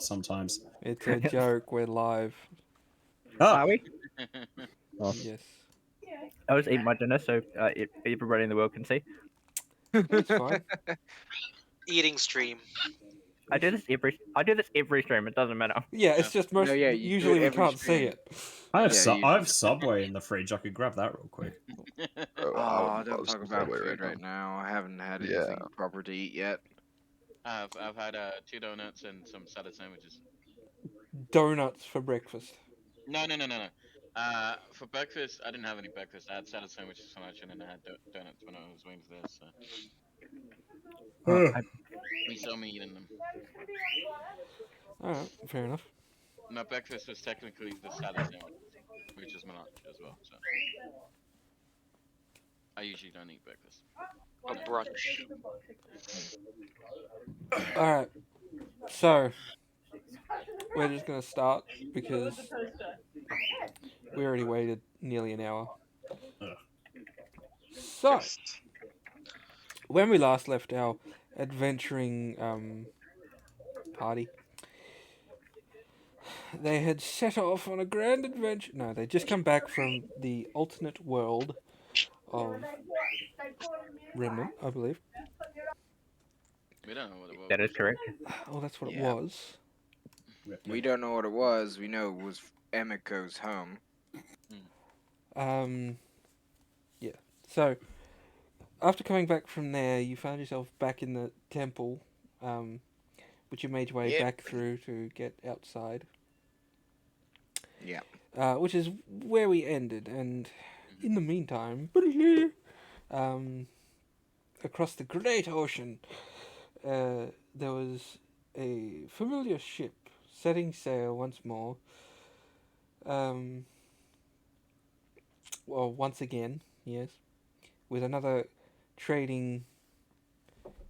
sometimes. It's a joke. We're live. Oh, Are we? Oh, Yes. I was eating my dinner, so everybody in the world can see. That's fine. Eating stream. I do this every stream. It doesn't matter. Yeah, it's just most. No, yeah, you do usually it we every can't see stream. it. I have Subway in the fridge. I could grab that real quick. Bro, Oh, I don't was talk on about Subway food right right now. I haven't had Yeah. anything proper to eat yet. I've had 2 donuts and some salad sandwiches. Donuts for breakfast. No. For breakfast, I didn't have any breakfast. I had salad sandwiches for lunch, and then I had donuts when I was waiting for this. So you saw me eating them. Alright, fair enough. My breakfast was technically the salad sandwich, which is my lunch as well. So I usually don't eat breakfast. A brunch. Alright. So, we're just going to start because we already waited nearly an hour. So, when we last left our adventuring party, they had set off on a grand adventure. No, they'd just come back from the alternate world of Remnant, I believe. We don't know what it was. That is correct. Oh, that's what it Yeah. was. We don't know what it was. We know it was Emiko's home. Yeah. So, after coming back from there, you found yourself back in the temple, which you made your way Yep. back through to get outside. Yeah. Which is where we ended, and in the meantime, across the great ocean, there was a familiar ship setting sail once more. Well, once again, yes, with another trading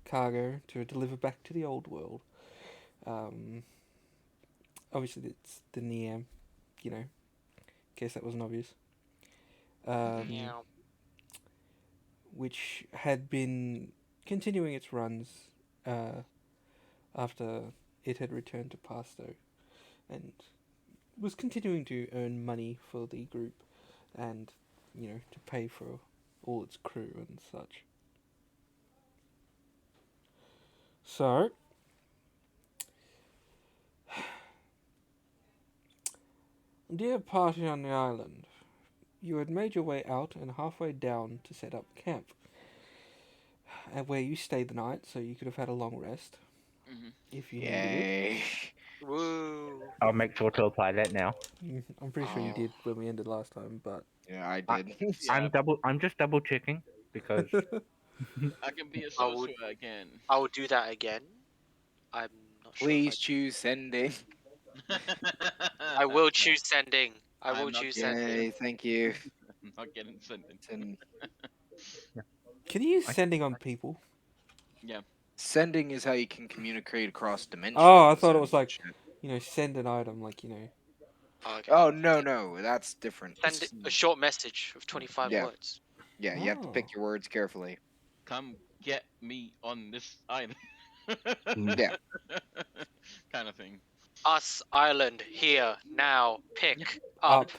cargo to deliver back to the old world. Obviously, it's the Niam, you know, in case that wasn't obvious. Yeah. Which had been continuing its runs after it had returned to Pasto, and was continuing to earn money for the group, and you know, to pay for all its crew and such. So, dear party on the island, you had made your way out and halfway down to set up camp, where you stayed the night, so you could have had a long rest if you needed it. Yay. Woo. I'll make sure to apply that now. I'm pretty sure you Oh. did when we ended last time, but Yeah, I did. Yeah, I'm just double checking because I can be a I would- sorcerer again. I will do that again. I'm not sure. Please choose sending. I will choose sending. I I'm will not choose getting- sending. Yay, thank you. I'm not getting sending. can you use sending on people? Sending is how you can communicate across dimensions. Oh, I thought it was and like- shit. You know, send an item, like, you know. Oh, okay. Oh, no, that's different. Send a short message of 25 Yeah. words. Yeah, you have to pick Oh. your words carefully. Come get me on this island. Yeah. Kind of thing. Us island here now. Pick up.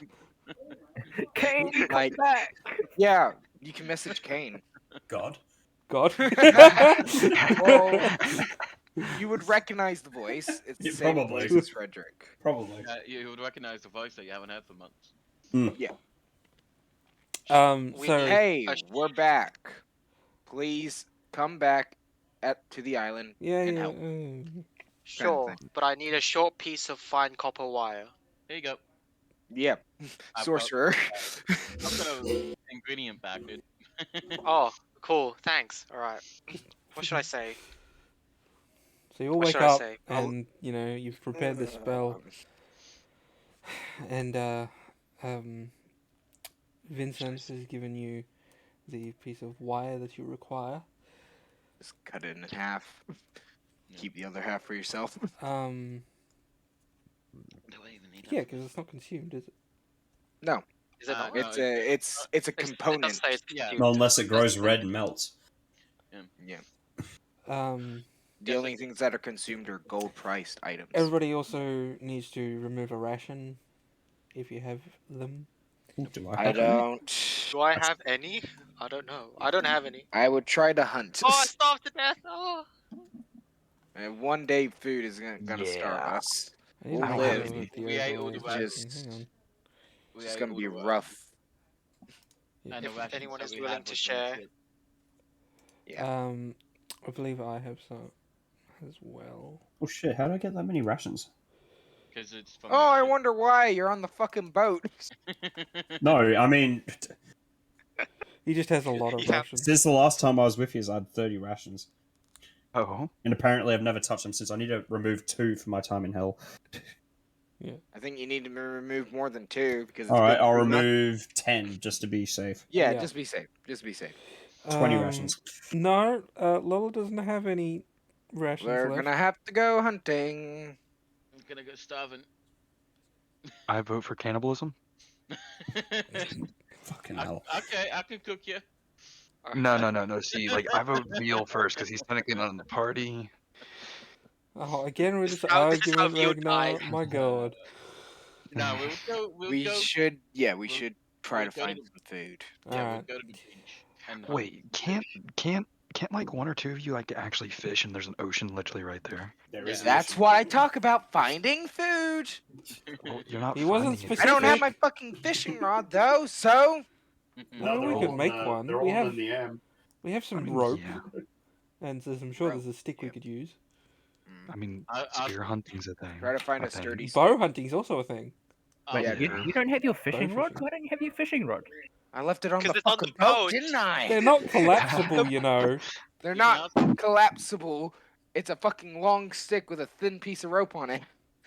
Up. Kane, come Like- back. Yeah, you can message Kane. God. God. Well, you would recognize the voice. It's the Yeah, same probably. voice as Frederick. Probably. You would recognize the voice that you haven't heard for months. We so need- Hey, a- we're back. Please come back to the island. yeah, and yeah. help. Sure, thing. but I need a short piece of fine copper wire. Here you go. Yeah, I've sorcerer. I've got an ingredient bag, dude. Oh, cool. Thanks. All right. What should I say? So you all What wake should I up, say? and you know you've prepared the spell, and Vincent has given you the piece of wire that you require. Just cut it in half. Yeah. Keep the other half for yourself. Do I even need that? Yeah, because it's not consumed, is it? No, Is it not? No, it's a It does component. say it's Yeah. consumed. Not unless it grows red and melts. Yeah. The Yes, only things that are consumed are gold-priced items. Everybody also needs to remove a ration if you have them. Do I I have any? don't. Do I have any? I don't know. I don't have any. I would try to hunt. Oh, I starved to death. Oh. And one day food is gonna starve Yeah. us. I need We'll to make live. sure that the We ate all overlay the is wax. working. Hang on. We It's ate gonna all be the wax, rough. and the If rations anyone that is we willing had to was from the share. kid. Yeah. I believe I have some as well. Oh shit! How did I get that many rations? Because it's from Oh, the I ship. wonder why you're on the fucking boat. No, I mean, He just has a lot of Yeah. rations. since the last time I was with you, I had 30 rations, Oh, and apparently I've never touched them since. I need to remove 2 from my time in hell. I think you need to remove more than 2 because it's All right, been I'll 3 months. remove 10 just to be safe. Yeah, Yeah. just be safe. Just be safe. 20 rations. No, Lola doesn't have any rations We're left. gonna have to go hunting. I'm gonna go starving. I vote for cannibalism. Fucking hell. Okay, I can cook you. No. See, like I vote veal first because he's technically not in the party. Oh, again with this This is how argument, Veal Ragnar. dies. My god. No, we'll go. We should we'll- should try we'll to go to find the- some food. Yeah, we'll Alright. go to the beach. And Wait, can't like one or two of you like actually fish and there's an ocean literally right there? There Yeah. is an That's issue. what I talk about, finding food. Well, you're not. He wasn't finding it. I don't have my Specific. fucking fishing rod though, so Well, we could make one. They're We all have in the air. we have some I mean, rope, yeah. and I'm sure Rope, there's a stick we yep. could use. I mean, I- spear hunting's a thing. try to find I a think. sturdy Bow hunting's also a thing. Wait, Yeah, you don't have your fishing rod? fishing. Why don't you have your fishing rod? I left it on 'Cause the it's on the fucking boat, boat. didn't I? They're not collapsible, you know. They're You not can collapsible. It's a fucking long stick with a thin piece of rope on it.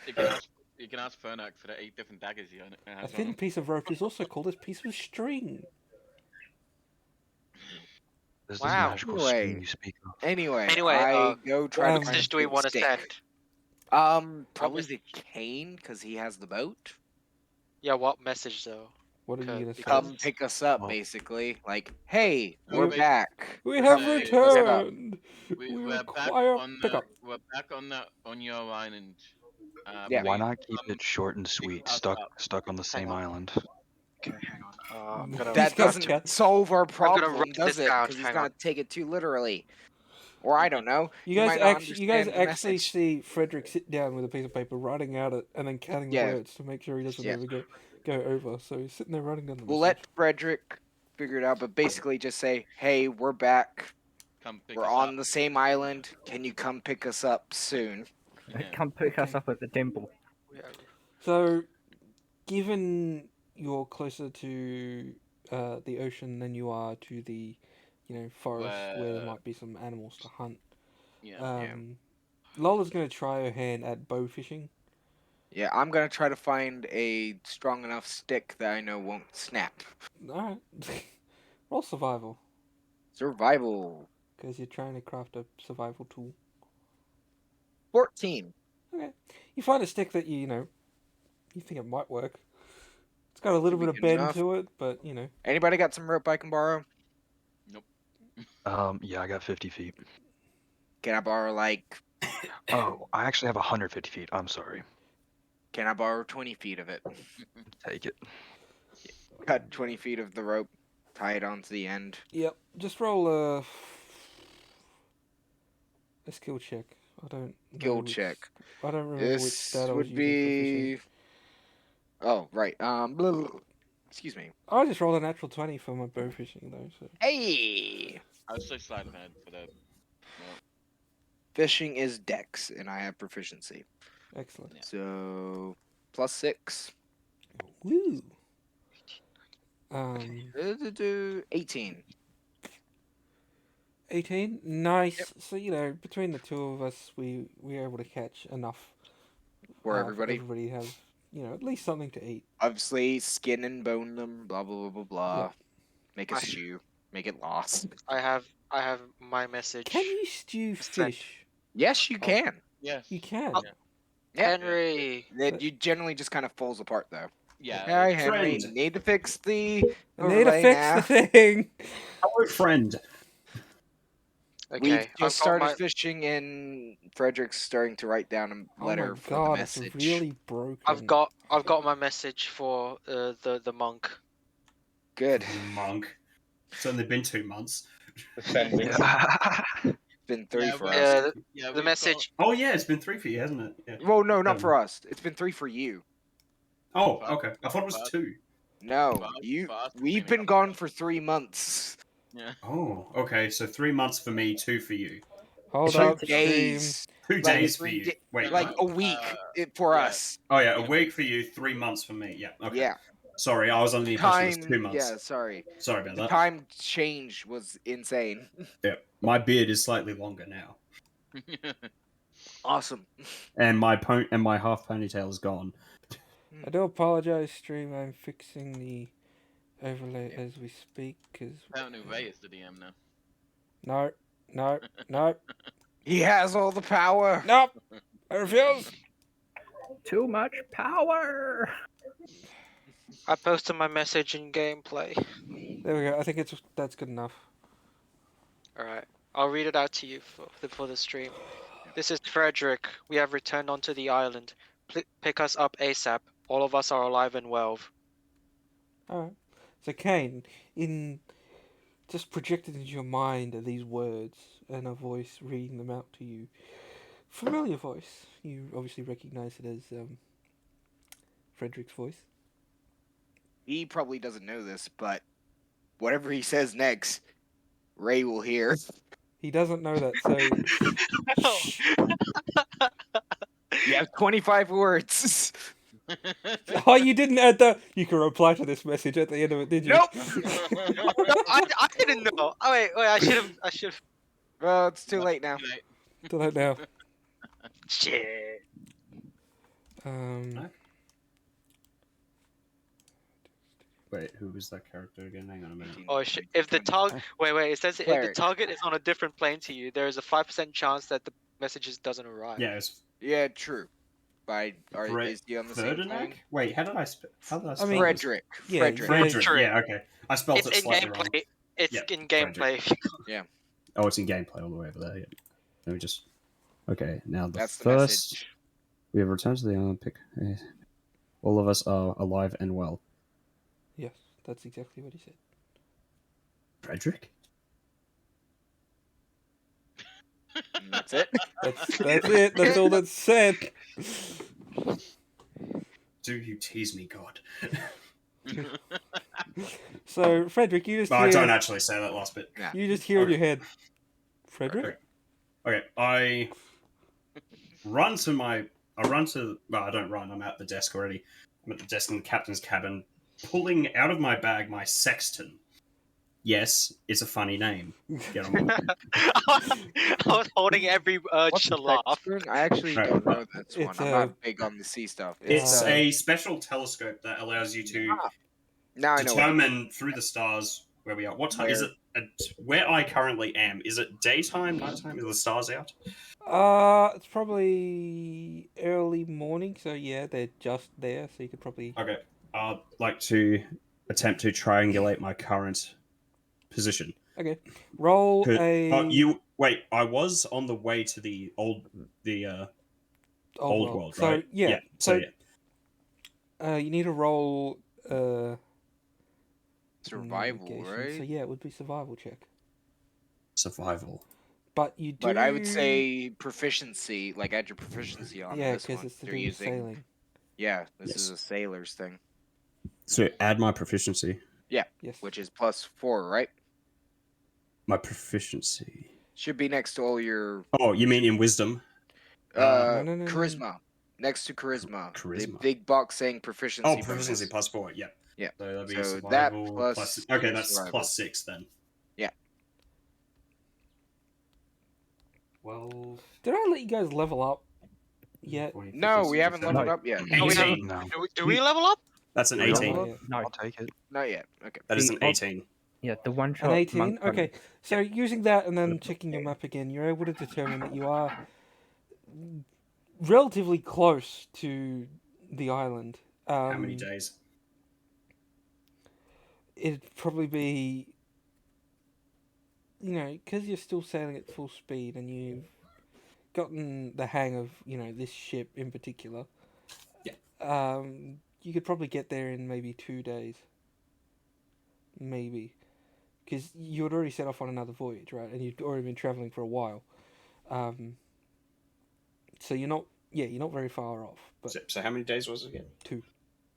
You can ask Fernac for the 8 different daggers he A has on thin him. piece of rope is also called a piece of string. There's Wow. this magical Anyway. string you speak of. Anyway, Anyway, I go try what to What find message do we a want to stick. send? Probably the Kane because he has the boat. Yeah, what message though? What are you Okay, gonna say? because- Come pick us up, Well- basically. Like, hey, No, we're wait. back. We We're have saying- returned. We We're back require on pickup. We're back on your island. Yeah. Why please not keep come it short and sweet? us Stuck up. on the same on. island. Okay, hang on. I'm gonna. That He's got doesn't cat- solve our gonna problem, write does this it? down, Because he's hang gonna on. take it too literally. Or I don't know. You he guys might not actually, you guys understand the actually message. see Frederick sit down with a piece of paper, writing out it, and then counting the Yeah. words to make sure he doesn't Yeah. ever go over. So he's sitting there writing down the We'll message. let Frederick figure it out, but basically just say, hey, we're back. Come pick We're us on up. the same island. Can you come pick us up soon? Yeah. Come pick us Okay. up at the temple. Yeah. So, given you're closer to the ocean than you are to the, forest where there might be some animals to hunt, Yeah. Lola's going to try her hand at bow fishing. Yeah, I'm gonna try to find a strong enough stick that I know won't snap. Alright. Roll survival, Survival. because you're trying to craft a survival tool. 14. Okay. You find a stick that you think it might work. It's got a little Should be bit of good bend enough. to it, but Anybody got some rope I can borrow? Yeah, I got 50 feet. Can I borrow Oh, I actually have 150 feet. I'm sorry. Can I borrow 20 feet of it? Take it. Cut 20 feet of the rope, tie it onto the end. Yep. Just roll a skill check. I don't. know Skill which- check. I don't remember which This stat I was would using for fishing. be. Oh, right. Blah, blah, blah. Excuse me. I just rolled a natural 20 for my bow fishing though. So Hey! I was so sleight of hand for the. Fishing is dex, and I have proficiency. excellent. Yeah. So, +6. Woo. 18. 18. Nice. So between the two of us, we were able to catch enough For everybody. Everybody has at least something to eat. Obviously, skin and bone them, blah, blah, blah, blah, blah. Yeah. Make a I- stew. Make it lost. I have my message. Can you stew Sent. fish? Yes, you can. Yes. You can. Oh. Yeah. Henry. It you generally just kind of falls apart, though. Yeah. Hi, Henry. Friend. Need to fix the I need to overlay fix now. the thing. Hello, friend. We've Okay, I've just got started my. fishing, and Frederick's starting to write down a Oh letter my for god, the it's message. really broken. I've got my message for the monk. Good. Monk. It's only been 2 months. It's been 3 Yeah, for we- us. Yeah, Yeah, the message. Oh yeah, it's been 3 for you, hasn't it? Yeah. Well, no, not 7. for us. It's been 3 for you. Oh, Fuck, okay. I thought it was fuck. 2. No, For us- you. for us, it's We've been been a gone couple. for 3 months. Yeah. Oh, okay. So 3 months for me, 2 for you. Hold So up, stream. Days. 2 Like days for 3 you. Wait, like what? a week for yeah. us. Oh yeah, a Yeah. week for you, 3 months for me. Yeah. Okay. Yeah. Sorry, I was under the impression it was 2 months. Yeah, sorry. Sorry about The that. time change was insane. Yeah, my beard is slightly longer now, Awesome. and my half ponytail is gone. I do apologize, stream. I'm fixing the overlay as we speak, because... Apparently Ray is the DM now. No, no, no, He has all the power. nope! I refuse! Too much power. I posted my message in gameplay. There we go, I think that's good enough. All right, I'll read it out to you for the stream. This is Frederick. We have returned onto the island. Pick us up ASAP. All of us are alive and well. Alright. So, Kane, just projected into your mind are these words and a voice reading them out to you. Familiar voice. You obviously recognize it as Frederick's voice. He probably doesn't know this, but whatever he says next, Ray will hear. He doesn't know that, so... You have 25 words. Oh, you didn't add the... You can reply to this message at the end of it, did you? Nope. I didn't know. Oh wait, I should have. Well, it's too late now. Do that now. Shit. Wait, who was that character again? Hang on a minute. Oh shit! If the target, wait, it says if the Cleric. target is on a different plane to you, there is a 5% chance that the message doesn't arrive. Yeah, it's Yeah, true. Is he on the same Ferdinand? plane? Wait, how did I spell this? Frederick. Yeah, Frederick. Frederick. True. Yeah, okay. I spelled It's it in slightly wrong. gameplay. It's Yeah, in gameplay. Oh, it's in gameplay all the way over there. Yeah. Let me just. Okay, now the That's the first. message. We have returned to the Olympic. All of us are alive and well. Yes, that's exactly what he said. Frederick? And that's it. That's it. That's all that's said. Do you tease me, God? So, Frederick, you just No, hear... I don't actually say that last bit. Yeah. You just hear in your head, Frederick? Okay, I run to my. Well, I don't run. I'm at the desk already. I'm at the desk in the captain's cabin, pulling out of my bag my sexton. Yes, it's a funny name. Get on board. I was holding every urge What's to the laugh. sextant? I actually Right. don't know this one. It's I'm a- not big on the sea stuff. It's Uh, a special telescope that allows you to Now I know. What determine through the stars where we are. What time is it? Where I currently am, is it daytime, nighttime? Are the stars out? It's probably early morning, so yeah, they're just there, so you could probably... Okay. I'd like to attempt to triangulate my current position. Okay. Roll Could- a... you wait. I was on the way to the old world, So, right? yeah. So yeah. You need to roll... survival, navigation. right? So yeah, it would be survival check. Survival. But you do... But I would say proficiency, like add your proficiency on Yeah, this because one. it's to They're do with using. sailing. Yeah, this is Yes. a sailor's thing, So add my proficiency. Yes. which is +4, right? My proficiency. Should be next to all your Oh, you mean in wisdom? No. charisma. Next to charisma. The Charisma. big box saying proficiency. Oh, bonus. proficiency +4. Yeah. Yeah. So that'd be So that survival plus Okay, your that's survival. +6 then. Yeah. 12. Did I let you guys level up yet? 40, No, 50, we haven't 60, leveled up yet. No, we 18. No. Do we level up? That's an We don't 18. level Yeah. No, I'll take it. Not yet. Okay. That is The an 18. yeah, the one shot. An 18? monk one. Okay. So using that and then checking your map again, you're able to determine that you are relatively close to the island. How many days? It'd probably be you know, because you're still sailing at full speed and you've gotten the hang of, you know, this ship in particular. Yeah. You could probably get there in maybe 2 days. Maybe. Because you had already set off on another voyage, right? And you'd already been traveling for a while. So you're not very far off. But So how many days was it again? 2.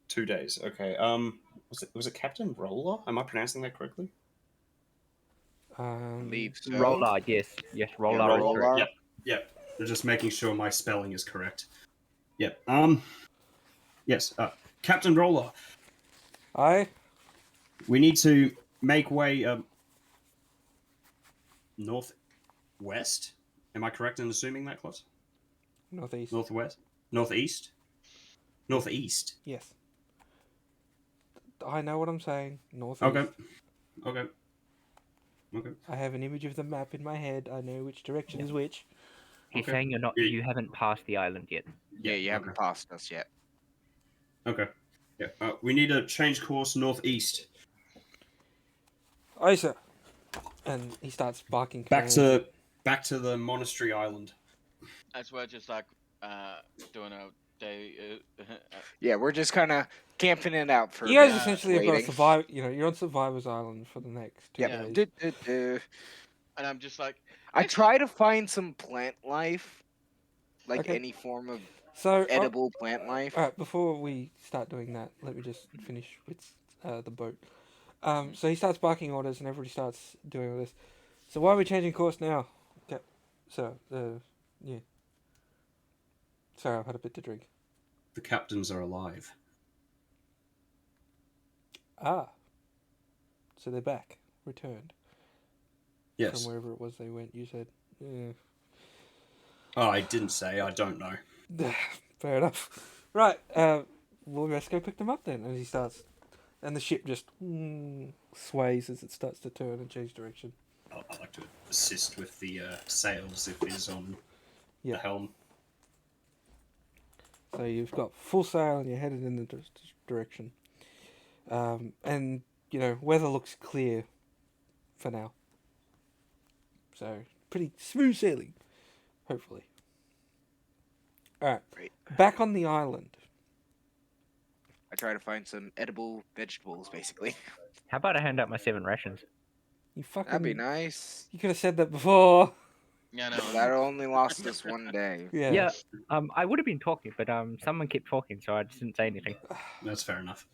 2 days. Okay. Was it Captain Roller? Am I pronouncing that correctly? Believe so. Rollard, yes, Rollard. Yeah, is correct. Rollard. Yep. Yep. They're just making sure my spelling is correct. Yep. Yes. Captain Roller. Aye? We need to make way northwest. Am I correct in assuming that, Klaus? Northeast. Northwest? Northeast? Northeast. Yes. I know what I'm saying. Northeast. Okay. Okay. Okay. I have an image of the map in my head. I know which direction is which. He's Okay. saying you haven't passed the island yet. Yeah, you haven't passed us yet. Okay. Yeah. We need to change course northeast. Aye, sir. And he starts barking. Back commands. to the monastery island. As we're just like doing a day. Yeah, we're just kind of camping it out for. You guys a bit, essentially have got to waiting. survive. You know, you're on Survivor's Island for the next 2 Yep. days. And I'm just like, I try to find some plant life, like Okay. any form of So, edible plant life. alright, before we start doing that, let me just finish with the boat. So he starts barking orders and everybody starts doing all this. So why are we changing course now? Okay. So, yeah. Sorry, I've had a bit to drink. The captains are alive. Ah. So they're back. Returned. Yes. From wherever it was they went, you said. Yeah. Oh, I didn't say. I don't know. Fair enough. Right, well, let's go pick them up then. And he starts, and the ship just sways as it starts to turn and change direction. I'd like to assist with the sails if it is on Yeah. the helm. So you've got full sail and you're headed in the direction. And, you know, weather looks clear for now. So, pretty smooth sailing, hopefully. Alright, Great. back on the island. I try to find some edible vegetables, basically. How about I hand out my 7 rations? You fucking... That'd be nice. You could have said that before. yeah, no. That only lost us one day. Yeah. I would have been talking, but someone kept talking, so I just didn't say anything. That's fair enough.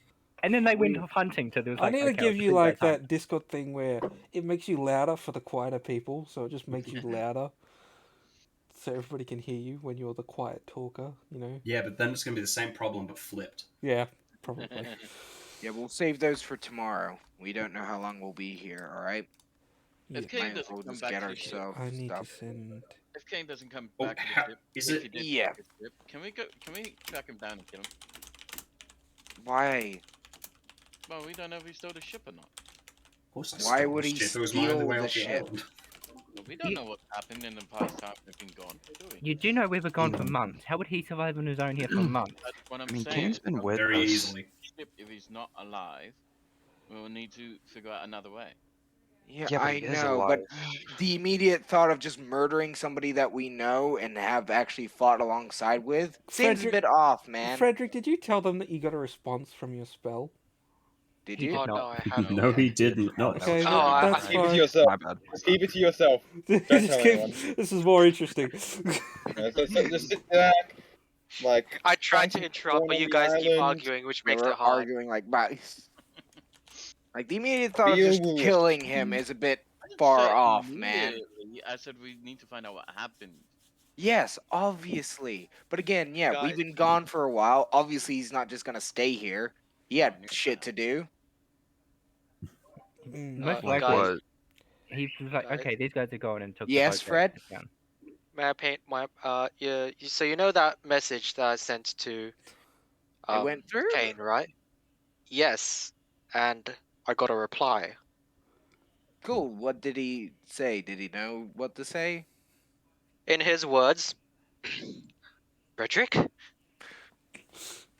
And then they went off hunting, so there was I like, need to okay, give I'll you just like go hunt. that Discord thing where it makes you louder for the quieter people, so it just makes you louder. So everybody can hear you when you're the quiet talker, you know? Yeah, but then it's going to be the same problem but flipped. Yeah, probably. Yeah, we'll save those for tomorrow. We don't know how long we'll be here, alright? Yeah. If Kane Might as doesn't well come just back get to the ship, ourselves I need stuff. to send... if Kane doesn't come Oh, back to how- the ship, is if it- he did Yeah. come back to the ship, can we track him down and kill him? Why? Well, we don't know if he stole the ship or not. Of course I Why stole would the he ship. It was mine on the steal way the off the ship? island. Well, we don't know what happened in the past time we've been gone, do we? You do know we were gone for months. How would he survive on his own here for months? That's what I'm I mean, saying. Kane's been with Very us. easily. Ship, if he's not alive, we will need to figure out another way. Yeah, Yeah, but I he is know, but alive. the immediate thought of just murdering somebody that we know and have actually fought alongside with seems a Frederick- bit off, man. Frederick, did you tell them that you got a response from your spell? Did He you? did Oh not. no, I haven't. No, he yet. didn't. No. Okay, Oh, I- that's Keep it to fine. yourself. My bad. Just keep it to yourself. Just tell keep- anyone. this is more interesting. So just sit back, like. I tried to thank interrupt, going but on you the guys keep island. arguing, which They makes it were hard. arguing like buddies. Like the immediate thought of Deal just with it. killing him is a bit I didn't far say off, man. immediately, I said we need to find out what happened. Yes, obviously. But again, yeah, Guys. we've been gone for a while. Obviously, he's not just gonna stay here. He had shit to do. Most Uh, likely, guys. Was he was like, Guys. okay, these guys are going and took Yes, the boat Fred? down. May I paint my so you know that message that I sent to It went through? Kane, right? Yes. And I got a reply. Cool. What did he say? Did he know what to say? In his words, Frederick?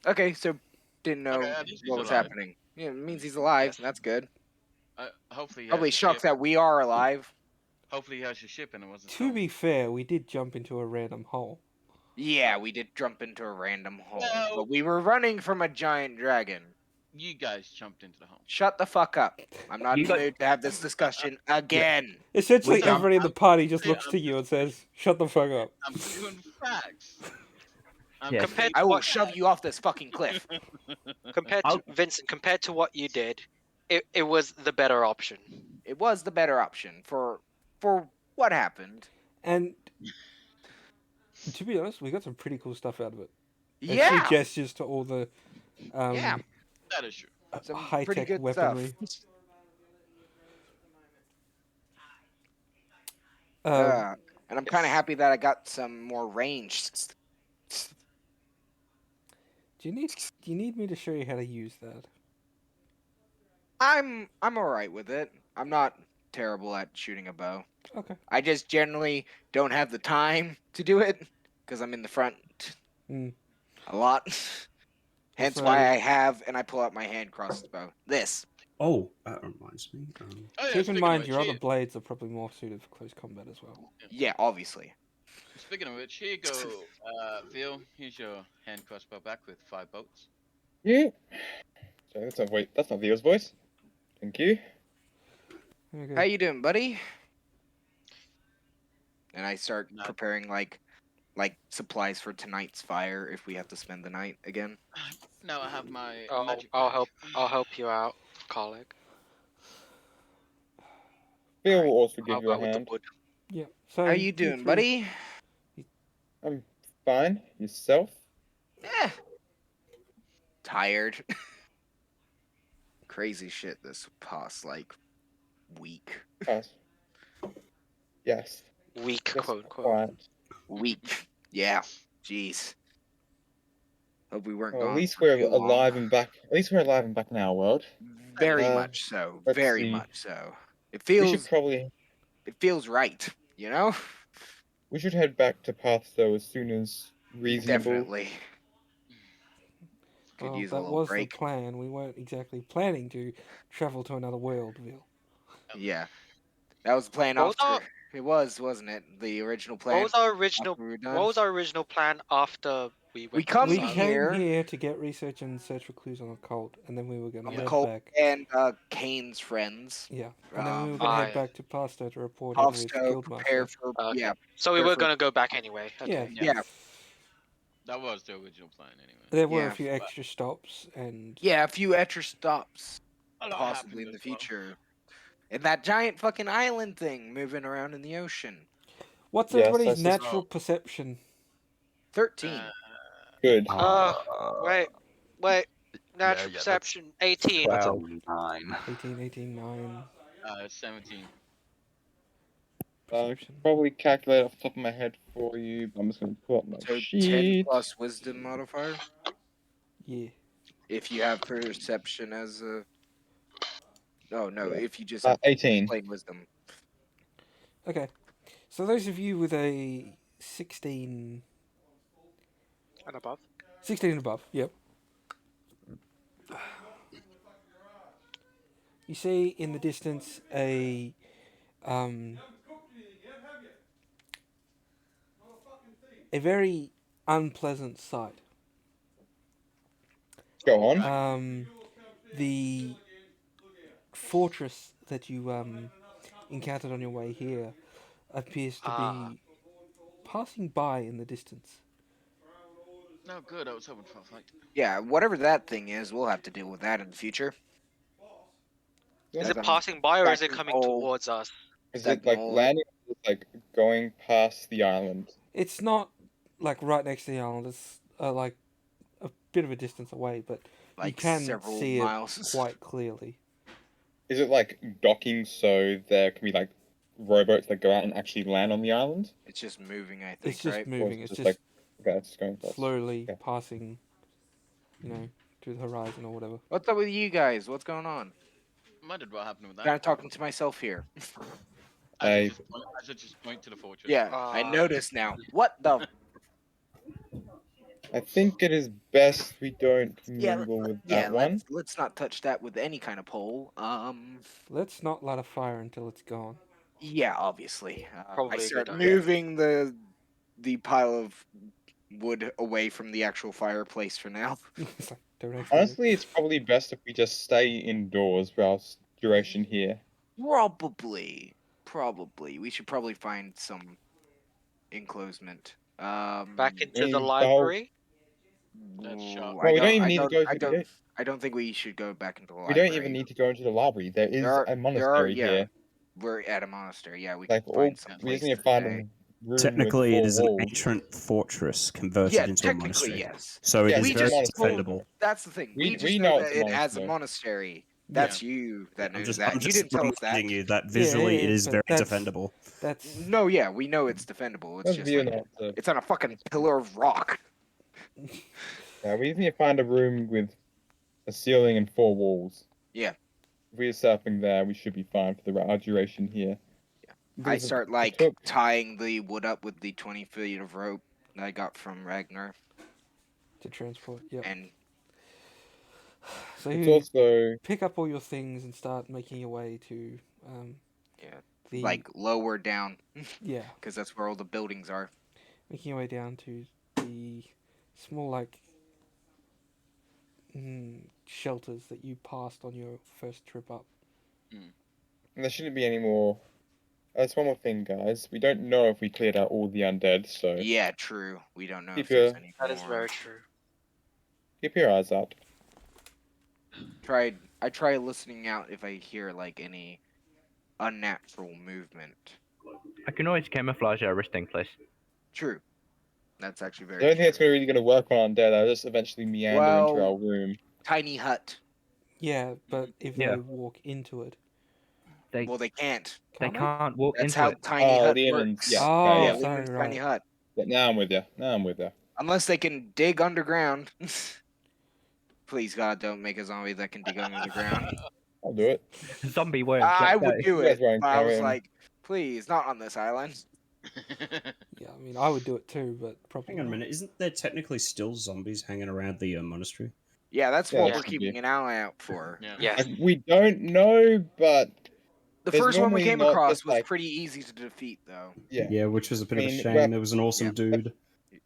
Okay, so didn't know Okay, at least he's what was alive. happening. Yeah, it means he's alive. That's good. Hopefully, he Probably has a shocked ship. that we are alive. Hopefully he has your ship and it wasn't To stolen. be fair, we did jump into a random hole. Yeah, we did jump into a random hole, No. but we were running from a giant dragon. You guys jumped into the home. Shut the fuck up. I'm not in You the got- mood to have this discussion again. Essentially, We jumped- everybody in the party just I'm- looks to you and says, "Shut the fuck up." I'm doing facts. Yes. Compared I to will what, shove you off this fucking cliff. compared to I'll- Vincent, compared to what you did, it was the better option. It was the better option for what happened. And to be honest, we got some pretty cool stuff out of it. And Yeah, free gestures to all the Yeah. That is true. some high pretty tech good weaponry. stuff. And I'm kind of happy that I got some more range. Do you need me to show you how to use that? I'm all right with it. I'm not terrible at shooting a bow. Okay. I just generally don't have the time to do it because I'm in the front Mm. a lot. Hence Also- why I have and I pull out my hand crossbow. This. Oh, that reminds me. Oh, yeah, Keep speaking in of mind, which, your other here- blades are probably more suited for close combat as well. Yeah, obviously. Speaking of which, here you go, Phil. Here's your hand crossbow back with 5 bolts. Yeah. Sorry, that's not Vio's voice. Thank you. There we How go. you doing, buddy? And I start Not- preparing like supplies for tonight's fire if we have to spend the night again. Now I have my I'll, magic. I'll bag. help. I'll help you out, colleague. Phil Alright, will also I'll give you a go with the hand. wood. Yeah. So How you doing, three- buddy? I'm fine. Yourself? Eh. Tired. Crazy shit this past week. Pass. Yes. Weak, Just quote unquote. quiet. Week. Yeah. Jeez. Hope we weren't Well, at gone. least for we're too long. alive and back. At least we're alive and back in our world. Very Uh, much so. let's Very see. much so. It We should feels probably right, you know? head back to Path though as soon as reasonable. Definitely. Could Well, use a that little was break. the plan. We weren't exactly planning to travel to another world, Vil. Yeah. That was the plan What was after. It was, wasn't it? The original plan. What was our original? after we were done. What was our original plan after we went? We to come We the here- south? came here to get research and search for clues on the cult, and then we were going to On the head cult back. and Kane's friends. Yeah, and then we were going to Ah, head yeah. back to Pasto to report in with Also prepare Guildmaster. for Okay. yeah. So we Fair were for- gonna go back anyway. Yeah, Okay. Yeah. That was the original plan, anyway. there were Yeah. a few extra stops, and Yeah, a few extra stops A lot possibly happened in the as well. future. And that giant fucking island thing moving around in the ocean. what's Yes, everybody's that's just- natural perception? 13. Good. Wait. Natural yeah, perception 18. That's a 9. 18, 18, 9. 17. I could probably calculate off the top of my head for you. But I'm just going to pull up my So 10 sheet. plus wisdom modifier. Yeah. If you have perception as a. Oh no, Yeah. if you just have 18. plain wisdom. Okay. So those of you with a 16 And above. and above, yep. You see in the distance a very unpleasant sight. Go on. The fortress that you encountered on your way here appears to Ah. be passing by in the distance. No, good. I was hoping for a fight. Yeah, whatever that thing is, we'll have to deal with that in the future. Is As it I'm passing by or is it stacking coming all- towards us? Is Stack it like them all. landing or is it, like going past the island? It's not like right next to the island. It's like a bit of a distance away, but Like you can several see miles. it quite clearly. Is it like docking so there can be like rowboats that go out and actually land on the island? It's just moving, I think, It's just right? moving. Or It's is just it okay, it's going past. slowly Okay. passing, to the horizon or whatever. What's up with you guys? What's going on? Wondered what happened with that. Kind of talking to myself here. I should just point to the fortress. Yeah, I Ah. noticed now. What the? I think it is best we don't Yeah, mingle with Yeah, that one. let's not touch that with any kind of pole. Let's not light a fire until it's gone. Yeah, obviously. Probably I a start good idea. moving the pile of wood away from the actual fireplace for now. It's like, don't accidentally. Honestly, it's probably best if we just stay indoors for our duration here. Probably. We should probably find some enclosement. Back into We- the the whole- library. That's shot. Well, we don't even need to go. I don't think we should go back into the We library. don't even need to go into the library. There is a monastery here. We're at a monastery. Yeah, we Like can all, find some we just place need to to find stay. a room Technically, with it 4 is an walls. ancient fortress converted Yeah, into a technically monastery. yes. So it Yeah, is we it's a very just monastery. defendable. That's the thing. We just know know it's that a it as a monastery. monastery. That's you that I'm knows that. I'm You just didn't tell us that. reminding you that visually it yeah, is but very that's- defendable. That's No, yeah, we know it's defendable. It's Let's just view like not to- it's on a fucking pillar of rock. Yeah, we just need to find a room with a ceiling and 4 walls. Yeah. If we're surfing there, we should be fine for our duration here. I start like took- tying the wood up with the 20 feet of rope that I got from Ragnar, to transport. Yeah. and So It's you also pick up all your things and start making your way to yeah, the like lower down yeah, because that's where all the buildings are. making your way down to the small like shelters that you passed on your first trip up. there shouldn't be any more. That's one more thing, guys. We don't know if we cleared out all the undead, so Yeah, true. We don't know Keep if there's your- any That is more. very true. keep your eyes out. I try listening out if I hear like any unnatural movement. I can always camouflage our resting place. True. That's actually I very don't think true. it's really going to work on undead. I'll just eventually meander into Well- our room. Tiny hut. Yeah, but if Yeah. they walk into it, They Well, they can't. they can't walk That's into how it. tiny hut Leomund's- works. yeah, Oh, yeah, sorry, Leomund's tiny right. hut. Yeah, now I'm with you. Unless they can dig underground. Please God, don't make a zombie that can dig underground. I'll do it. Zombie worms. I let's would go. do You guys it, weren't but I was carrying. like, please, not on this island. yeah, I mean I would do it too, but probably Hang on a not. minute, isn't there technically still zombies hanging around the monastery? Yeah, that's Yeah, what there we're should keeping be. an eye out for. Yeah. Yeah. Like, we don't know, but The There's first one we normally came not across just, was like- pretty easy to defeat, though. yeah. which was a bit of a mean, shame. well, There was an awesome yeah. dude.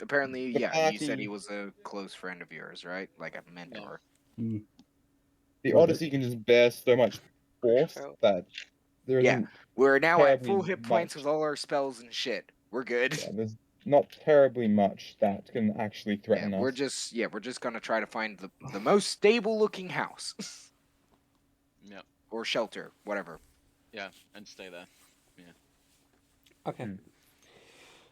Apparently, The yeah, you said party- he was a close friend of yours, right? Like a mentor. The Well, Odyssey can just bear so much force Oh. that there Yeah. isn't. We're now at full Terribly hit points much. with all our spells and shit. We're good. Yeah, there's not terribly much that can actually threaten we're us. just gonna try to find the most stable looking house. Yep. Or shelter, whatever. Yeah, and stay there. Okay. Hmm.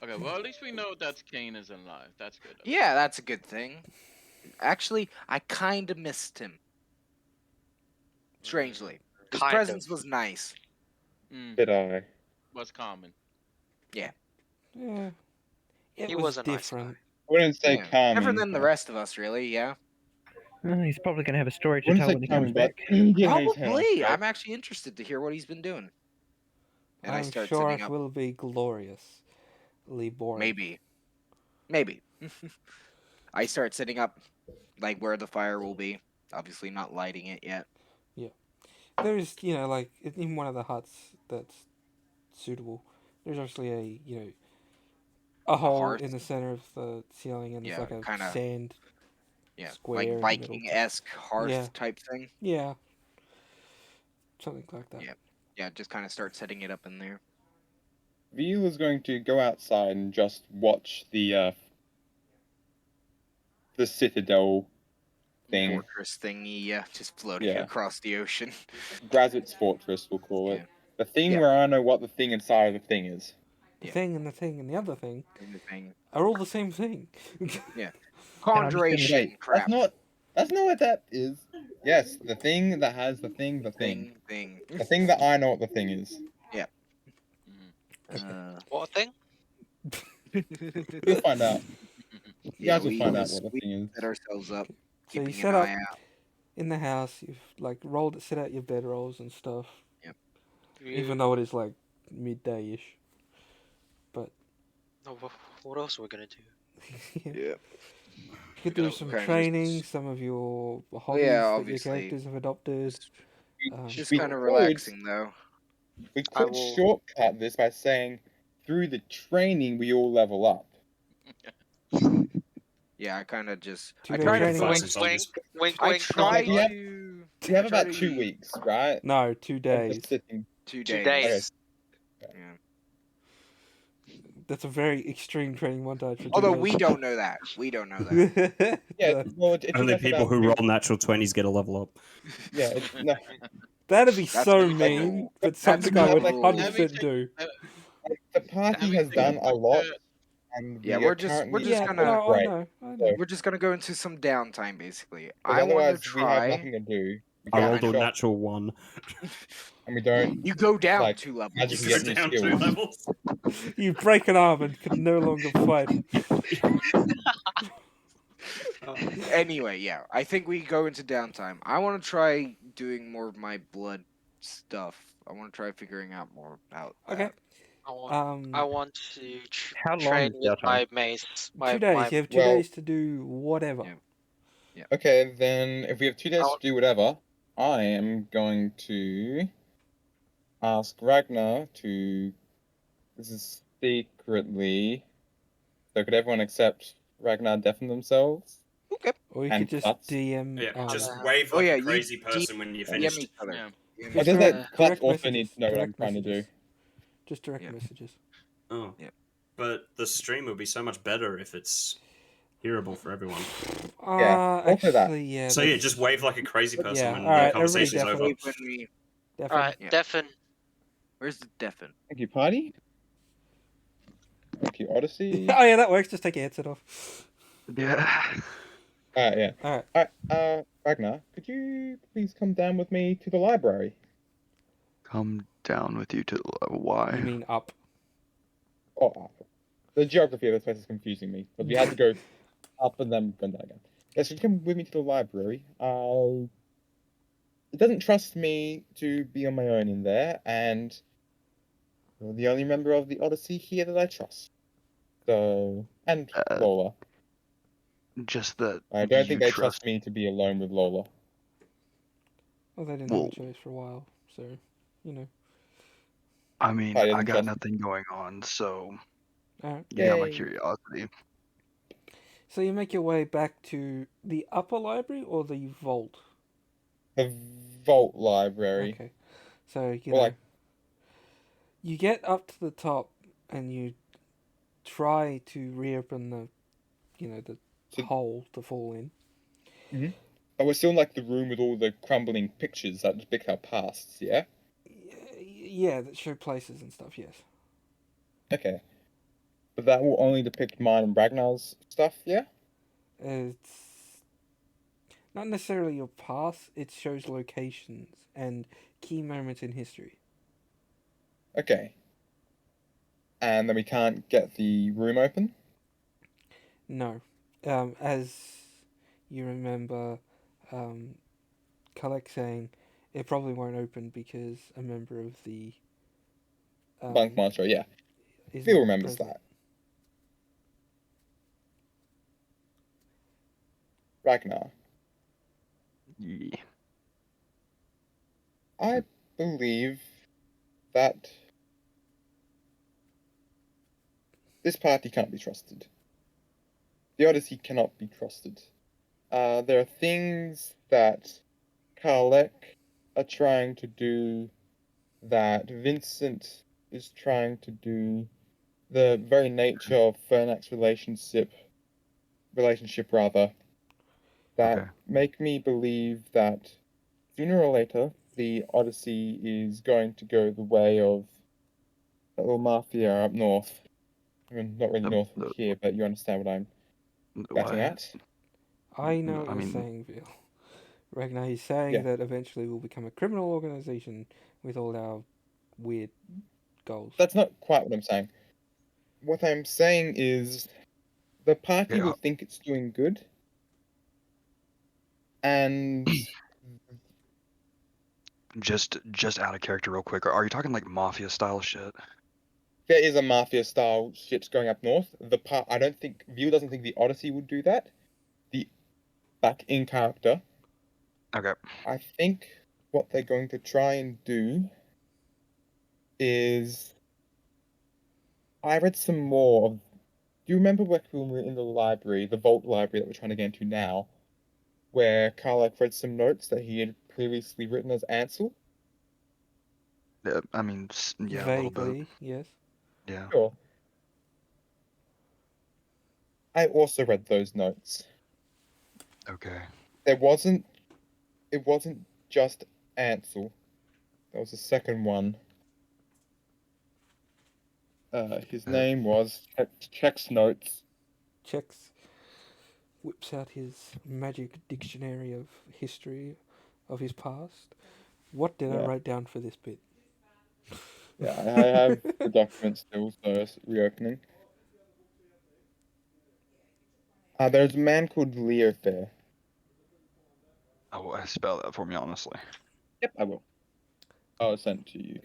Okay, well at least we know that Kane is alive. That's good. Yeah, that's a good thing. Actually, I kinda missed him. Strangely. His Kind presence of. was nice. Did I? Was common. Yeah. It He was was a nice different. I wouldn't say Yeah. calming. Different than the but- rest of us, really, yeah. He's probably gonna have a story I to wouldn't tell say when he comes calming, but back. yeah, he's Probably. hell. I'm actually interested to hear what he's been doing. And I I'm start sure setting it up. will be gloriously boring. Maybe. I start setting up like where the fire will be. Obviously not lighting it yet. There's, like in one of the huts that's suitable. There's actually a hole hearth? in the center of the ceiling, and Yeah, it's like a kinda- sand. Yeah. Square in the like middle. Viking-esque hearth Yeah. type thing. Yeah. Something like that. Yeah. Yeah, just kind of start setting it up in there. Veal is going to go outside and just watch the citadel thing. Fortress thingy, yeah, just floating Yeah. across the ocean. Grazit's Fortress, we'll call it. Yeah. The thing Yeah. where I know what the thing inside of the thing is. The Yeah. thing and the thing and the other thing And the thing. are all the same thing. Conjuration Wait, crap. that's not what that is. Yes, the thing that has the thing. Thing. The thing that I know what the thing is. What thing? You'll find out. You Yeah, guys will we find out just- what the thing is. set ourselves up. So Keeping you an set up eye out. in the house. You've set out your bedrolls and stuff. Even though. though it is like midday-ish. What else are we gonna do? Yeah. You could do Kinda some just- training, some of your hobbies yeah, that your obviously. characters have adopted. Just We kind of could- relaxing though. We I could will- shortcut this by saying through the training we all level up. Yeah, I kind of just. I 2-day try to training. focus. Fights and soldiers. Wink, I wink. try we have- to. We have I try about 2 to- weeks, right? No, 2 Of days. just sitting. 2 2 days. days. Yeah. That's a very extreme training montage for 2 Although days. we don't know that. We don't know that. Yeah, No. well, it took Only us people about who 2 roll natural 20s get a level up. Yeah, no, That'd be That's so the mean, rule. but That's something the I would rule. 100% do. the party Having has taken done a lot, the- and Yeah, we we're are just currently Yeah, gonna- no, I great. know. So- We're just gonna go into some downtime, basically. Because I want to otherwise we have try. nothing to do. We I can't rolled a shop, natural 1. and we don't You go down like, 2 levels. magically You get go new down 2 skills. levels. You break an arm and can no longer fight. Anyway, yeah, I think we go into downtime. I want to try doing more of my blood stuff. I want to try figuring out more about that. Okay. I want to How long train is with downtime? my mace. 2 days. You have 2 well- days to do whatever. Yeah. Okay, then if we have 2 days I'll- to do whatever, I am going to ask Ragnar to. This is secretly. So could everyone accept Ragnar deafen themselves? Or you And could just cuts. DM. Yeah, just Uh, wave oh like yeah, a you crazy person when you're DM finished. each other. Yeah. DM Oh, each does other. that Clutch direct also messages, needs to know what I'm direct trying to do? messages. Just direct Yeah. messages. Oh. Yeah. But the stream would be so much better if it's hearable for everyone. Yeah, also that. Actually, yeah. So yeah, that's- just wave like a crazy person Yeah, when alright, the everybody conversation's over. definitely- When we, definitely. Alright, Yeah. Defen. where's the deafen? Thank you, party. Thank you, Odyssey. Oh yeah, that works. Just take your headset off. Yeah. Yeah. Alright. Ragnar, could you please come down with me to the library? Come down with you to the level. Why? You mean up? Oh, the geography of this place is confusing me. But we had to go up and then go down again. Yes, could you come with me to the library? It doesn't trust me to be on my own in there, and you're the only member of the Odyssey here that I trust. So, and Lola. Just that. I don't think you they trust me to be alone with Lola. Well, they didn't Well- have a choice for a while, so you know. I mean, I I didn't got trust- nothing going on, so Alright. you got my Yay. curiosity. So you make your way back to the upper library or the vault? The Vault Library. Okay. So you Well, know, like- you get up to the top and you try to reopen the, the So- hole to fall in. But we're still in like the room with all the crumbling pictures that depict our pasts, yeah? Yeah, that show places and stuff. Yes. Okay. But that will only depict mine and Ragnar's stuff, yeah? It's not necessarily your past. It shows locations and key moments in history. Okay. And then we can't get the room open? No. As you remember, Kalek saying it probably won't open because a member of the Bunk Monster, yeah. is Phil not remembers present. that. Ragnar, Yeah. I believe that this party can't be trusted. The Odyssey cannot be trusted. There are things that Karlek are trying to do, that Vincent is trying to do. The very nature of Fernak's relationship that Okay. make me believe that sooner or later the Odyssey is going to go the way of that little mafia up north. I mean, not really north of here, but you understand what I'm getting Why? at. I know No, what I you're mean- saying, Bill. Ragnar, he's saying Yeah. that eventually we'll become a criminal organization with all our weird goals. That's not quite what I'm saying. What I'm saying is the party Yeah. will think it's doing good, and Just out of character, real quick. Are you talking like mafia style shit? there is a mafia style shit going up north. I don't think View doesn't think the Odyssey would do that. The back in character, Okay. I think what they're going to try and do is I read some more of. Do you remember when we were in the library, the vault library that we're trying to get into now, where Karlak read some notes that he had previously written as Ansel? Yeah, I mean, yeah, a little bit. Vaguely, yes. Yeah. Sure. I also read those notes. Okay. It wasn't just Ansel. There was a second one. His name was Check's Notes. Checks, whips out his magic dictionary of history of his past. What did I Yeah. write down for this bit? Yeah, I have the document still, so it's reopening. There's a man called Leo Fair. Oh, spell that for me, honestly. Yep, I will. I'll send it to you.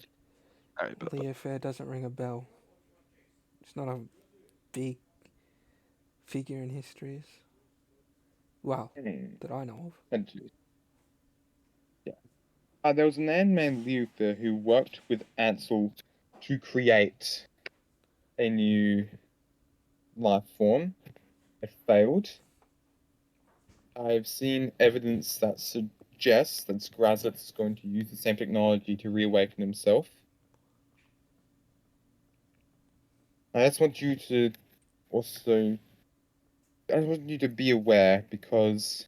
All right, but Leo Fair doesn't ring a bell. It's not a big figure in history. Well, that I know of. Send it to you. Yeah. There was a man named Leo Fair who worked with Ansel to create a new life form. It failed. I've seen evidence that suggests that Skrazeth is going to use the same technology to reawaken himself. I just want you to also. I just want you to be aware because,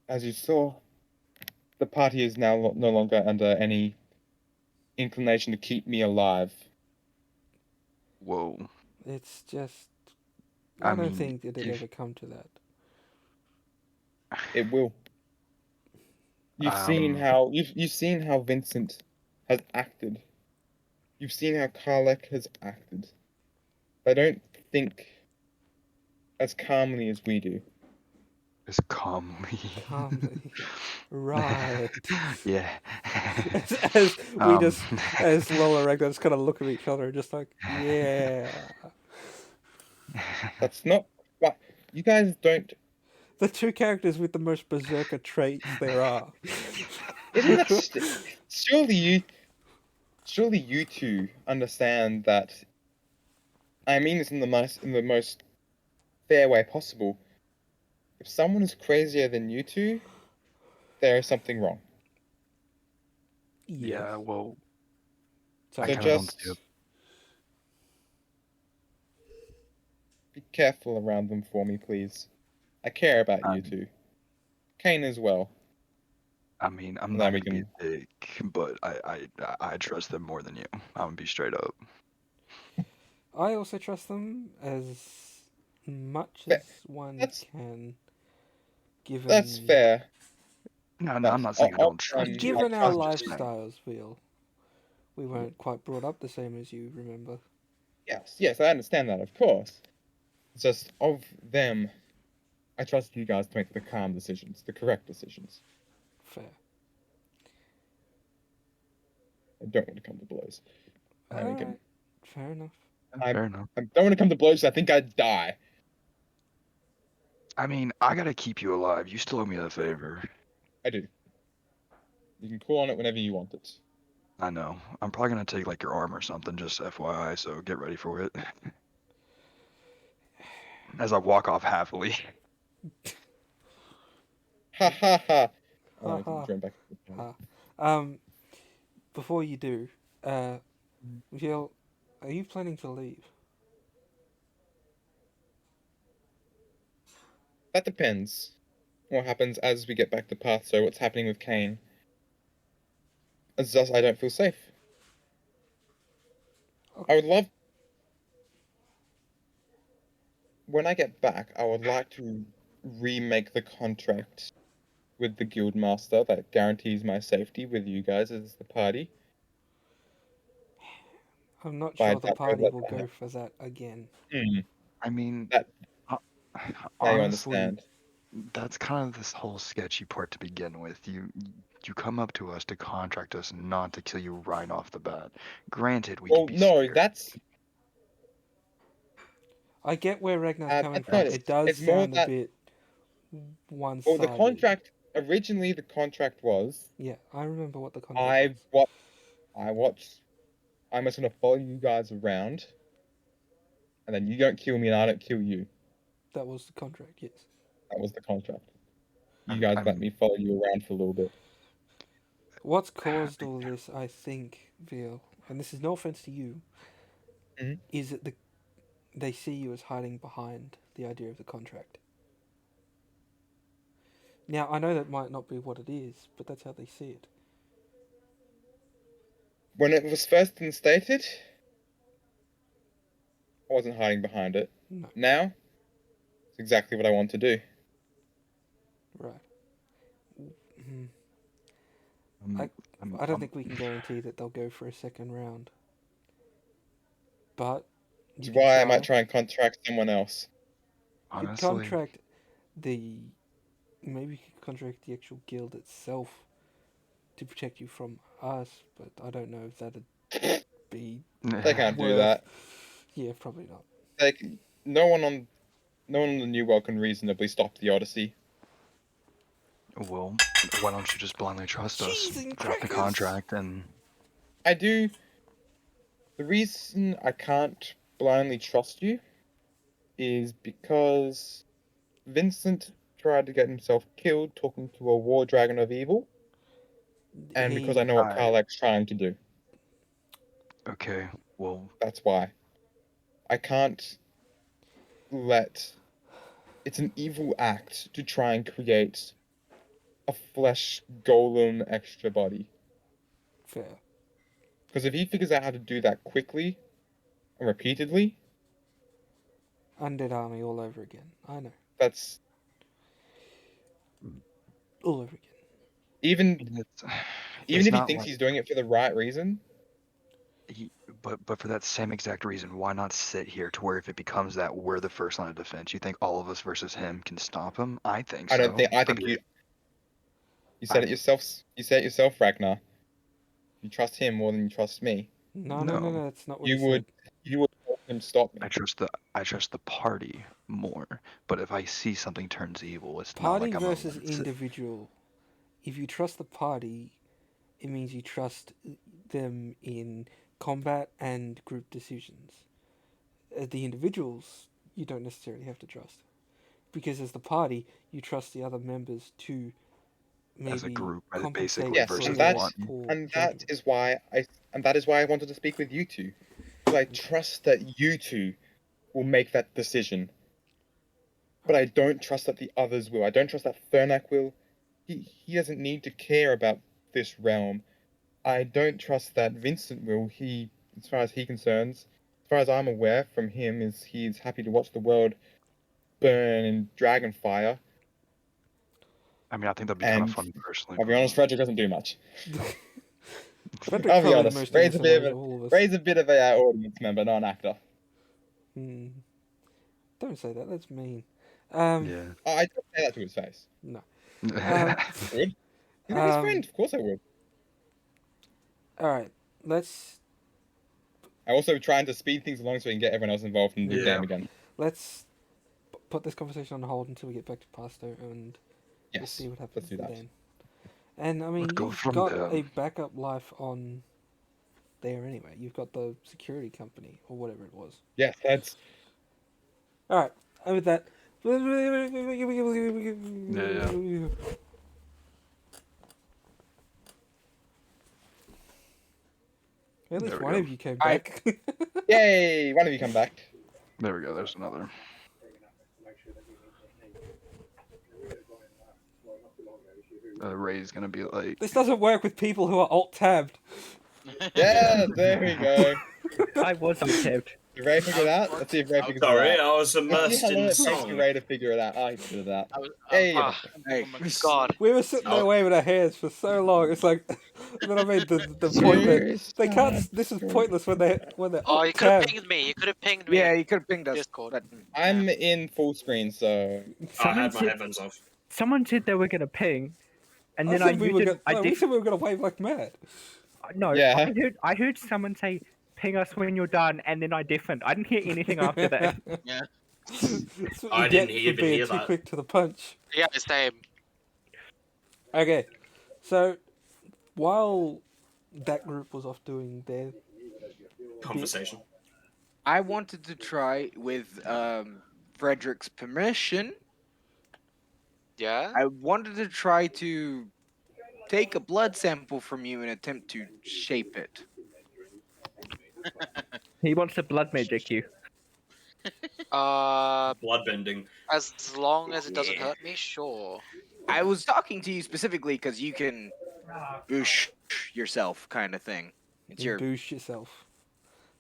as you saw, the party is now no longer under any inclination to keep me alive. whoa. It's just. I I don't mean, think it'd if ever come to that. It will. You've seen how Vincent has acted. You've seen how Karlek has acted. They don't think as calmly as we do. as calmly. Calmly. Right. Yeah. as we Um, just, as Lola and Ragnar just kind of look at each other, just like, yeah. That's not what you guys don't. The two characters with the most berserker traits there are. Isn't that surely you two understand that? I mean this in the most fair way possible. If someone is crazier than you two, there is something wrong. Yes. yeah, well, So I So kind of don't see just it. be careful around them for me, please. I care about you two. Kane as well. I mean, I'm And not then we gonna be a can. dick, but I trust them more than you. I'm gonna be straight up. I also trust them as much Fa- as one That's can, that's given fair. No, no, But I'm not saying I don't trust you. given our trust I'm just saying. lifestyles, Will. We weren't quite brought up the same as you, remember? Yes, I understand that, of course. It's just of them, I trust you guys to make the calm decisions, the correct decisions. Fair. I don't want to come to blows. And then we can. Alright. Fair enough. Fair enough. I don't want to come to blows. I think I'd die. I mean, I gotta keep you alive. You still owe me a favor. I do. You can call on it whenever you want it. I know. I'm probably gonna take like your arm or something, just FYI. So get ready for it. As I walk off happily. Ha ha ha. Ha I can ha. join back. to the party. Before you do, Gil, are you planning to leave? That depends. What happens as we get back to path? So what's happening with Kane? As thus, I don't feel safe. I would love. When I get back, I would like to remake the contract with the guildmaster that guarantees my safety with you guys as the party. I'm not By sure the that way, party will go for that again. I mean, That uh, now you honestly, understand. that's kind of this whole sketchy part to begin with. You come up to us to contract us not to kill you right off the bat. Granted, we Well, could be no, scared. that's I get where Ragnar's coming that's from. not That's it. It does It's more sound a that. bit Well, the one-sided. contract originally the contract was Yeah, I remember what the contract I was. what I'm just gonna follow you guys around, and then you don't kill me and I don't kill you. That was the contract, yes. That was the contract. You I'm- guys I'm- let me follow you around for a little bit. What's caused all this, I think, Veal, and this is no offense to you, Mhm. is that they see you as hiding behind the idea of the contract. Now, I know that might not be what it is, but that's how they see it. When it was first instated, I wasn't hiding behind it. No. Now, it's exactly what I want to do. Right. Mhm. I'm- I don't think we can guarantee that they'll go for a second round. But Which you is can why I try. might try and contract someone else. You could honestly, contract maybe you could contract the actual guild itself to protect you from us, but I don't know if that'd be They can't do worth. that. Yeah, probably not. Like, no one on the New World can reasonably stop the Odyssey. well, why don't you just blindly trust us? Cheese and Drop the crackers! contract and I do. The reason I can't blindly trust you is because Vincent tried to get himself killed talking to a war dragon of evil, and because I know what I- Karlak's trying to do. okay, well, That's why. I can't let. It's an evil act to try and create a flesh golem extra body. Fair. Because if he figures out how to do that quickly and repeatedly, Undead army all over again. I know. that's All over again. even it's, even if he not thinks like he's doing it for the right reason. but for that same exact reason, why not sit here to where if it becomes that we're the first line of defense, you think all of us versus him can stop him? I think so. I don't think. I think mean, you said I- it yourself. You said it yourself, Ragnar. You trust him more than you trust me. No, No. that's not what You he would. You would help him stop me. I trust the party more. But if I see something turns evil, it's said. Party not like versus I'm gonna sit- individual. If you trust the party, it means you trust them in combat and group decisions. The individuals, you don't necessarily have to trust. Because as the party, you trust the other members to maybe as a group, compensate basically, Yes, for versus and your that's one. poor and that judgment. is why I wanted to speak with you two. Because I trust that you two will make that decision. But I don't trust that the others will. I don't trust that Fernak will. He doesn't need to care about this realm. I don't trust that Vincent will. He, as far as as far as I'm aware from him, is he's happy to watch the world burn in dragon fire. I mean, I think that'd be kind of And funny personally. I'll be honest, Frederick doesn't do much. Frederick's I'll be probably the honest. most Ray's a innocent bit out of of all of us. Ray's a bit of a audience member, not an actor. Don't say that. That's mean. Yeah. Oh, I don't say that to his face. No. I would. He's his friend. Of course I would. All right. Let's I'm also trying to speed things along so we can get everyone else involved in the Yeah. game again. put this conversation on hold until we get back to Pasto, and we'll Yes. see what happens Let's do that. then. And I mean, Let's go you've from got there. a backup life on there anyway. You've got the security company or whatever it was. Yes, that's. All right. And with that. Yeah. At least There we one go. of you came I- back. Yay! One of you come back. There we go. There's another. Ray's gonna be like, This doesn't work with people who are alt-tabbed. Yeah, there we go. I was untapped. Did Ray figure it out? Let's see if Ray figures it Sorry, out. I was Let's see immersed how long in it takes for song. Ray to figure it out. Oh, he figured it out. I was, Hey, Ah, Hey, God. We were sitting there Oh. waving our hands for so long. It's like, and then I made the point that they can't. This is pointless when they're Oh, you could have alt-tabbed. pinged me. You could have pinged me. yeah, you could have pinged us. Discord. But I'm in full screen, so I had my said, headphones off. someone said they were gonna ping, and then I said we were muted. gonna. No, we said we were gonna wave like mad. No, Yeah. I heard someone say ping us when you're done, and then I deafened. I didn't hear anything after that. Yeah. That's what I you didn't get even for being hear too that. quick to the punch. Yeah, same. Okay, so while that group was off doing their Conversation. I wanted to try with Frederick's permission. Yeah. I wanted to try to take a blood sample from you and attempt to shape it. He wants to blood magic you. Bloodbending. As long as it doesn't Yeah. hurt me, sure. I was talking to you specifically because you can boosh yourself, kind of thing. It's You your boost yourself.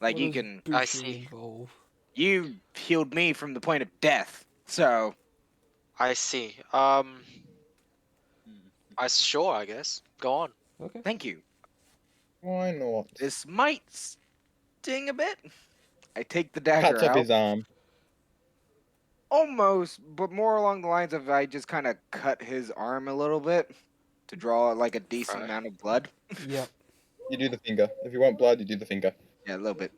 like What you does can. I boosher see. involve? You healed me from the point of death, so I see. Sure, I guess. Go on. Okay. thank you. Why not? This might sting a bit. I take the dagger Cuts off out. his arm. Almost, but more along the lines of I just kind of cut his arm a little bit to draw like a decent Right. amount of blood. Yep. You do the finger. If you want blood, you do the finger. Yeah, a little bit.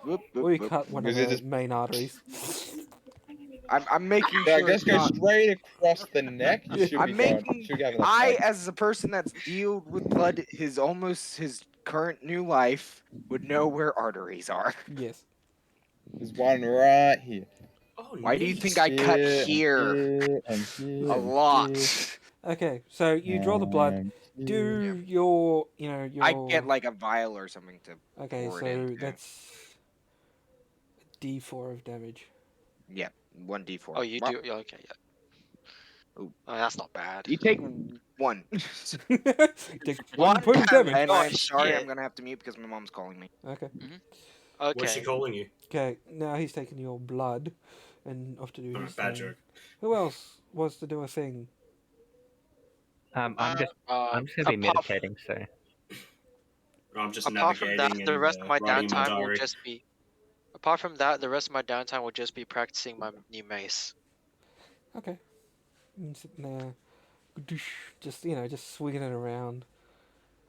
Whoop, whoop, Or you whoop. cut one of Because it the is- main arteries. I'm making Yeah, sure just it's go not. straight across the neck. You should I'm be fine. making. Should have enough I, blood. as a person that's dealt with blood, his current new life, would know where arteries are. Yes. There's one right here. Oh, Why do you think I cut Here, here and here, a and lot? here, Okay, so you draw the blood. and here. Do your, your. I get like a vial or something to. Okay, pour it so into. that's D4 of damage. Yeah, 1d4. Oh, you do. Yeah, okay, yeah. Ooh. Oh, that's not bad. You take one. Take one point of damage. And I'm Oh, sorry, shit. I'm gonna have to mute because my mom's calling me. Okay. What's she Okay. calling you? Okay, now he's taking your blood and off to do Oh, his bad thing. joke. Who else wants to do a thing? I'm just gonna be apart, meditating, so I'm just apart from navigating that, the and rest of my writing in my downtime will diary. just be. Apart from that, the rest of my downtime will just be practicing my new mace. Okay. I'm sitting there, just just swinging it around.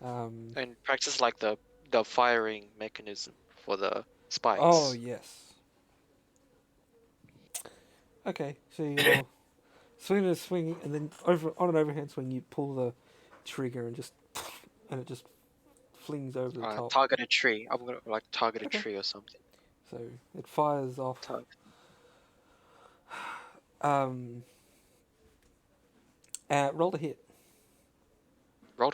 And practice like the firing mechanism for the spikes. Oh yes. Okay, so you're swinging, and then on an overhand swing, you pull the trigger and it just flings over the top. Target a tree. I'm gonna like target a Okay. tree or something. So it fires off. Roll to hit. Roll.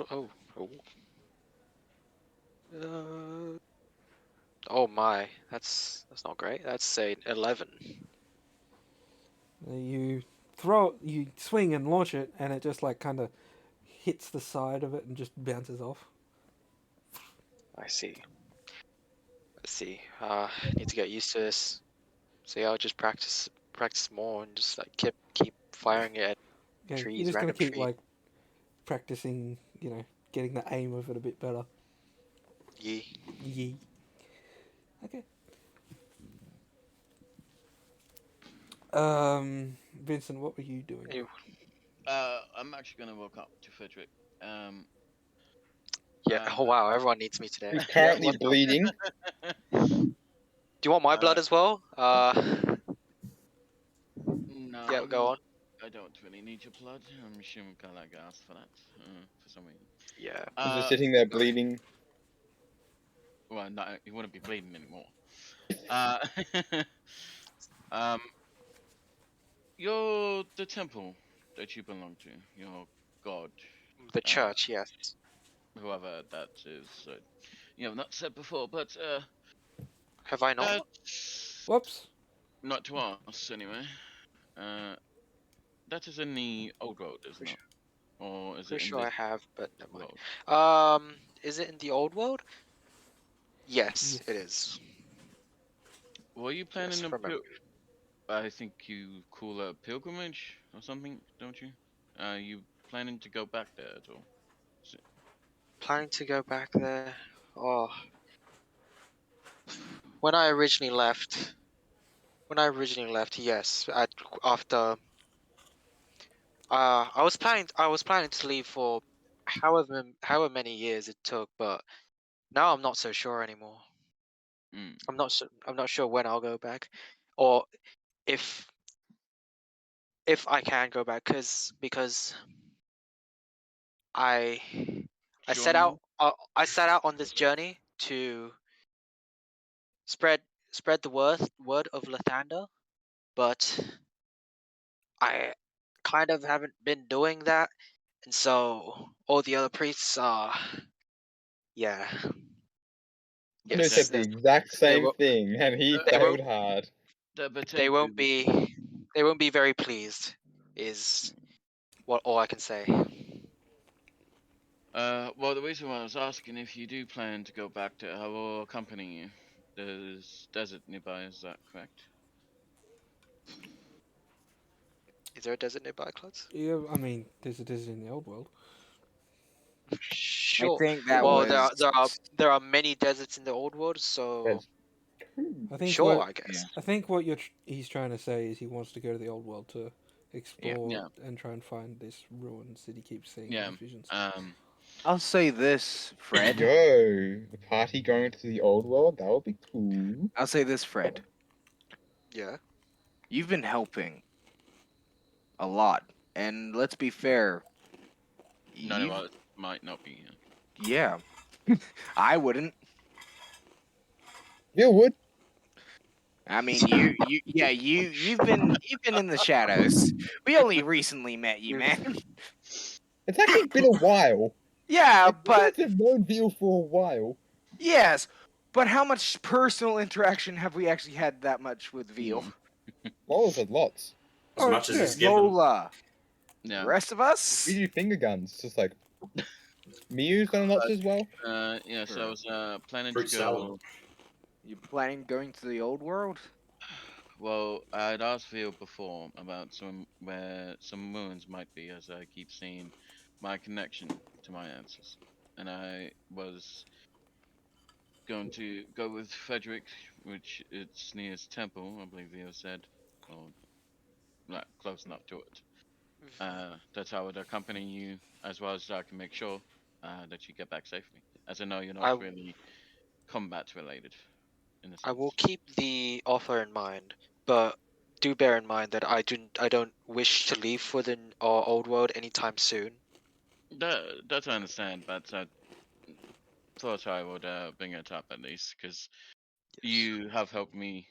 Oh my, that's not great. That's a 11. You swing and launch it, and it just like kind of hits the side of it and just bounces off. I see. Need to get used to this. So yeah, I'll just practice more and just like keep firing it at Okay, trees, you're just gonna random keep trees. like practicing, getting the aim of it a bit better. Yee. Okay. Vincent, what were you doing? I'm actually gonna walk up to Frederick. Yeah. Oh wow, everyone needs me today. He's currently What- bleeding. Do you want my blood as well? No. Yeah, go on. I don't really need your blood. I'm assuming Kalak asked for that for some reason. Yeah. He's just sitting there bleeding. Well, no, he wouldn't be bleeding anymore. You're the temple that you belong to. Your god, The church, yes. whoever that is. You have not said before, but Have I not? Whoops. not to us anyway. That is in the old world, isn't it? Or is Pretty it in sure the I have, but never mind. world? Is it in the old world? Yes, Yes. it is. Were you planning Yes, a from memory. I think you call a pilgrimage or something, don't you? You planning to go back there at all? Planning to go back there? Oh. When I originally left, yes. After I was planning to leave for however many years it took, but now I'm not so sure anymore. I'm not sure when I'll go back, or if I can go back, because I set Sure, out I set out on this journey to spread the word of Lathander, but I kind of haven't been doing that, and so all the other priests are, yeah, Anu yes, said the exact they same won't, thing, and he they failed won't, hard. The they won't potential. be very pleased. Is what all I can say. Well, the reason why I was asking if you do plan to go back to, I will accompany you. There's desert nearby, is that correct? Is there a desert nearby, Klutz? Yeah, I mean, there's a desert in the old world. I Sure. think that Well, was. there are many deserts in the old world, so There's I think sure, what I guess. I think what he's trying to say is he wants to go to the old world to explore Yeah. and try and find this ruins that he keeps seeing in Yeah. his visions. I'll say this, Fred. Yo, the party going to the old world? That would be cool. I'll say this, Fred. Yeah. You've been helping a lot, and let's be fair. None You've, of us might not be here. yeah, I wouldn't. You would. I mean, you've been in the shadows. We only recently met you, man. It's actually been a while. Yeah, Like, you but guys have known Veal for a while. yes, but how much personal interaction have we actually had that much with Veal? Lols had lots. As Oh, much as yeah. he's given. Lola, Yeah. the rest of us. We do finger guns, just like Miyu's done lots as well. Yeah, so I was planning Fruit to salad. go. You planning going to the old world? Well, I'd asked Phil before about where some ruins might be, as I keep seeing my connection to my ancestors, and I was going to go with Frederick, which it's near his temple, I believe Theo said, or like close enough to it. That I would accompany you as well as I can make sure that you get back safely, as I know you're I not really combat related. In a I will sense. keep the offer in mind, but do bear in mind that I don't wish to leave for the old world anytime soon. That I understand, but I thought I would bring it up at least, because you have helped me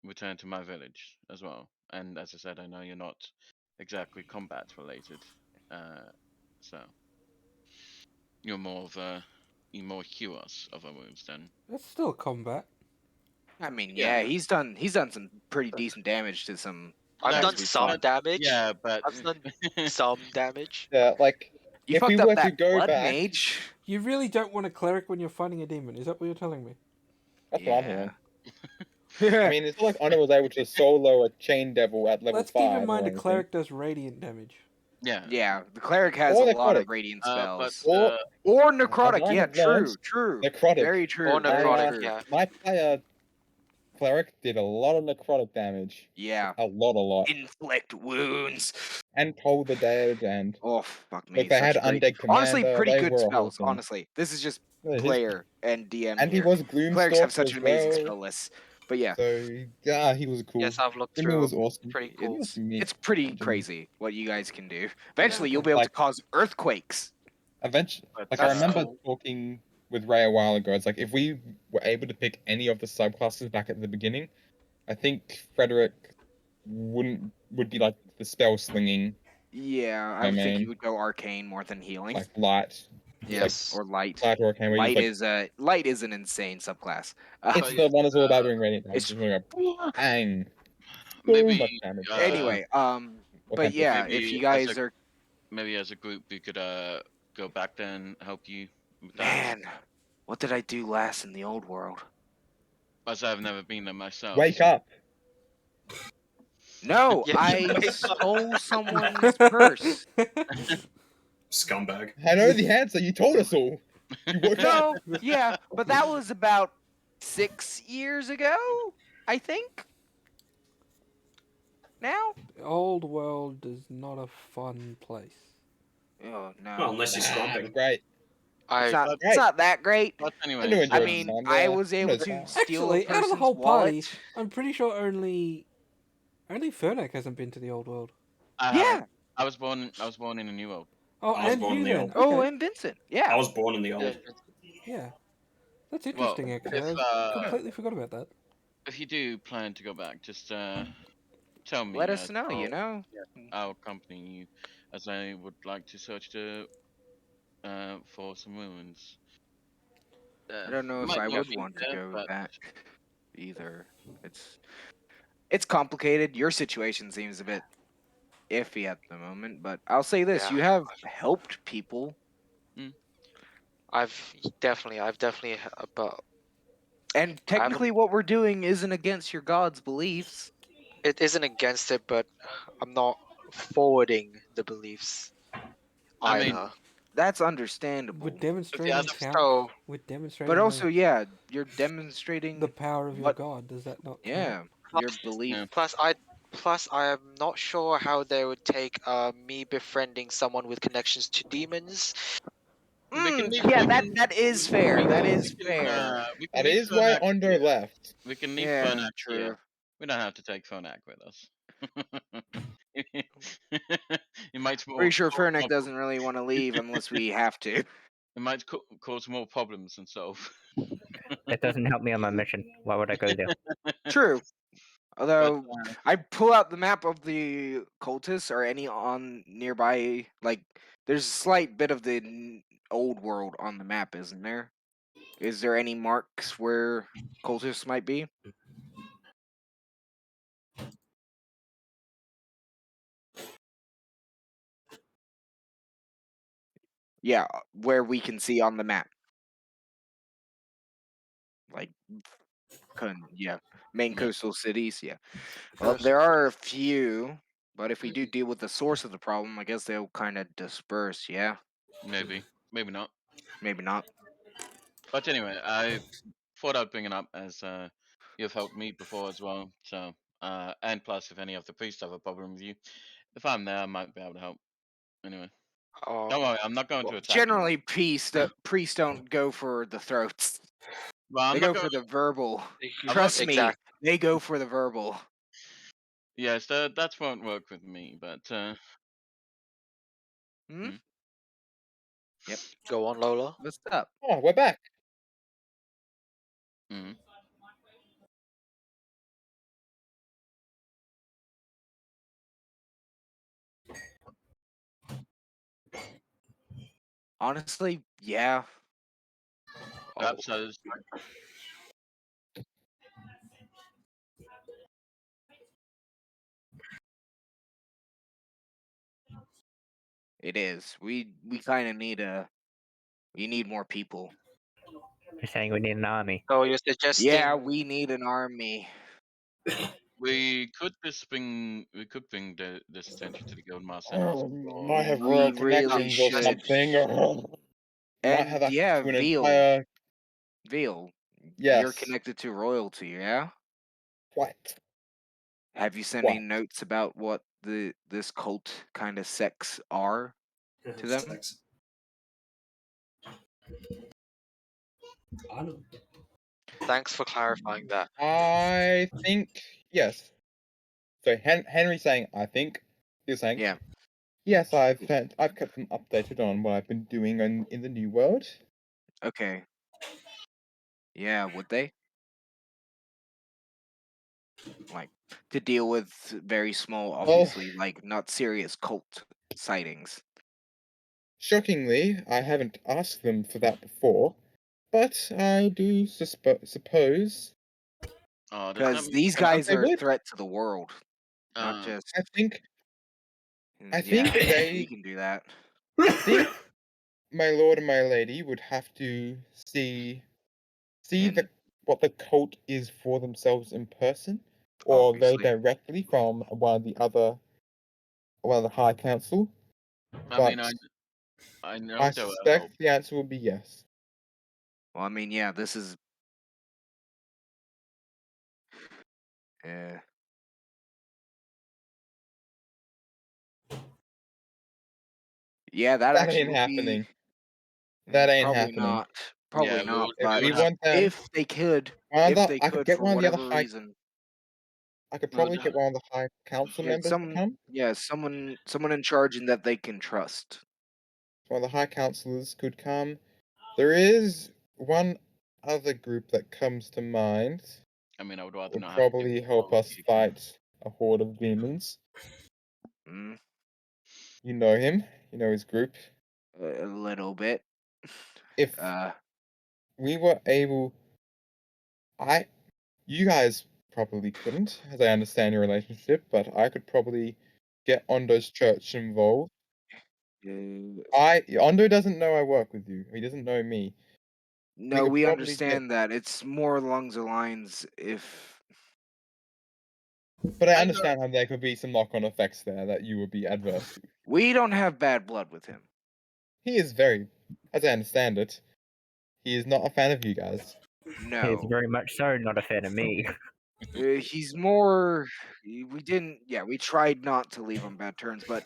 return to my village as well. And as I said, I know you're not exactly combat related, so you're more of you more heal us of our wounds then. That's still combat. I mean, Yeah. yeah, he's done some pretty decent damage to some. I've guys done we some fought. damage. Yeah, but I've done some damage. Yeah, like You if we fucked were up to that go blood back, mage. You really don't want a cleric when you're fighting a demon. Is that what you're telling me? that's what I'm hearing. I mean, it's not like Honor was able to solo a chain devil at level Let's 5 keep in mind or a anything. clerik does radiant damage. yeah. Yeah, the cleric has Or a lot necrotic. of radiant But spells. Or Or necrotic, I yeah, have learned, true. necrotic. Very true. Or very necrotic, true. yeah. My player cleric did a lot of necrotic damage. Yeah. A lot. Inflict wounds. And told the dead, and Oh, fuck me. if they such had a great... undead Honestly, commander, pretty they good were a whole spells, thing. honestly. This is just Yeah, player and DM and he here. was Clerics have Gloomstalker such as an amazing well. spell list. But yeah, So yeah, he was cool. Yes, I've looked Jimmy through. was awesome. Pretty It cool. was me. it's pretty Jimmy. crazy what you guys can do. Eventually, you'll be able to Like- cause earthquakes. Eventually, But like I that's remember cool. talking with Ray a while ago. It's like if we were able to pick any of the subclasses back at the beginning, I think Frederick would be like the spell slinging, Yeah, I I would think mean- you would go arcane more than healing. like light, Yes. Or light. light or arcane. Where you Light just, like, is an insane subclass. it's the one that's all about doing radiant damage. it's- Just going to bang, so maybe much damage. Anyway, What but kind of- yeah, maybe if you as guys a- are maybe as a group we could go back there and help you with that. man, what did I do last in the old world? As I've never been there myself. Wake so- up! No, Yeah, I wake up. stole someone's purse. Scumbag. I know the answer. You told us all. You woke up. No, yeah, but that was about 6 years ago, I think. Now? Old world is not a fun place. Oh no. Well, unless you're Nah, scrumping. great. It's I not, it's not that great. But anyway, I do enjoy I the mean, time I there. was You able know, to it's steal a Actually, out of the person's whole party, wallet. I'm pretty sure only Fernac hasn't been to the old world. Yeah. I was born in a new world. Oh, I was and born you in the then. old- Oh, Okay. and Vincent. I Yeah. was born in the old. Yeah, that's Well, interesting. Actually, if I completely forgot about that. if you do plan to go back, just tell me. Let us know. Yeah, I'll accompany you, as I would like to search for some ruins. I don't know if Might I not would be want to there, go but back either. It's complicated. Your situation seems a bit iffy at the moment, but I'll say this: Yeah. you have helped people, I've definitely, but and I haven't. technically, what we're doing isn't against your god's beliefs. It isn't against it, but I'm not forwarding the beliefs I mean, either. That's We're understandable. demonstrating other- count. So We're But demonstrating also, yeah, you're the demonstrating power of your what. god. Does that not count? Yeah, your belief. Yeah. plus I am not sure how they would take me befriending someone with connections to demons. we can leave. Yeah, We can. that is fair. We That can. is We can. fair. We can That leave is why Fernac Ondo here. left. We can leave Yeah, Fernac here. true. We don't have to take Fernac with us. It might Pretty sure cause Fernick more doesn't really want to leave unless we have to. It might cause more problems and so. That doesn't help me on my mission. Why would I go there? True. But Although I pull out the map of the cultists or any on nearby, like there's a slight bit of the old world on the map, isn't there? Is there any marks where cultists might be? Yeah, where we can see on the map. Like, yeah, main Yeah. coastal cities, yeah. Well, there are a few, but if we do deal with the source of the problem, I guess they'll kind of disperse, yeah? maybe not. Maybe not. But anyway, I thought I'd bring it up as you've helped me before as well. So and plus, if any of the priests have a problem with you, if I'm there, I might be able to help. Anyway, don't worry, I'm not going to attack you. Generally, priests don't go for the throats. Well, I'm They not go going. for the verbal. I'm Trust not- me, they go for the verbal. Yes, that won't work with me. But Hmm? Yep. Go on, Lola. What's up? Oh, we're back. mm, Honestly, yeah. perhaps It is. We kind of need we need more people. You're saying we need an army. So you're suggesting? Yeah, we need an army. we could bring this attention to the guild master. Might have We royal really connections or should. something. Might have And access yeah, to an Veal. entire. Veal, you're Yes. connected to royalty, yeah? Quite. Have you sent any What? notes about what this cult kind of sects are to them? Sex. I don't. Thanks for clarifying that. I think yes. So Henry saying I think. You're saying Yeah. yes. I've kept them updated on what I've been doing in the new world. Okay. Yeah, would they? Like to deal with very small, obviously, like not serious cult sightings. Shockingly, I haven't asked them for that before, but I do suppose. Because these guys are a threat to the world, not just. I think Yeah, they. we can do that. I think my lord and my lady would have to see what the cult is for themselves in person, or very Obviously. directly from one of the High Council. I But mean, I know I they will suspect help. the answer will be yes. Well, I mean, yeah, this is. Yeah. Yeah, that That actually ain't would happening. be. That ain't Probably happening. not. Probably Yeah, not. we But would have. if they could, I could get for one of the other whatever high. reason, I could we would probably get one of the High Council yeah, members to come. someone in charge and that they can trust. One of the High Councillors could come. There is one other group that comes to mind I mean, I would rather will not have to deal probably with help all of us you. fight a horde of demons. Mm, You know him. You know his group. a little bit. If we were able, you guys probably couldn't, as I understand your relationship, but I could probably get Ondo's church involved. Ondo doesn't know I work with you. He doesn't know me. No, could we probably understand that. It's more along the lines if But I I know. understand how there could be some knock-on effects there that you would be adverse to. we don't have bad blood with him. He is very, as I understand it, he is not a fan of you guys. He is No. very much so not a fan of me. He's more. We didn't. Yeah, we tried not to leave on bad terms, but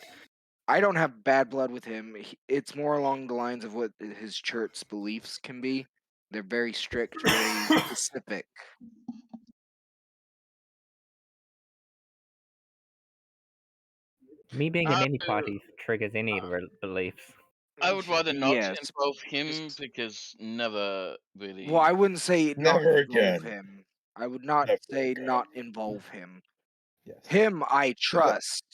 I don't have bad blood with him. It's more along the lines of what his church's beliefs can be. They're very strict, very specific. Me being in I any would- party triggers any beliefs. I would rather not Yes. involve him because never really. Well, I wouldn't say not Never involve again. him. I would not Never say again. not involve him. Yes. Him, I trust.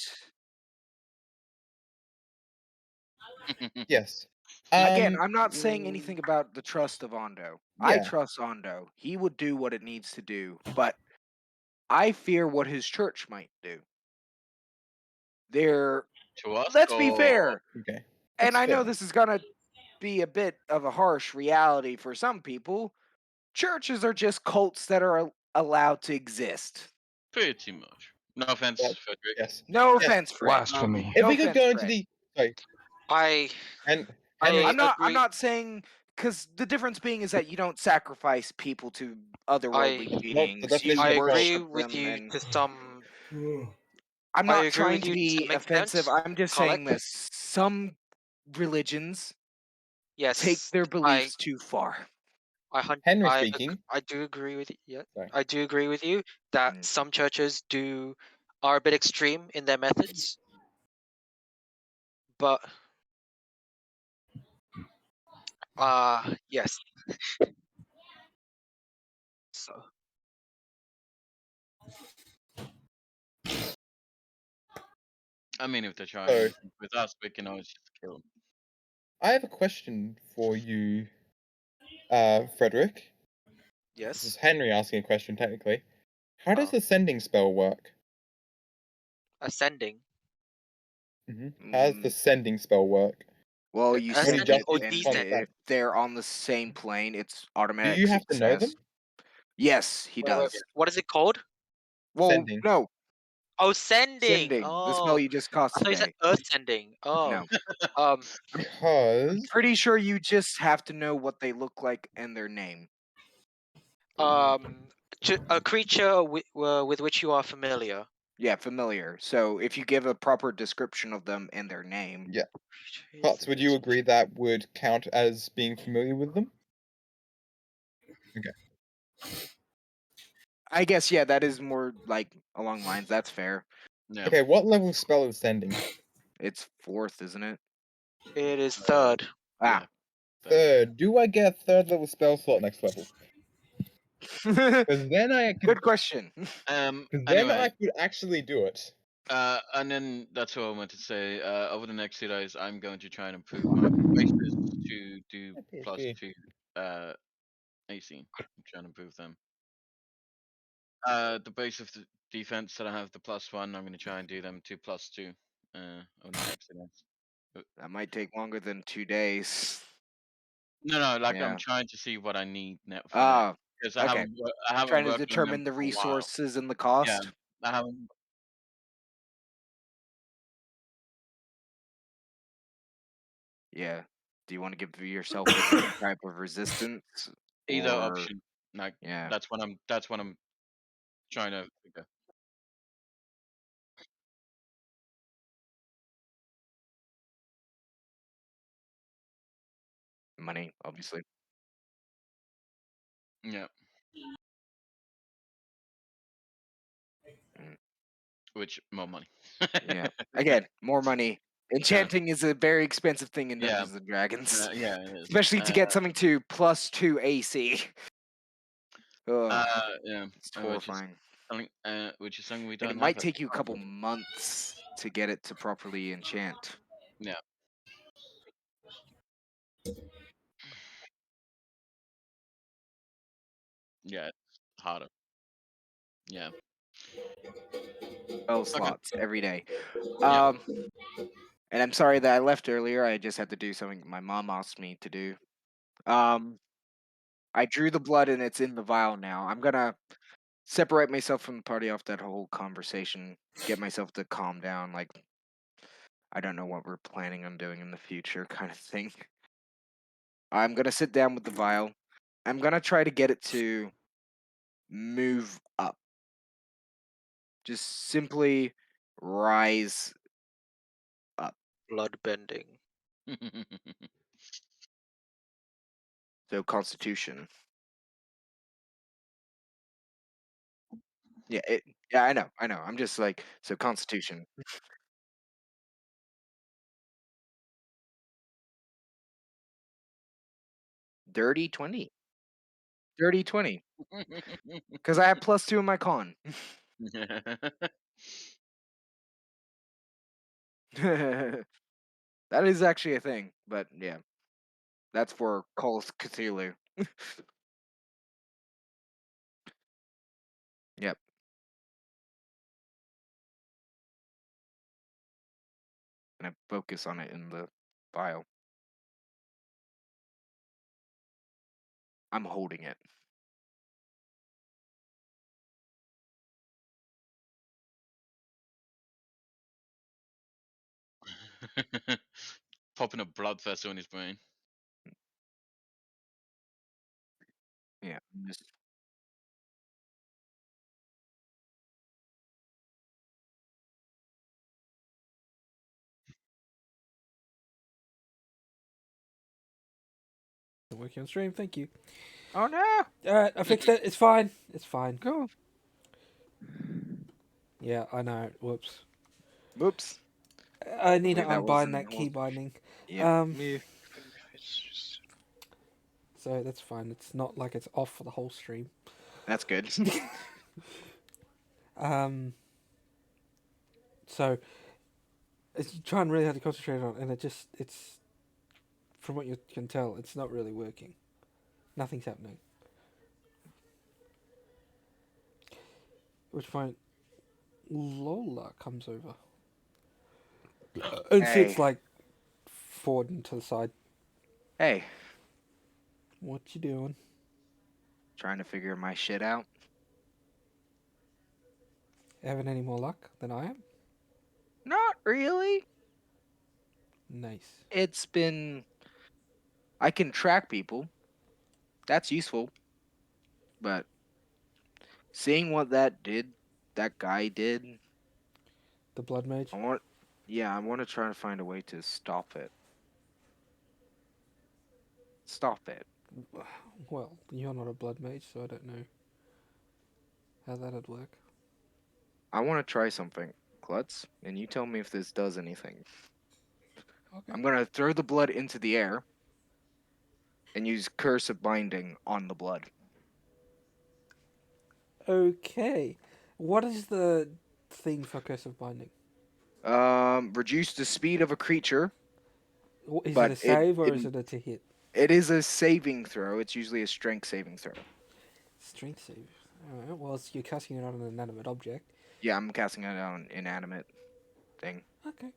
Yes. Again, I'm not saying anything about the trust of Ondo. I Yeah. trust Ondo. He would do what it needs to do, but I fear what his church might do. They're To us, let's be or fair. Okay. And That's I know fair. this is gonna be a bit of a harsh reality for some people. Churches are just cults that are allowed to exist. pretty much. No offense, Yes. Frederick. Yes. No Yes. offense, Fred. Blasphemy. If No we could offense, go into Fred. the sorry, I and I Henry, I'm not. agree. I'm not saying because the difference being is that you don't sacrifice people to otherworldly That's not the beings. definition You I of cult. agree worship with them, you and to some. I'm I not agree trying with to you to be some offensive. extent. I'm just saying this. Some religions take Yes, their beliefs too far. Henry speaking. I do agree with you. Yeah, Sorry. I do agree with you that Mm. some churches are a bit extreme in their methods, but yes. So I mean, if they're trying So- anything with us, we can always just kill them. I have a question for you, Frederick. This is yes, Henry asking a question technically. How does Oh. the sending spell work? ascending. How does the sending spell work? Well, you What do you send Ascending just it, or use and descending? contact? if they're on the same plane, it's Do automatic you have to know success. them? Yes, he Wait, does. what is it called? Well, Sending. no, Oh, sending. sending. The spell Oh, you just I cast thought you said today. ascending. Oh, No, um, I'm Because pretty sure you just have to know what they look like and their name. um, a creature with which you are familiar. Yeah, familiar. So if you give a proper description of them and their name, yeah. Potts, would you agree that would count as being familiar with them? I guess yeah, that is more like along lines. That's fair. Yeah. Okay, what level spell is sending? It's 4th, isn't it? It is third. Ah, Third. Do I get a third level spell slot next level? Because then I could. good question. Because then Anyway, I could actually do it. and then that's what I wanted to say. Over the next 2 days, I'm going to try and improve my bases to do plus PhD. 2 AC. I'm trying to improve them. The base of the defense that I have the +1, I'm going to try and do them 2 + 2 over the next 2 days. That might take longer than 2 days. No, like Yeah. I'm trying to see what I need net for Ah, because okay. I haven't Trying to worked on them determine the for a while. resources and the Yeah, cost. I haven't. Yeah. Do you want to give yourself a different type of resistance? Either Or option. Like yeah, that's what I'm trying to figure. money, obviously. Yeah. Mm. Which more money. Yeah. Again, more money. Enchanting is a very expensive thing in Yeah. Dungeons and Dragons, Yeah, it is. especially to get something to +2 AC. Ugh, Yeah, it's horrifying. which is something we And don't it have might at take the you a couple moment. months to get it to properly enchant. Yeah. Yeah, it's harder. Yeah. Oh, slots every day. Yeah. And I'm sorry that I left earlier. I just had to do something my mom asked me to do. I drew the blood and it's in the vial now. I'm gonna separate myself from the party off that whole conversation, get myself to calm down. Like, I don't know what we're planning on doing in the future, kind of thing. I'm gonna sit down with the vial. I'm gonna try to get it to move up. Just simply rise up. Blood bending. So Constitution. Yeah, yeah, I know. I'm just like, so Constitution. Dirty 20. Dirty 20. Because I have +2 in my con. That is actually a thing, but yeah. That's for Call of Cthulhu. Yep. And I focus on it in the vial. I'm holding it. Popping a blood vessel in his brain. Yeah. Just Working on stream. Thank you. Oh no! Alright, I fixed it. It's fine. It's fine. Go. Yeah, I know. Whoops. Whoops. I need to Hopefully that unbind that wasn't key binding. Yep. Um, so that's fine. It's not like it's off for the whole stream. That's good. So it's trying really hard to concentrate on, and it's from what you can tell, it's not really working. Nothing's happening. At which point, Lola comes over and sits Hey. like forward and to the side. Hey. What you doing? Trying to figure my shit out. Having any more luck than I am? Not really. Nice. It's been. I can track people. That's useful. But seeing what that guy did, The blood mage. I want to try to find a way to stop it. Stop it. Well, you're not a blood mage, so I don't know how that'd work. I want to try something, Klutz, and you tell me if this does anything. Okay. I'm gonna throw the blood into the air and use Curse of Binding on the blood. Okay. What is the thing for Curse of Binding? Reduce the speed of a creature. Is But it a save or is it a to hit? It is a saving throw. It's usually a strength saving throw. Strength save. Alright, well, you're casting it on an inanimate object. Yeah, I'm casting it on an inanimate thing. Okay.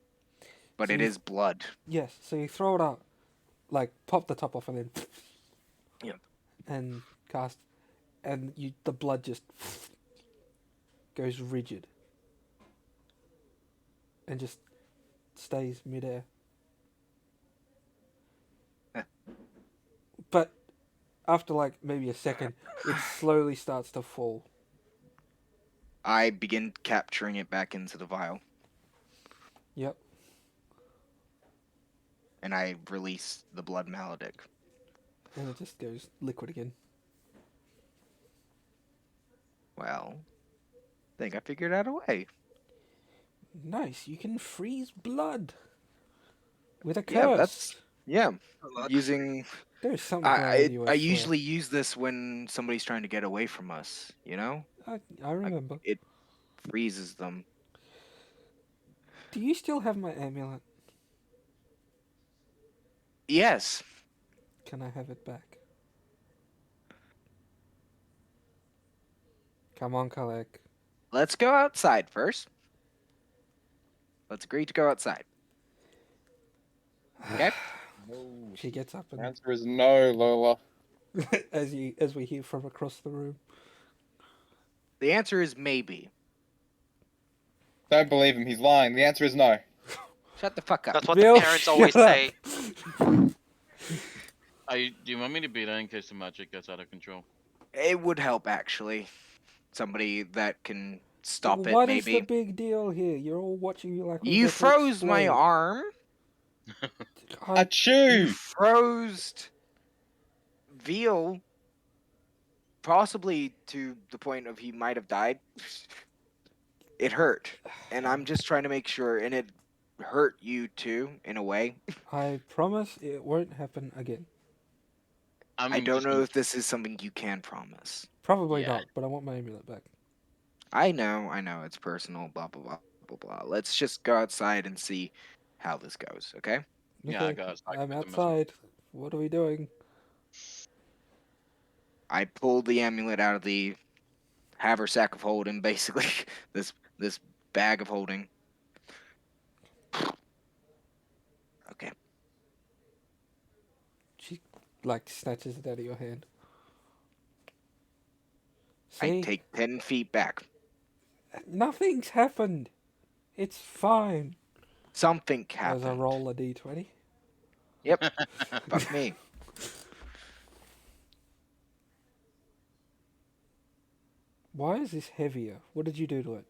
But So it is blood. Yes, so you throw it out, like, pop the top off and then... Yep. And cast, and the blood just goes rigid. And just stays midair. But after like maybe a second, it slowly starts to fall. I begin capturing it back into the vial. Yep. And I release the blood maledict. And it just goes liquid again. Well, I think I figured out a way. Nice, you can freeze blood. With a curse. Yeah, that's using. There's something wrong with you, I I swear. usually use this when somebody's trying to get away from us. You know, I remember. it freezes them. Do you still have my amulet? Yes. Can I have it back? Come on, Kalek. Let's go outside first. Let's agree to go outside. Okay. No. She gets up The and answer is no, Lola. as we hear from across the room. The answer is maybe. Don't believe him. He's lying. The answer is no. Shut the fuck up. That's what Bill, the parents always shut up. say. Do you want me to be there in case the magic gets out of control? It would help actually. Somebody that can stop it. What is Maybe. the big deal here? You're all watching me like we're You about to froze my explode. arm. You Achoo! froze Veal, possibly to the point of he might have died. It hurt, and I'm just trying to make sure, and it hurt you too, in a way. I promise it won't happen again. I don't know if this is something you can promise. Probably Yeah. not, but I want my amulet back. I know, it's personal, blah, blah, blah, blah, blah. Let's just go outside and see how this goes, okay? Yeah, I Okay, got. I'm outside. What are we doing? I pulled the amulet out of the haversack of holding, basically. this bag of holding. Okay. She like snatches it out of your hand. I See? take 10 feet back. Nothing's happened. It's fine. Something As I happened. roll a d20. Yep. Fuck me. Why is this heavier? What did you do to it?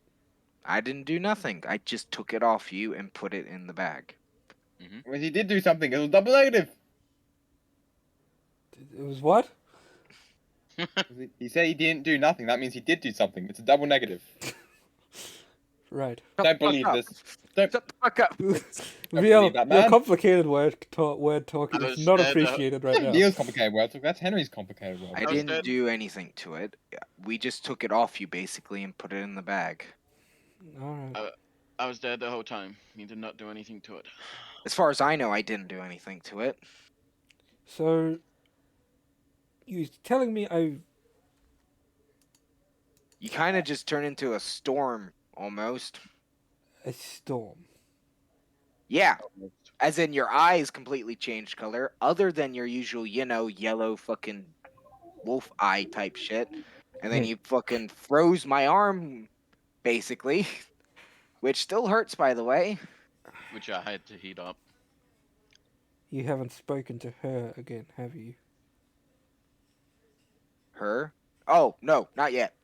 I didn't do nothing. I just took it off you and put it in the bag. Well, he did do something. It was double negative. It was what? He said he didn't do nothing. That means he did do something. It's a double negative. Right. Don't believe this. Don't. Shut the fuck up. Veal, believe that, your man. complicated word talking I is was not dead, appreciated right now. Neil's complicated word talk. That's Henry's complicated word. I was didn't dead. do anything to it. We just took it off you basically and put it in the bag. Alright. I was dead the whole time. You did not do anything to it. As far as I know, I didn't do anything to it. So, you telling me You kind of just turn into a storm almost. a storm? Yeah. As in your eyes completely changed color, other than your usual, yellow fucking wolf eye type shit. And then Yeah. you fucking froze my arm, basically. Which still hurts, by the way. Which I had to heat up. You haven't spoken to her again, have you? Her? Oh, no, not yet.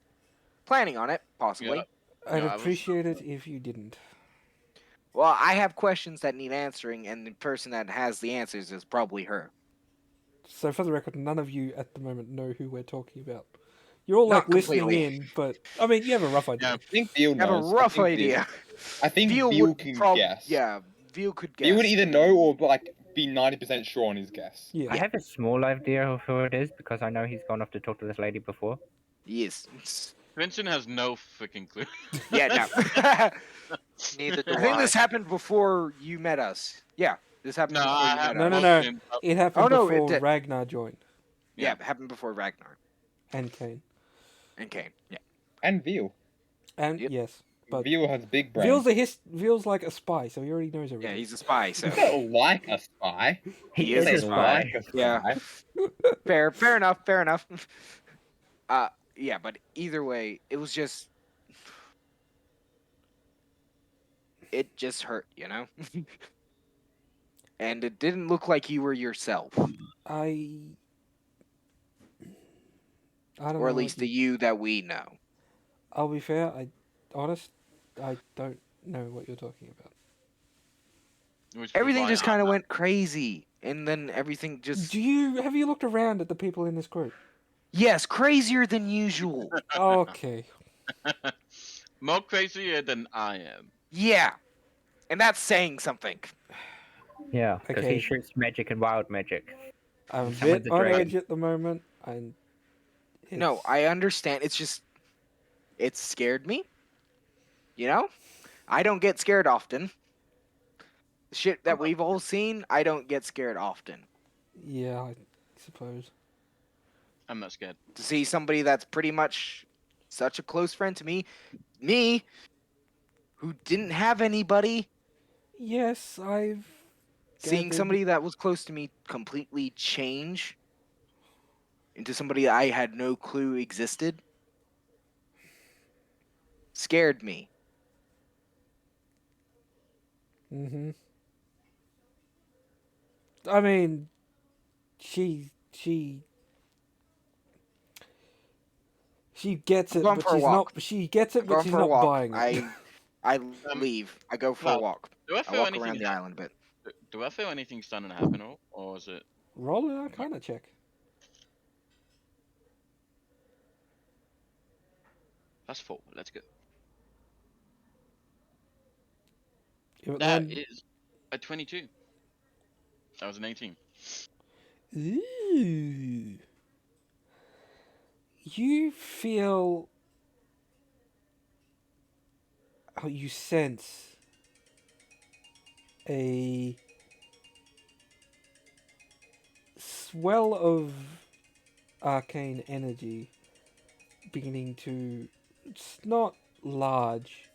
Planning on it, possibly. Yeah. I'd I was- appreciate it if you didn't. Well, I have questions that need answering, and the person that has the answers is probably her. So for the record, none of you at the moment know who we're talking about. You're all like Not listening completely. in, but I mean, you have a rough idea. Yeah. I think Veal I have a knows. rough I think Veal- idea. I think Veal Veal would can prob- guess. Yeah, Veal could guess. Veal would either know or like be 90% sure on his guess. Yeah. I have a small idea of who it is because I know he's gone off to talk to this lady before. Yes. Vincent has no freaking clue. Yeah, no. Neither do I think I. this happened before you met us. Yeah, this happened No, before I you have met No, us. no, no. looked in- It happened Oh, no, it before did. Ragnar joined Yeah, it happened before Ragnar and Kane. and Kane. Yeah. And Veal. And Yep. yes, but Veal has big brain. Veal's like a spy, so he already knows everything. Yeah, he's a spy, so He's not like a spy. he is is a He's spy. like a spy. Yeah. Fair enough. Yeah, but either way, it was just it just hurt, And it didn't look like you were yourself, I don't know. or at what least the you that we know. I'll be fair. I don't know what you're talking about. which was Everything why just I- kind of went crazy, and then everything just Have you looked around at the people in this group? yes, crazier than usual. Okay. More crazier than I am. Yeah, and that's saying something. Yeah, because Okay. he shoots magic and wild magic. I'm a And summons bit a on dragon. edge at the moment, and No, it's- I understand. It's just it scared me. You know, I don't get scared often. The shit that we've all seen, I don't get scared often. yeah, I suppose. I'm not scared. To see somebody that's pretty much such a close friend to me, who didn't have anybody, Yes, I've seeing gathered. somebody that was close to me completely change into somebody I had no clue existed scared me. Mm-hmm. I mean, she gets I'm it, going but for a she's not. walk. She gets it, I'm but going she's for a not walk. buying it. I Um, leave. I go for a well, walk. do I I feel walk anything? around the island a bit. Do I feel anything starting to happen, or is it? Roll an Arcana check. +4. Let's go. It That land. is a 22. That was an 18. Ooh. You feel. How you sense a swell of arcane energy beginning to. It's not large,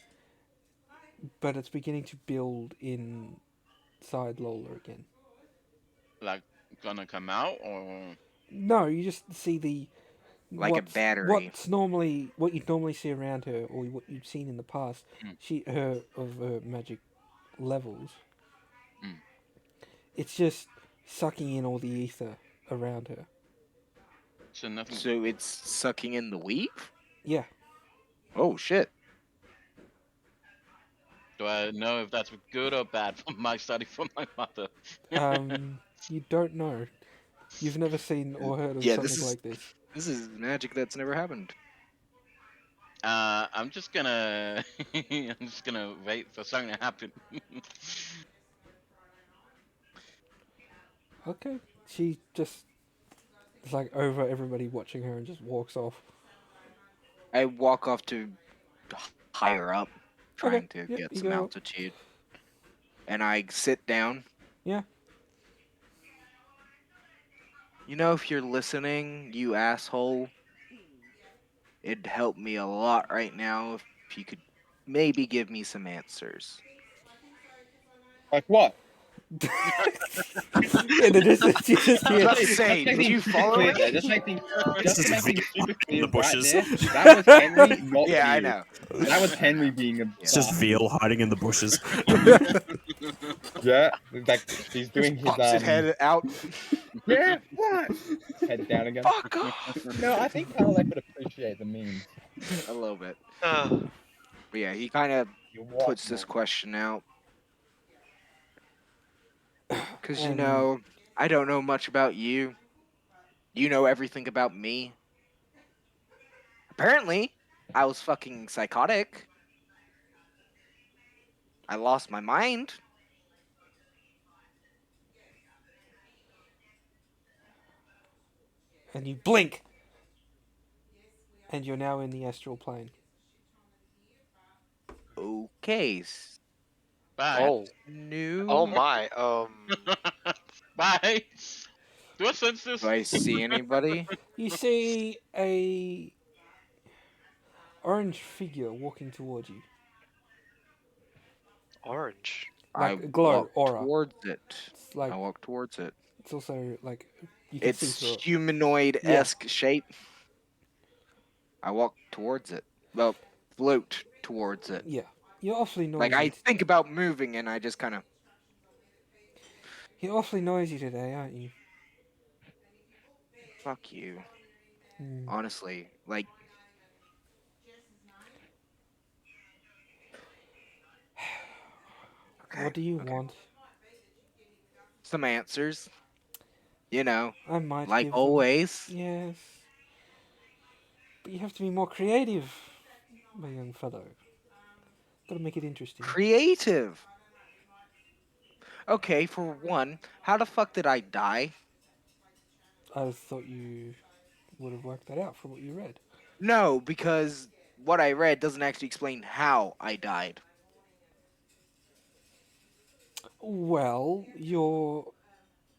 but it's beginning to build inside Lola again. Like gonna come out, or No, you just see the Like a battery. what you'd normally see around her, or what you've seen in the past. Mm. Her magic levels. Mm. It's just sucking in all the ether around her. so nothing. So it's sucking in the weave? Yeah. Oh shit. Do I know if that's good or bad from my study from my mother? You don't know. You've never seen or heard of Yeah, something like this. this is magic that's never happened. I'm just gonna I'm just gonna wait for something to happen. Okay. She just is like over everybody watching her and just walks off. I walk off to higher up, trying Okay. to Yep. get You some go. altitude. And I sit down. Yeah. You know, if you're listening, you asshole, it'd help me a lot right now if you could maybe give me some answers. Like what? In the distance, you just I was hear. about to say, did you follow clear me? there. Just make things This is super in clear the bushes. right there. That was Henry, not Yeah, I you. know. That was Henry being a It's just bastard. Veal hiding in the bushes. Yeah, like he's doing his Pops his head out. Yeah, what? Head down again. Fuck off. No, I think Karlek would appreciate the memes. A little bit. Uh, But yeah, he kind of You what? puts this question out. Because, you And know, I don't know much about you. You know everything about me. Apparently, I was fucking psychotic. I lost my mind. you blink, and you're now in the astral plane. Okay. Bye. oh, New. oh my. Bye. Do I sense this? Do I see anybody? You see a orange figure walking towards you, Orange. I like a glow walk aura. towards it. It's like I walk towards it. it's also like you can see It's through it. humanoid-esque shape. I walk towards it. Well, float towards it. Yeah, you're awfully Like I noisy. think about moving, and I just kind of. You're awfully noisy today, aren't you? Fuck you. Hmm. Honestly, like. Okay. What do you okay. want? Some answers. You know, I might like give always. them. Yes, but you have to be more creative, my young fellow. Gotta make it interesting. Creative. Okay, for one, how the fuck did I die? I thought you would have worked that out from what you read. No, because what I read doesn't actually explain how I died. Well, you're...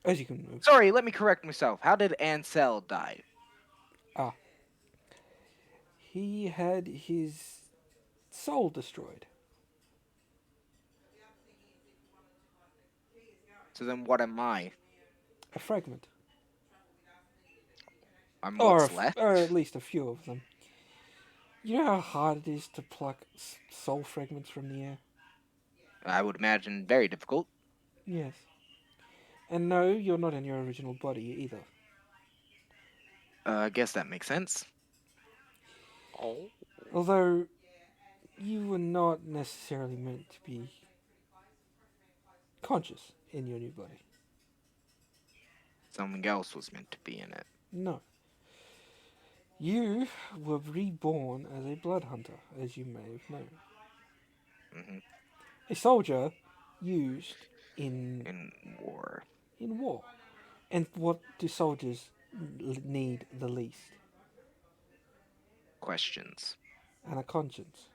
As you can move. Sorry, let me correct myself. How did Ansel die? Ah. He had his soul destroyed. So then what am I? A fragment. I'm Or, what's left? or at least a few of them. You know how hard it is to pluck soul fragments from the air? I would imagine very difficult. Yes. And no, you're not in your original body either. I guess that makes sense. Oh. Although, you were not necessarily meant to be conscious in your new body. Something else was meant to be in it. No. You were reborn as a blood hunter, as you may have known. Hmm. A soldier used in In war. war. And what do soldiers need the least? Questions. And a conscience.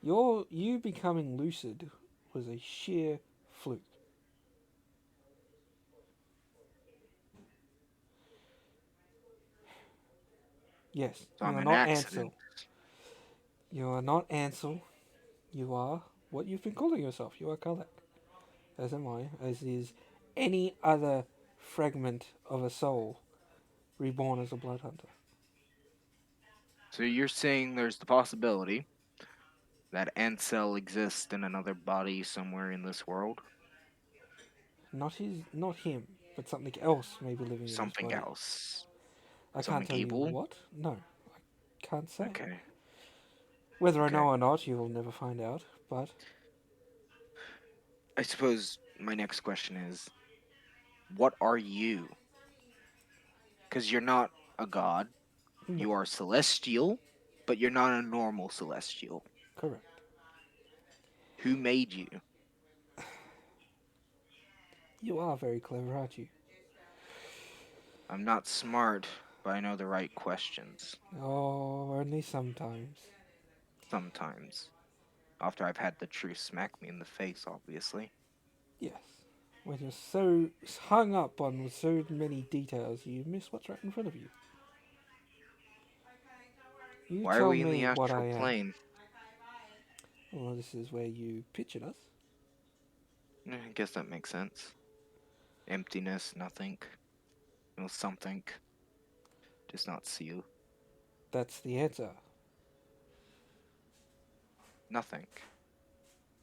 You becoming lucid was a sheer fluke. Yes, So you I'm are an not accident. Ansel. You are not Ansel. You are what you've been calling yourself. You are Kalek. As am I. As is any other fragment of a soul reborn as a blood hunter. So you're saying there's the possibility that Ansel exists in another body somewhere in this world? Not him, but something else may be living in his Something body. else. I can't Something tell you evil? what. No, I can't say. Okay. Whether I Okay. know or not, you will never find out. But I suppose my next question is, what are you? Because you're not a god. no, You are celestial, but you're not a normal celestial. correct. Who made you? You are very clever, aren't you? I'm not smart, but I know the right questions. Oh, only sometimes. Sometimes. After I've had the truth smack me in the face, obviously. Yes. When you're so hung up on so many details, you miss what's right in front of you. You Why are tell we in the me what astral I am. plane? Well, this is where you pictured us. I guess that makes sense. Emptiness, nothing. Something. Does not see you. That's the answer. Nothing.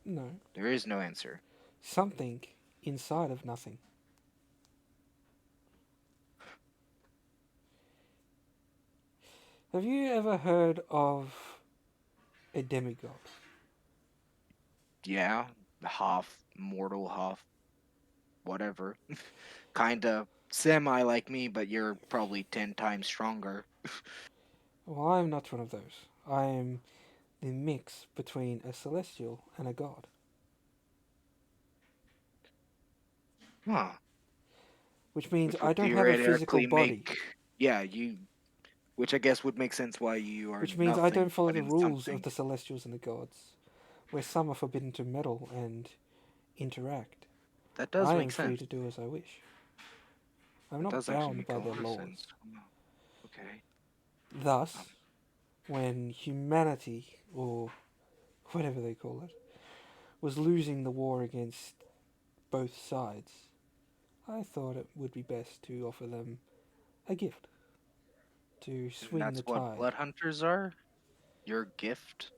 No. There is no answer. Something inside of nothing. Have you ever heard of a demigod? Yeah, half mortal, half whatever. Kinda semi like me, but you're probably 10 times stronger. Well, I'm not one of those. I am the mix between a celestial and a god. Huh. Which means Which I would don't have a physical theoretically body. make. Yeah, you. Which I guess would make sense why you are Which means I nothing don't follow but the in rules of something. the celestials and the gods, where some are forbidden to meddle and interact. That does I make am free sense. to do as I wish. I'm That not does actually bound make a by their lot of laws. sense. Okay. Thus, Um, when humanity, or whatever they call it, was losing the war against both sides, I thought it would be best to offer them a gift to and swing that's the what tide. blood hunters are? Your gift?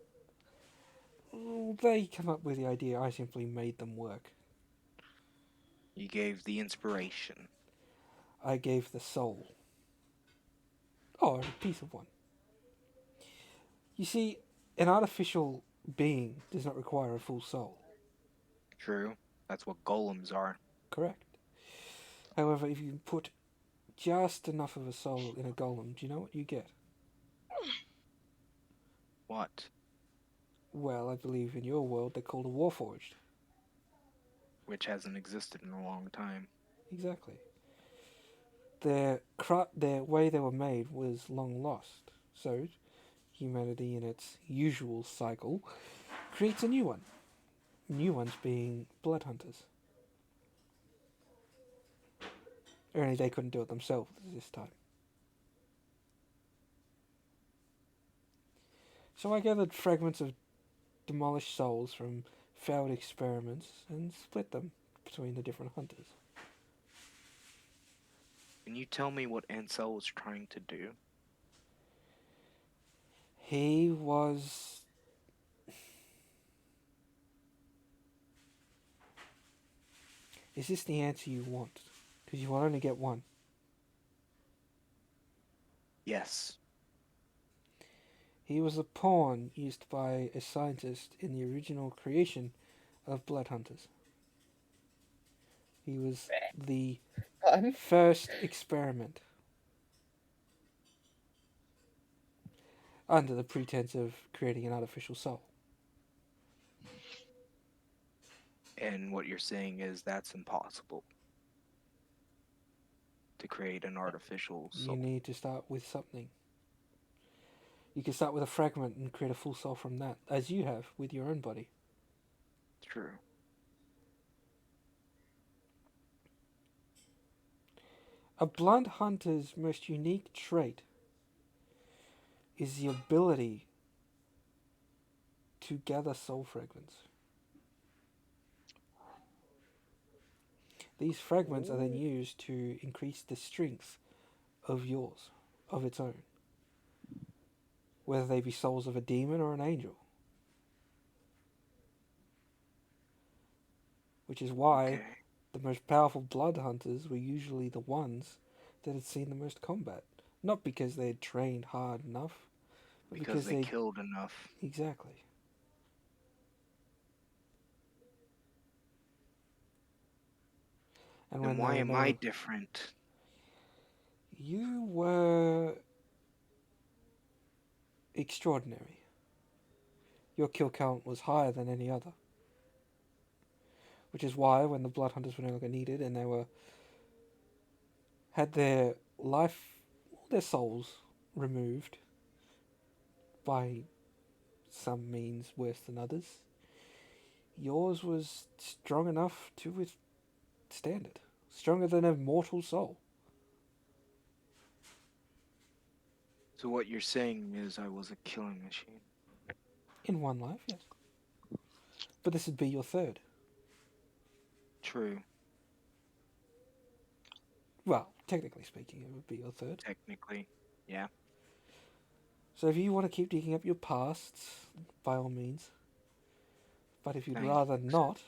They come up with the idea, I simply made them work. You gave the inspiration. I gave the soul. Or a piece of one. You see, an artificial being does not require a full soul. True. That's what golems are. Correct. However, if you put just enough of a soul in a golem, do you know what you get? What? Well, I believe in your world they're called a warforged. which hasn't existed in a long time. Exactly. Their way they were made was long lost. So humanity, in its usual cycle, creates a new one. New ones being blood hunters. Only they couldn't do it themselves this time. So I gathered fragments of demolished souls from failed experiments and split them between the different hunters. Can you tell me what Ansel was trying to do? He was... Is this the answer you want? Because you will only get one. Yes. He was a pawn used by a scientist in the original creation of blood hunters. He was the Fun. first experiment under the pretense of creating an artificial soul. And what you're saying is that's impossible. To create an artificial soul. You need to start with something. You can start with a fragment and create a full soul from that, as you have with your own body. True. A blood hunter's most unique trait is the ability to gather soul fragments. These fragments are then used to increase the strength of yours, of its own. Whether they be souls of a demon or an angel. Which is why the most powerful blood hunters were usually the ones that had seen the most combat. Not because they had trained hard enough, but because they killed enough. Exactly. And when why am I different? You were extraordinary. Your kill count was higher than any other. Which is why when the blood hunters were no longer needed and they had their their souls removed by some means worse than others, yours was strong enough to withstand it. Stronger than a mortal soul. So what you're saying is I was a killing machine. In one life, yes. But this would be your third. True. Well, technically speaking, it would be your third. Technically, yeah. So if you want to keep digging up your pasts, by all means. But if you'd rather not,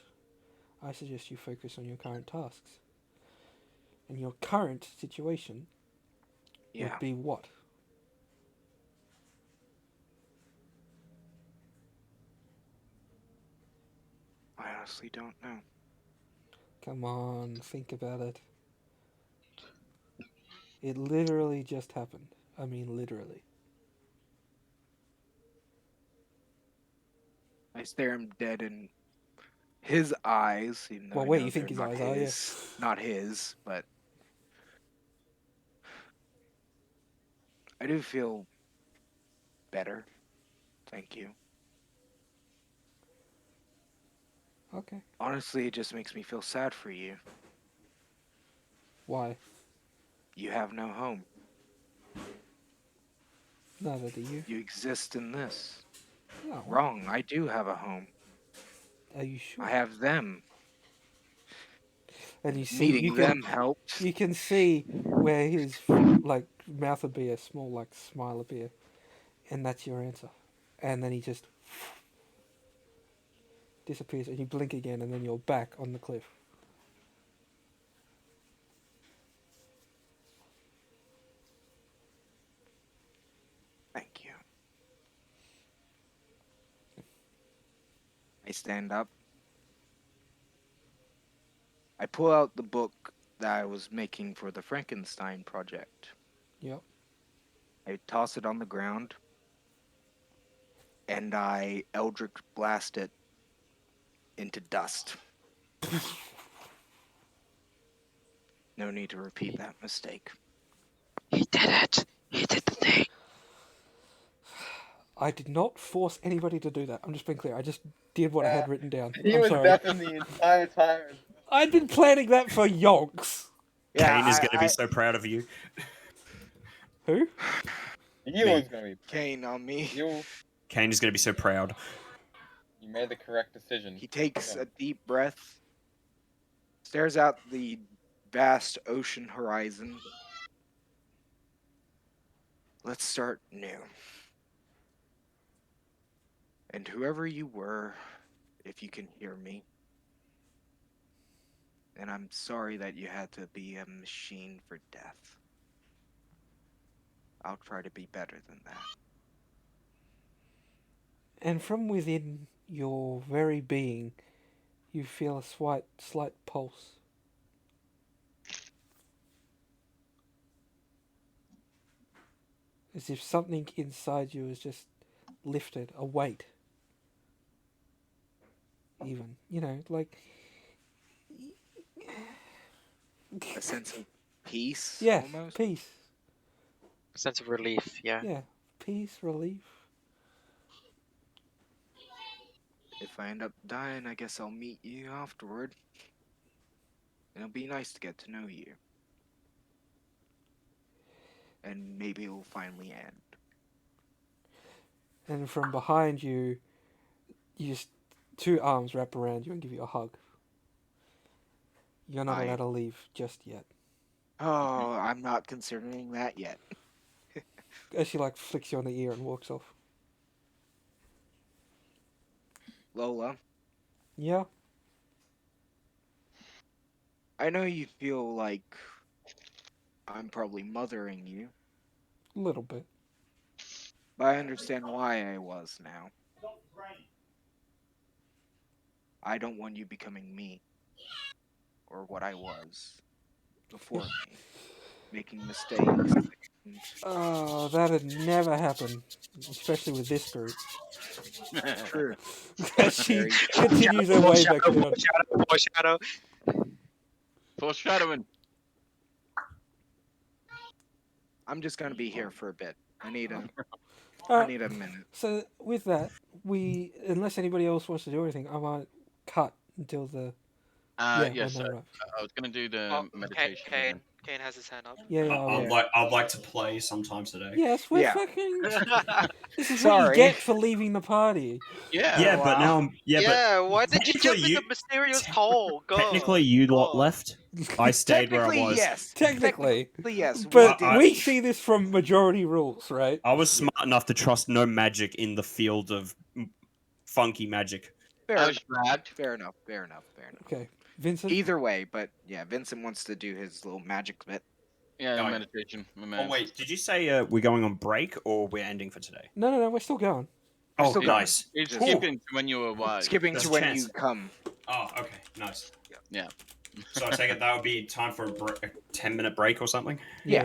I suggest you focus on your current tasks. And your current situation would be what? I honestly don't know. Come on, think about it. It literally just happened. I mean, literally. I stare him dead in his eyes, even though Well, I where know you think they're his not eyes are, yeah. not his, but I do feel better. Thank you. Okay. Honestly, it just makes me feel sad for you. Why? You have no home. Neither do you. You exist in this. No. Wrong, I do have a home. Are you sure? I have them. And you see, Meeting them helps. You can see where his mouth would be a small smile appear, and that's your answer. And then he just disappears, and you blink again, and then you're back on the cliff. Thank you. I stand up. I pull out the book that I was making for the Frankenstein project. Yep. I toss it on the ground, and I Eldritch blast it into dust. No need to repeat that mistake. He did it. He did the thing. I did not force anybody to do that. I'm just being clear. I just did what I had written down. He I'm was sorry. deafened the entire time. I'd been planning that for yonks. Yeah, Kane is going to be so proud of you. Who? You Me. was gonna be. Kane on me. You Kane is going to be so proud. made the correct decision. He takes Yeah. a deep breath, stares out the vast ocean horizon. Let's start new. And whoever you were, if you can hear me, and I'm sorry that you had to be a machine for death. I'll try to be better than that. And from within your very being, you feel a slight pulse. As if something inside you is just lifted, a weight. Even, like... A sense of peace, Yeah, almost. peace. Sense of relief, yeah. Yeah, peace, relief. If I end up dying, I guess I'll meet you afterward. It'll be nice to get to know you. And maybe it'll finally end. And from behind you, just two arms wrap around you and give you a hug. You're not allowed to leave just yet. Oh, I'm not considering that yet. As she flicks you on the ear and walks off. Lola, Yeah, I know you feel like I'm probably mothering you, a little bit. but I understand why I was now. I don't want you becoming me, or what I was before me, making mistakes. Oh, that'd never happen, especially with this group. True. As she Very- continues her way back down. Foreshadow. Foreshadowing. I'm just gonna be here for a bit. I need a Alright, minute. so with that, unless anybody else wants to do anything, I might cut until the... Yes, when they arrive. I was gonna do the Oh, meditation. again. Kane has his hand up. Yeah, I'd like to play sometime today. Yes, we're Yeah. fucking... This is what Sorry. you get for leaving the party. Yeah, but now I'm. Yeah, why did you jump technically in the mysterious hole? God. Technically, you lot God. left. I stayed where I Technically, was. yes. Technically. Yes. But I- we see this from majority rules, right? I was smart enough to trust no magic in the field of funky magic. I was dragged. Fair enough. Okay. Vincent? Either way, but yeah, Vincent wants to do his little magic bit. Yeah, Oh, yeah. meditation. Oh wait, did you say we're going on break or we're ending for today? No, we're still going. Oh, still going. nice. It's Cool. skipping to when you arrive. Skipping There's to a when chance. you come. Oh, okay, nice. Yeah. So I take it that would be time for a 10-minute break or something. Yeah.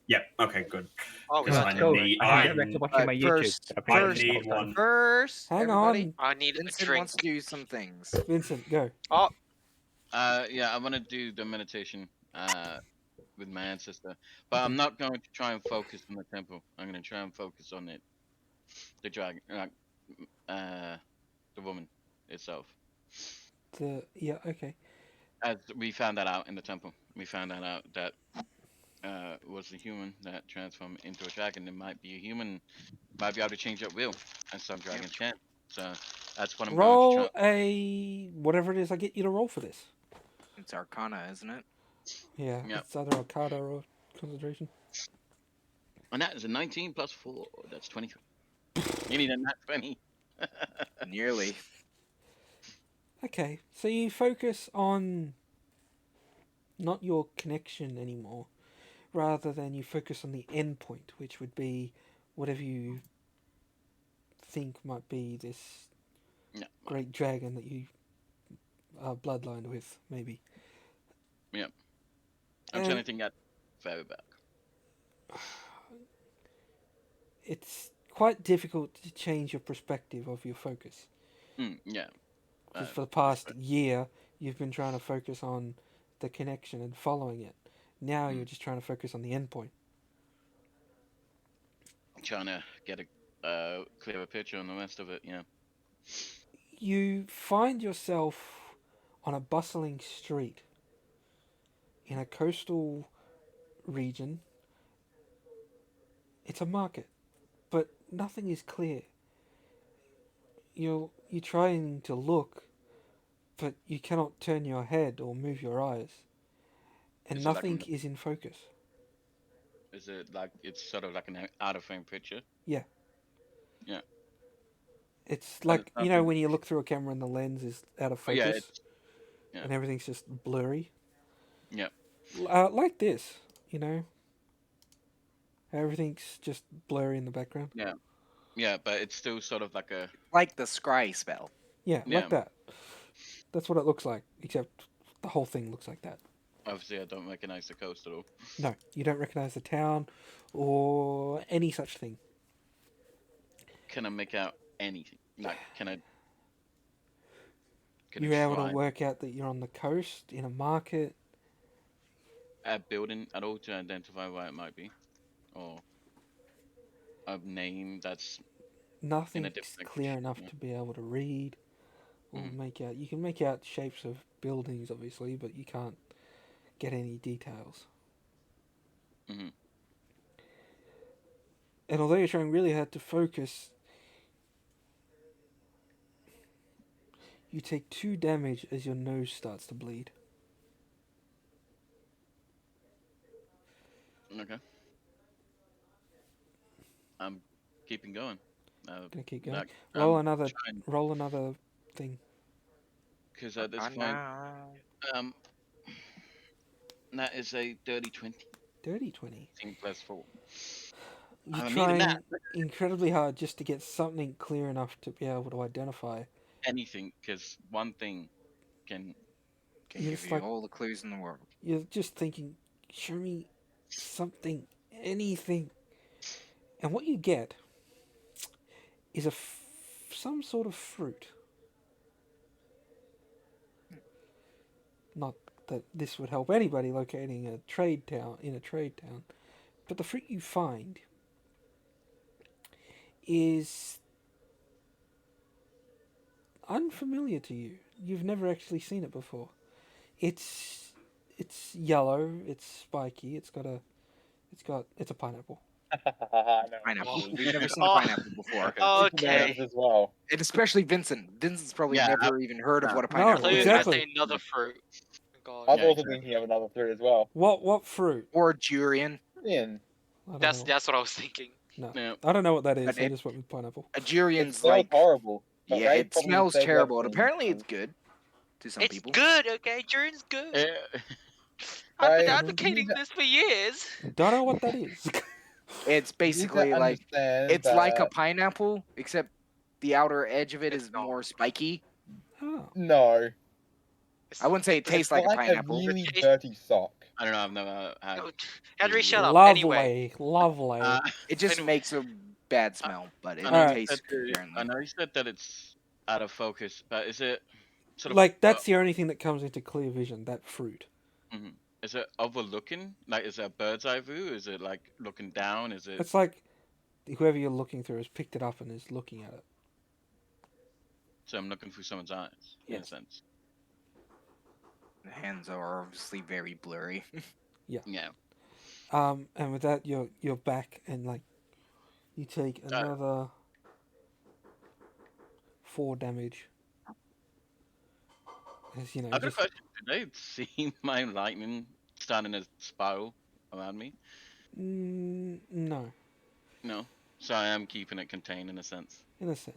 Yep. Okay, good. Oh, Because God. I Cool. need. I can get back to watching my YouTube. First, I think I it's need about time. one. First, Hang everybody, on. I need a Vincent drink. wants to do some things. Vincent, go. Yeah, I want to do the meditation with my ancestor, but I'm not going to try and focus on the temple. I'm going to try and focus on it, the dragon, the woman itself. Okay. As we found that out in the temple, we found that out that was a human that transformed into a dragon. It might be a human, might be able to change at will, and some dragons can. So that's what I'm going Roll to try. a... whatever it is I get you to roll for this. It's Arcana, isn't it? Yeah, Yeah. it's either Arcana or Concentration. And that is a 19 plus 4. That's 23. You need a nat 20. Nearly. Okay, so you focus on not your connection anymore, rather than you focus on the end point, which would be whatever you think might be this Yeah. great dragon that you are bloodlined with, maybe. Yeah. I'm And- trying to think that further back. It's quite difficult to change your perspective of your focus. Yeah. Because for the past year, you've been trying to focus on the connection and following it. Now you're just trying to focus on the end point. Trying to get a clearer picture on the rest of it. Yeah. You find yourself on a bustling street in a coastal region. It's a market, but nothing is clear. You're trying to look, but you cannot turn your head or move your eyes, and Is it like nothing is in focus. Is it like it's sort of like an out of frame picture? Yeah. Yeah. It's There's like, nothing. when you look through a camera and the lens is out of Oh, yeah. focus Yeah. and everything's just blurry. Yeah. Like this, everything's just blurry in the background. Yeah. Yeah, but it's still sort of like a. Like the scry spell. Yeah, Yeah. like that. That's what it looks like, except the whole thing looks like that. Obviously, I don't recognize the coast at all. No, you don't recognize the town or any such thing. Can I make out anything? Like, can I? Can You're I able to try work out that you're on the coast in a market. a building at all to identify where it might be, or a name that's in a Nothing's different clear language? enough Yeah. to be able to read or Mhm. make out. You can make out shapes of buildings, obviously, but you can't get any details. Mhm. And although you're trying really hard to focus, you take 2 damage as your nose starts to bleed. Okay. I'm keeping going. Gonna keep going. Like, Roll I'm another. trying Roll another thing. because at this point, um, that is a dirty 20. Dirty 20. 18 plus 4. You're I'm needing that. trying incredibly hard just to get something clear enough to be able to identify. Anything, because one thing can. Can You're give just you like- all the clues in the world. You're just thinking, show me something, anything. And what you get is some sort of fruit. Not that this would help anybody locating a trade town, but the fruit you find is unfamiliar to you. You've never actually seen it before. It's yellow, it's spiky, it's a pineapple. Pineapple. Oh. We've never seen a Oh. pineapple before. Okay. As well. And especially Vincent. Vincent's probably Yeah, never even heard of no. what a No, pineapple Clue, is. exactly. I say another fruit. God. I was Yeah, also exactly. thinking of another fruit as well. What fruit? Or durian. Durian. I don't That's know. that's what I was thinking. No, Yeah. I don't know what that is. But I it- just went with pineapple. A It durian's smells like horrible. But yeah, Ray it probably smells said worse terrible. And things. apparently it's good to some It's people. good, okay? Durian's good. Eh, I've been I- advocating this for years. Don't know what that is. It's You need basically to like understand it's like a that- pineapple, except the outer edge of it It's is not. more spiky. Oh. No. I wouldn't say it tastes It's like a like pineapple. really It tastes- dirty sock. I don't know. I've never had. Oh, Henry, shut up. Lovely, Anyway, lovely. It just Anyway. makes a bad smell, but it I know, Alright. you tastes said good that, I apparently. know you said that it's out of focus, but is it sort of Like that's the only thing that comes into clear vision. That fruit. Is it overlooking? Like, is it a bird's eye view? Is it like looking down? Is it? It's like whoever you're looking through has picked it up and is looking at it. So I'm looking through someone's eyes, in a Yes. sense. The hands are obviously very blurry. Yeah. And with that, you're back and like you take another 4 damage. As I've got a question. Did they see my lightning starting to spiral around me? No, No. So I am keeping it contained in a sense. in a sense.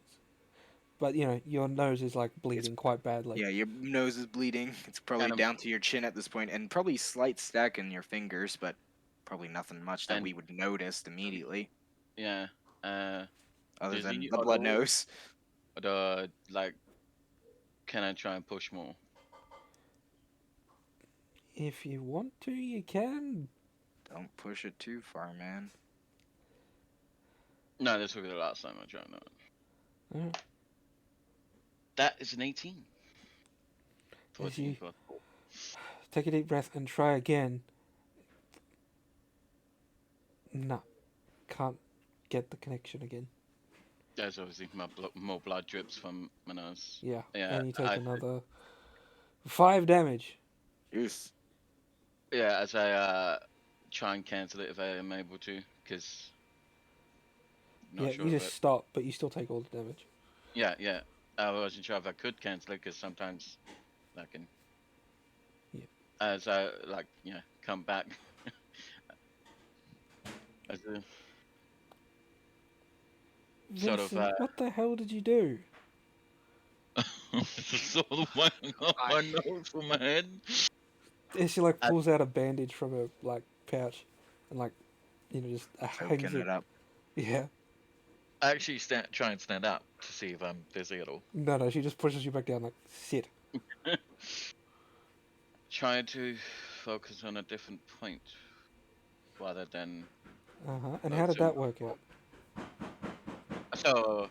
But your nose is like bleeding quite badly. Yeah, your nose is bleeding. It's probably Kind of- down to your chin at this point, and probably slight stack in your fingers, but probably nothing much that And- we would notice immediately, Yeah. other Dizzy than the at blood all? nose. But like, can I try and push more? If you want to, you can. Don't push it too far, man. No, this will be the last time I try that. Alright. That is an 18. As 14 you plus 4. take a deep breath and try again. No, can't get the connection again. There's obviously more blood drips from my nose. Yeah, Yeah, and you take another 5 damage. Yes. Yeah, as I try and cancel it if I am able to, because not Yeah, sure you if just it. stop, but you still take all the damage. Yeah, yeah. I wasn't sure if I could cancel it because sometimes I can. Yeah. As I come back. As a sort Vincent, of what the hell did you do? sort of wiping off my nose from my head. And she like pulls out a bandage from her like pouch, and like just hangs Soaking it. it up. Yeah. I actually try and stand up to see if I'm dizzy at all. No, she just pushes you back down like sit. Trying to focus on a different point rather than And how did focusing. that work out? I saw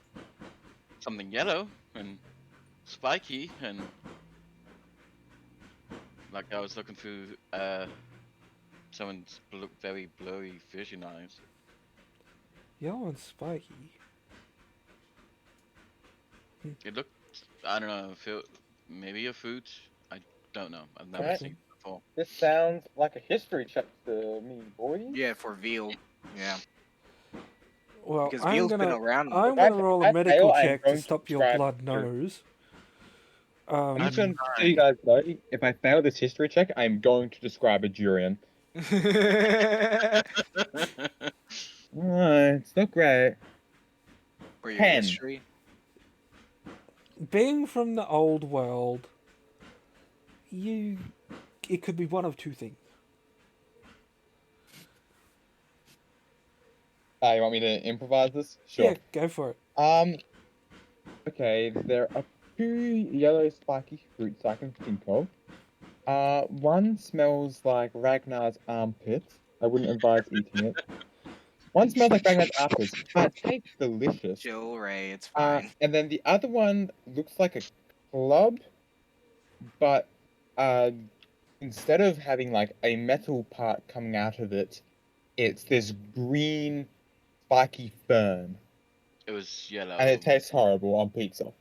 something yellow and spiky, and like I was looking through someone's very blurry vision eyes. Yellow and spiky. It looked, I don't know, maybe a fruit. I don't know. I've never Alright. seen it before. This sounds like a history check to me, boys. Yeah, for veal. Yeah. Well, Because I'm veal's been gonna around. roll a If I medical fail, I'm check to going to stop your describe blood your- nose. I'm just going to so you guys know, if I fail this history check, I'm going to describe a durian. It's not great. For your 10. history. Being from the old world, it could be one of two things. You want me to improvise this? Sure. Yeah, go for it. Okay, there are 2 yellow spiky fruits I can think of. One smells like Ragnar's armpit. I wouldn't advise eating it. One smells like Ragnar's armpit, but it tastes delicious. Chill, Ray. It's fine. And then the other one looks like a club, but instead of having like a metal part coming out of it, it's this green spiky fern, It was yellow. and it tastes horrible on pizza.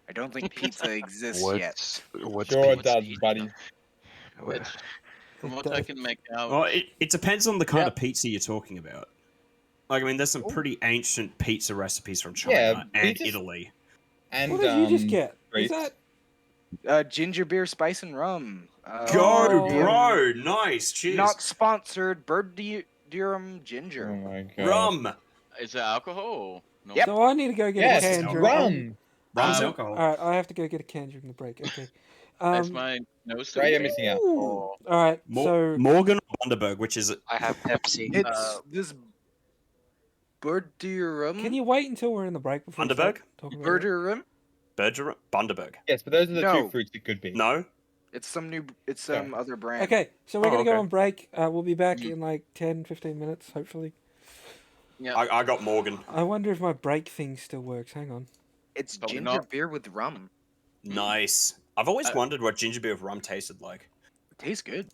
I don't think pizza exists yet. What's Sure it pizza? does, buddy. It's, from It what I does. can make out. Well, it depends on the kind Yep. of pizza you're talking about. Like, I mean, there's some pretty ancient pizza recipes from China Yeah, and pizza's- Italy. And What did you just get? Greece. Is that Ginger beer, spice, and rum. Go, Oh. bro! Nice, cheers. Not sponsored. Durham Oh ginger. my god. Rum. Is it alcohol? Or no? Yep. So I need to go get Yes, a it's can during. rum. Rum's Um, alcohol. All right, I have to go get a can during the break. Okay. Is my nose Right, you're bleeding? missing out. Or All right. So Morgan or Bundaberg, which is I have Pepsi. It's this Durham. can you wait until we're in the break before you start Bundaberg? talking about it? Durham? Berger Bundaberg. Yes, but those are the No. 2 fruits it could be. No. It's some other brand. Okay, so we're Oh, gonna go okay. on break. We'll be back Mhm. in like 10, 15 minutes, hopefully. Yeah. I got Morgan. I wonder if my break thing still works. Hang on. It's Probably ginger not. beer with rum. Nice. I've always Uh, wondered what ginger beer with rum tasted like. It tastes good.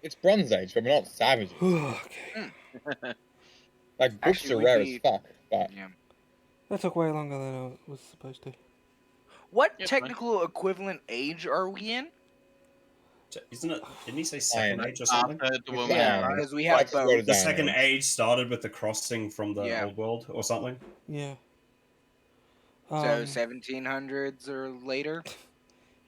It's Bronze Age, but we're not savages. Okay. Like, books Actually, are we'd rare be- as fuck, but Yeah. That took way longer than I was supposed to. What Yeah, fine. technical equivalent age are we in? Isn't it? Didn't he say second Iron. age or something? After the It's woman. Yeah, Iron. because we have Like, both. what is The Iron second Age? age started with the crossing from the Yeah. old world or something. Yeah. So 1700s or later.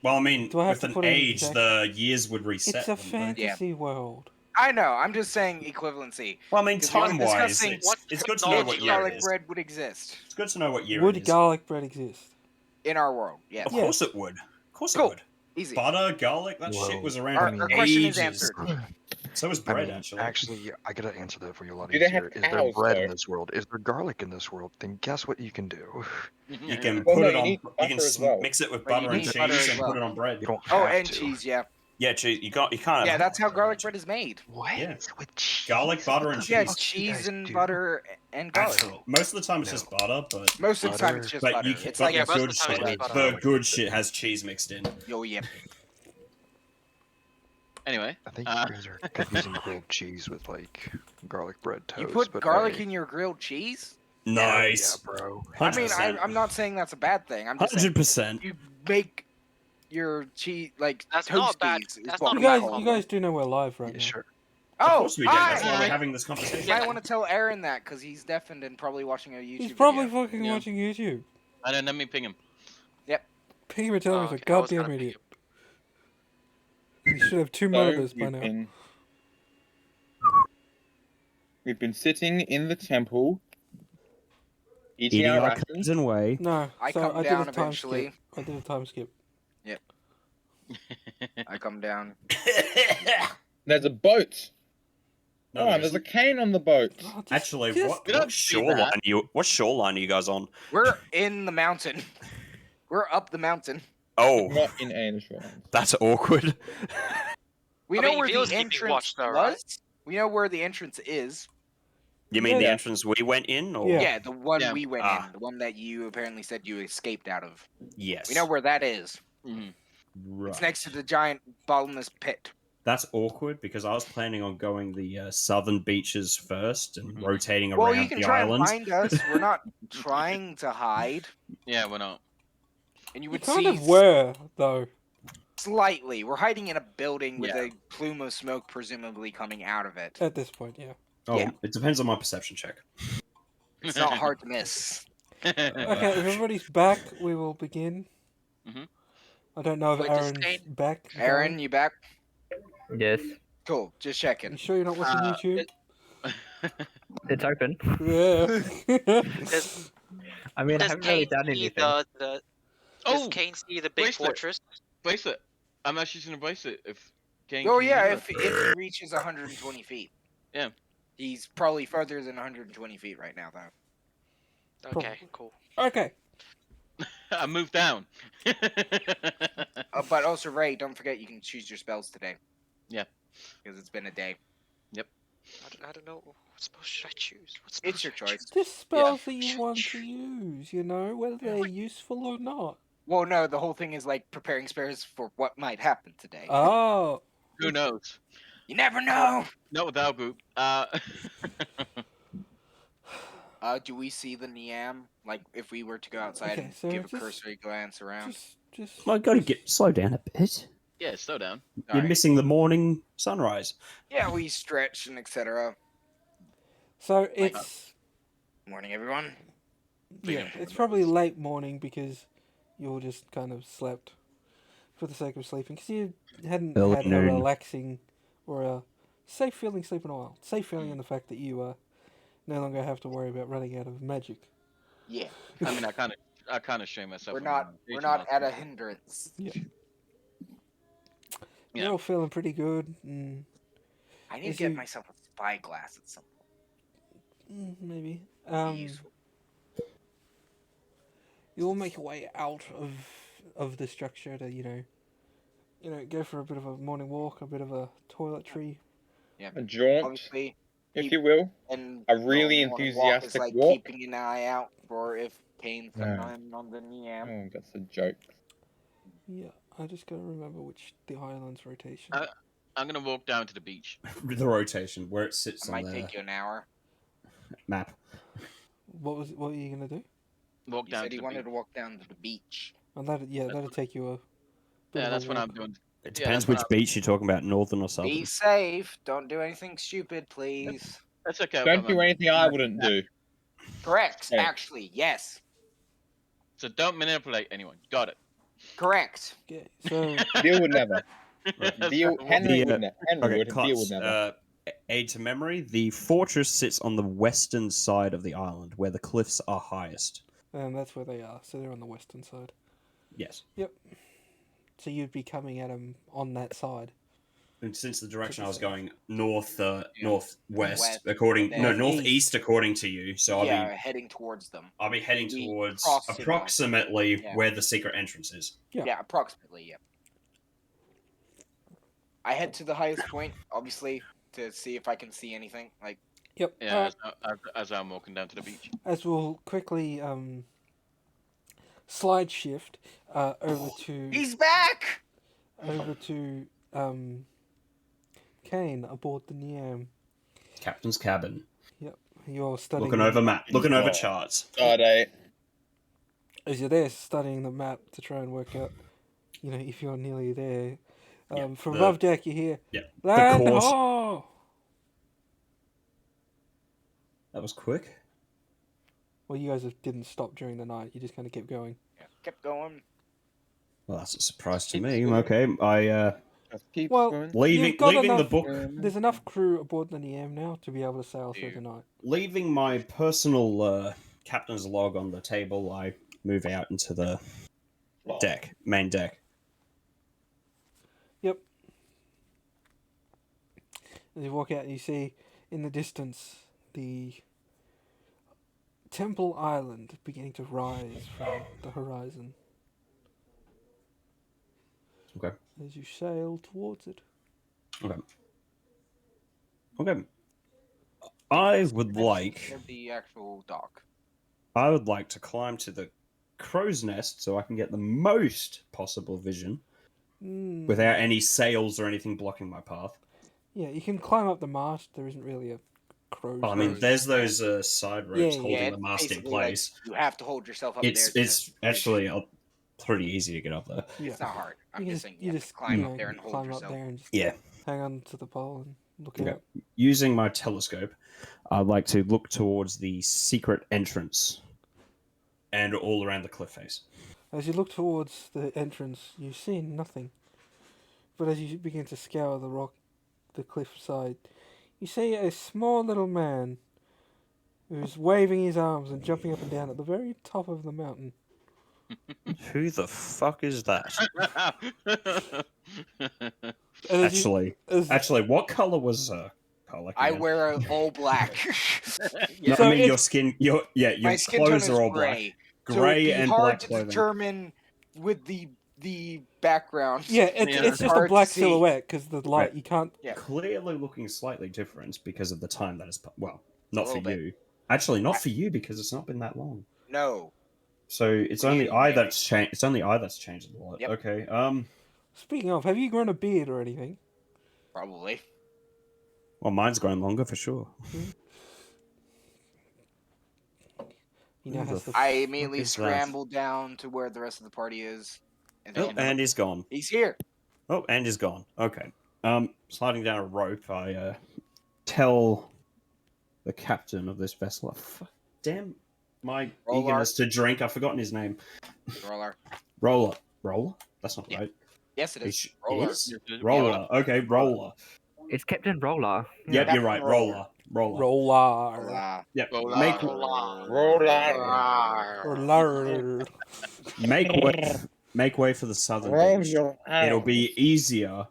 Well, I mean, Do I have with to an put in age, exact- the years would reset. It's a wouldn't they? fantasy world. I know. I'm just saying equivalency. Well, I mean, 'Cause we were time-wise, discussing it's good to know If what year garlic it is. bread would exist It's good to know what year Would it is. garlic bread exist? in our world, yeah. Of Yeah. course it would. Of course it Cool. would. Easy. Butter, garlic, that Whoa. shit was around Our, for our question is ages. answered. So was I bread, mean, actually. I gotta answer that for you a lot Do they have easier. Is there cows, bread though? in this world? Is there garlic in this world? Then guess what you can do. You can Well, put no, it you on. need You butter can as well. mix it with But you butter and need cheese butter as and well. put it on bread. You don't Oh, have and to. cheese, yeah. Yeah, cheese. You can't. Yeah, that's how garlic bread is made. What? Yeah. With cheese? Garlic, butter, and What the Yeah, cheese. fuck do you cheese guys and do? butter and garlic. Actually, most of the time it's No. just butter, but Most of the time it's Butter. just but butter. you can, It's but like Yeah, the most of good the time it's shit, just the butter. good shit has cheese mixed in. oh yeah. Anyway, I think you guys are confusing grilled cheese with like garlic bread toast. You put but garlic hey. in your grilled cheese? Nice. Yeah, bro. I mean, 100%. I'm not saying that's a bad thing. I'm just saying 100%. you make your cheese like That's not bad. toasties. Is That's what not we a bad call You them. guys do know we're live right Yeah, now. sure. Of Oh, course we do. That's why hi! we're having this You conversation. might want to tell Aaron that because he's deafened and probably watching a YouTube He's probably video. fucking Yeah. watching YouTube. and then let me ping him. Ping him and tell him he's a okay, I was goddamn gonna pick idiot. He should have 2 So, monitors by now. we've been sitting in the temple, eating our rations. and whey. No, I so come I did down a time eventually. skip. I did a time skip. I come down. There's a boat. No, Oh, there and there's a isn't. cane on the boat. Oh, just- Actually, just- what, We don't what see shoreline that. what shoreline are you guys on? We're in the mountain. We're up the mountain. Oh, Not in any shorelines. that's awkward. We I know mean, where Veal's the keeping entrance watch though, was. right? We know where the entrance is. You mean the Yeah. entrance we went in, or Yeah. Yeah, the one Yeah. we went Ah. in. The one that you apparently said you escaped out of. yes? We know where that is. Mhm. Right. It's next to the giant bottomless pit. That's awkward because I was planning on going the southern beaches first and Mhm. rotating around Well, you can the try islands. and find us. We're not trying to hide. Yeah, we're not. And you You would kind see of were, though. slightly. We're hiding in a building with Yeah. a plume of smoke presumably coming out of it. At this point, yeah. Oh, Yeah. it depends on my perception check. It's not hard to miss. Okay, if everybody's back, we will begin. Mhm. I don't know if Wait, does Aaron's Kane- back. Aaron, you back? Yes, Cool. Just you checking. sure you're not watching YouTube? it's open. Yeah. Does, I mean, I does haven't really Kane done see anything. does Oh, Kane see the big bracelet. fortress? bracelet. I'm actually gonna bracelet if. Kane Oh can yeah, do if that. he reaches 120 feet. Yeah. He's probably further than 120 feet right now, though. Okay, Probably. cool. Okay. I moved down. But also, Ray, don't forget you can choose your spells today. Yeah. Because it's been a day. I don't know. What spell should I choose? What spell It's your should I choice. Just spells that you want to use, you know, whether they're useful or not. Well, no, the whole thing is like preparing spells for what might happen today. Oh. Who knows? You never know. Not with our group. Do we see the Niam? Like, if we were to go outside Okay, and so give a just- cursory glance around? Just. I gotta slow down a bit. yeah, slow down. You're Alright. missing the morning sunrise. Yeah, we stretch and etc. So it's. Morning, everyone. Yeah, it's probably late morning because you all just kind of slept for the sake of sleeping. Because you hadn't Early had a noon. relaxing or a safe feeling sleep in a while. Safe feeling in the fact that you no longer have to worry about running out of magic. Yeah, I mean, I kind of shame myself. we're on not the at a last hindrance. You're Yeah. all feeling pretty good. And, I need Is to get you- myself a spyglass at some point. maybe. Be useful. You all make your way out of the structure to you know go for a bit of a morning walk, a bit of a toiletry. A jaunt, Obviously, if you will. and A really morning walk is enthusiastic like walk. keeping an eye out for if Kane's Yeah. on the Niam. Oh, that's a joke. Yeah, I just gotta remember which the island's rotation. I'm gonna walk down to the beach. The rotation where it sits It on might the take you an hour. map. What were you gonna do? Walk He down said to he the wanted beach. to walk down to the beach. And that'll take you a bit Yeah, of that's a what I'm walk. doing. It Yeah, depends that's what which beach you're talking about, northern or Be southern. safe. Don't do anything stupid, please. That's okay. I've Don't got my do anything I map. wouldn't do. Correct. Right. Actually, yes. So don't manipulate anyone. Got it. Correct. Okay, so Deal would never. That's Deal. what I want. Henry The, would never. Henry Okay, would. Deal would Klutz, never. aid to memory. The fortress sits on the western side of the island, where the cliffs are highest. that's where they are. So they're on the western side. Yes. Yep. So you'd be coming at them on that side. And since the direction I the was south. going northwest, West, then- northeast according to you. So yeah, heading towards them. I'll be heading Be towards crossing them. approximately Yeah. where the secret entrance is. Yeah. Yeah, approximately. Yeah. I head to the highest point, obviously, to see if I can see anything. Like, Yep. Yeah, as I'm walking down to the beach. As we'll quickly slide shift over to he's back. Kane aboard the Niam. Captain's cabin. You're studying Looking over map. Looking over Oh. charts. Stardate. as you're there studying the map to try and work out, if you're nearly there. Yeah, From the- above deck, you hear Yeah. land course- ho! That was quick. Well, you guys didn't stop during the night. You just kind of kept going. Yeah, kept going. Well, that's a surprise to Keep me. swimming. Okay, I Just keep Well, swimming. You've got leaving the enough- book, There's enough crew aboard the Niam now to be able to sail through Dude. the night. leaving my personal captain's log on the table. I move out into the main deck. Yep. As you walk out, and you see in the distance the Temple Island beginning to rise from the horizon. Okay. As you sail towards it. Okay. I would like Of the actual dock. to climb to the crow's nest so I can get the most possible vision Mm. without any sails or anything blocking my path. Yeah, you can climb up the mast. There isn't really a crow's But, I mean, nest. there's those side ropes Yeah, holding yeah, the it's mast in basically like place. you have to hold yourself up It's there. actually pretty easy to get up there. Yeah. It's not hard. I'm You just just- saying you you have just to climb you up know, there and hold climb yourself. up there and just Yeah. hang on to the pole and look Okay. out. Using my telescope, I'd like to look towards the secret entrance and all around the cliff face. As you look towards the entrance, you see nothing. But as you begin to scour the cliff side, you see a small little man who's waving his arms and jumping up and down at the very top of the mountain. Who the fuck is that? And as you- Actually, what color was Pollock I again? wear all black. No, So I mean your it's- skin. Your My skin tone clothes is are all gray. black, So gray it'd be and hard black to clothing. determine with the background. Yeah, it's just a hard to black see. silhouette because the light, Right. you can't... Yeah. Clearly looking slightly different because of the time that is. Well, not for little bit. you. Actually, not for you because it's not been that long. No. So it's For only you, I maybe. that's changed. It's only I that's changed a lot. Yep. Okay. Speaking of, have you grown a beard or anything? Probably. Well, mine's grown longer for sure. You know, Who has the the... I immediately is that? scramble down to where the rest of the party is. And Oh, hand him and a- he's gone. he's here. Oh, and he's gone. Okay. Sliding down a rope, I tell the captain of this vessel. Damn my Roller. eagerness to drink. I've forgotten his name. Roller. Roller. That's not Yeah. right. Yes, it It is. Roller. is? Roller. Okay, roller. It's Captain Roller. Yep, Captain you're right. Roller. Roller. Roller. Roller. Yep. Roller. Make Roller. make way for the southern Roll beach. your It'll eyes. be easier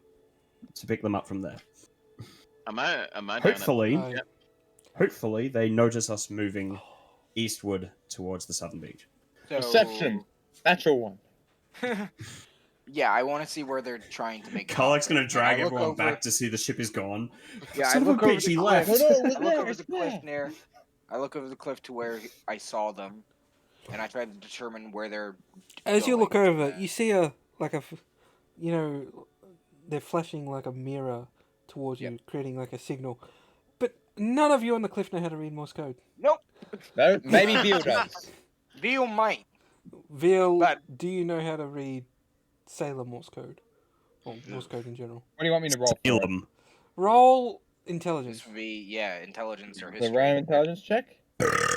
to pick them up from there. Am I down at- Hopefully, Aye. hopefully they notice us moving eastward towards the southern beach. So, Perception. Natural one. yeah, I want to see where they're trying to make. Karlach's gonna contact. drag And I look everyone over- back to see the ship is gone. Yeah, I Son of a look over bitch, the he cliff. left. No, no, I it's look there, over it's the cliff there. near. I look over the cliff to where I saw them, and I try to determine where they're. As you going. look over, you see they're flashing like a mirror towards you, Yep. creating like a signal. But none of you on the cliff know how to read Morse code. Nope. No, maybe Beal does. Veal might. Veal, But- do you know how to read Sailor Morse code? Or Morse code in general? What do you want me to roll for? it? Salem. Roll This intelligence. would be intelligence or The history. random intelligence check?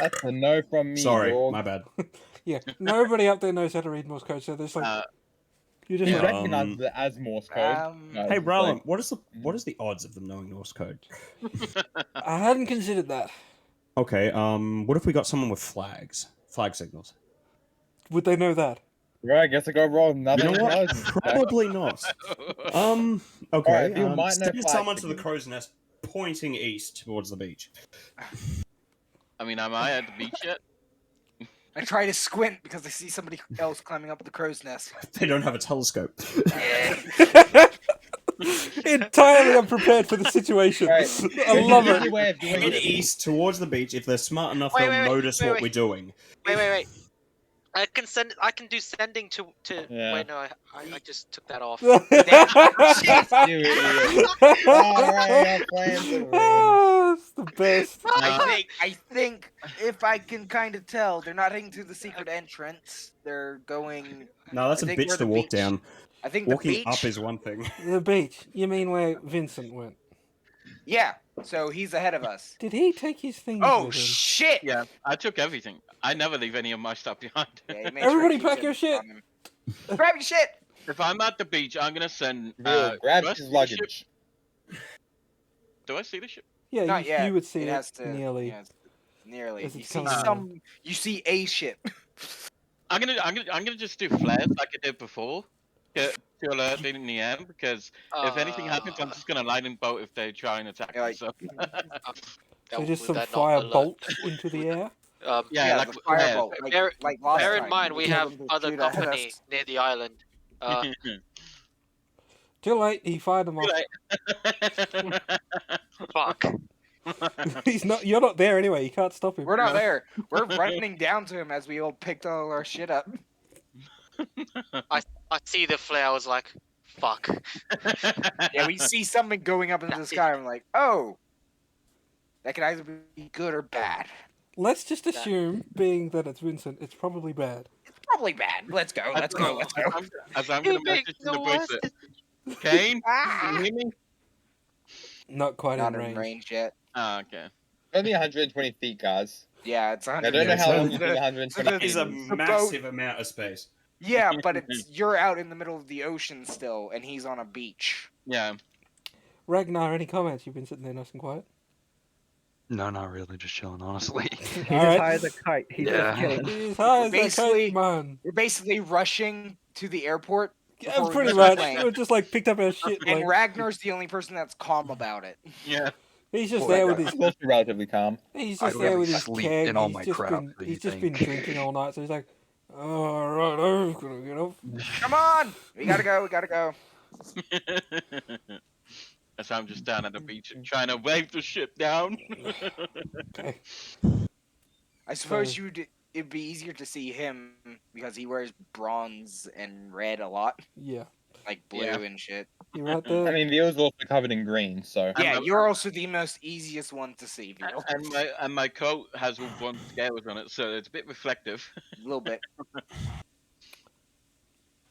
That's a no from me, Sorry, dog. my bad. Yeah, nobody up there knows how to read Morse code, so there's like you just He Yeah. like, recognizes it as Morse code. No, Hey, it's Roland, like- what is the odds of them knowing Norse code? I hadn't considered that. Okay, what if we got someone with flag signals? Would they know that? Right, I guess I gotta roll another You know what? intelligence check. Probably not. Okay. Alright, you might know send flag someone to the signals. crow's nest, pointing east towards the beach. I mean, am I at the beach yet? I try to squint because I see somebody else climbing up the crow's nest. They don't have a telescope. Entirely unprepared for the situation. Right. I love There's an easy it. way of doing Head this. east towards the beach. If they're smart enough, Wait, they'll wait, wait, notice wait, what wait. we're doing. Wait. I can do sending to. Yeah. Wait, no, I just took that off. You idiot. Alright, your plans are ruined. Ah, it's the best. I think if I can kind of tell, they're not heading to the secret entrance. They're going. No, that's I a think bitch we're to the walk beach. down. I think Walking the beach. up is one thing. The beach. You mean where Vincent went? Yeah. So he's ahead of us. Did he take his things Oh with him? shit! Yeah, I took everything. I never leave any of my stuff behind. Yeah, he made Everybody he keeps pack your it shit. on him. Grab your shit. If I'm at the beach, I'm gonna send. Bill, do grab I his see the ship? luggage. Do I see the ship? Yeah, Not you, yet. you would see it it has to. nearly. Yeah, nearly. as You it's see coming some. You see a ship. I'm gonna just do flares like I did before to alert them in the end because if anything happens, I'm just gonna lightning bolt if they try and attack Yeah, me. like- So So just would some that not fire alert? bolts into the air. yeah, like the flares. firebolt. Like, Bear- like last Bear in time, mind, you we told have them to other shoot at company us. near the island. Too late. He fired them off. Fuck. He's not. You're not there anyway. You can't stop him. We're not there. We're running down to him as we all picked all our shit up. I see the flare. I was like, fuck. Yeah, we see something going up into the sky. I'm like, oh, that could either be good or bad. Let's just assume, being that it's Vincent, it's probably bad. It's probably bad. Let's go. Let's go. Let's go. As I'm You gonna make message the the voice. worst. Kane, Ah! can you hear me? Not quite Not in in range. range yet. Ah, okay. Only 120 feet, guys. Yeah, it's I 100. don't know Yeah, how so- long you think 120 That feet is a is. massive amount of space. Yeah, but it's you're out in the middle of the ocean still, and he's on a beach. Yeah. Ragnar, any comments? You've been sitting there nice and quiet. No, not really. Just chilling, honestly. He's All as right. high as a kite. He's Yeah. just chilling. He's high as a Basically- kite, man. We're basically rushing to the airport. Yeah, before we pretty miss the much. plane. We just like picked up our shit. And Like, Ragnar's the only person that's calm about it. Yeah. he's just Well, there with his. I'm also relatively calm. He's I just there really with his sleep keg. in all He's my just crap, been. what do He's you just been think? drinking all night. So he's like, "All right, I'm gonna get up." Come on, we gotta go. We gotta go. As I'm just down at the beach and trying to wave the ship down. Okay. I suppose it'd be easier to see him because he wears bronze and red a lot, Yeah. like blue Yeah. and shit. You're right I there. mean, Veal's also covered in green, so. I'm Yeah, a- you're also the most easiest one to see, Veal. and my coat has all bronze scales on it, so it's a bit reflective. A little bit.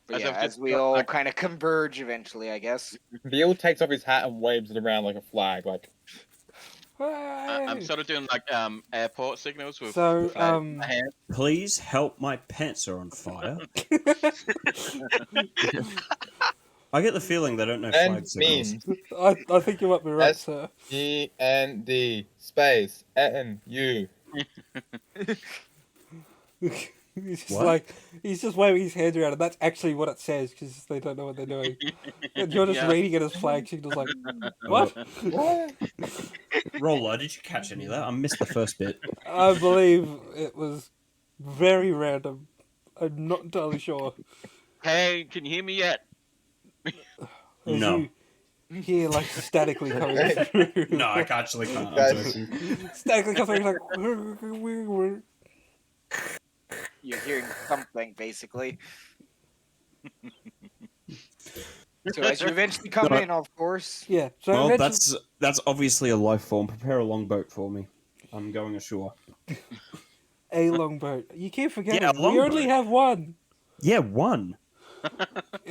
But As yeah, I've as just we got all back- kind of converge eventually, I guess. Veal takes off his hat and waves it around like a flag, like. I'm Hey! sort of doing like airport signals with So, the flag in my hand. Please help, my pants are on fire. I get the feeling they don't know flag And signals. means I think you might be right, Yes. sir. END space NU. He's just What? like he's just waving his hands around, and that's actually what it says because they don't know what they're doing. And you're just Yeah. reading it as flag signals, like what? What? Roller, did you catch any of that? I missed the first bit. I believe it was very random. I'm not entirely sure. Hey, can you hear me yet? As No. you hear like statically coming through. No, I actually can't. I'm Guys. joking. Statically coming through, like. You're hearing something, basically. So as you eventually come No. in, of course. Yeah. So Well, eventually, that's obviously a life form. Prepare a longboat for me. I'm going ashore. a longboat. You keep forgetting. Yeah, a we only longboat. have one. Yeah, one. A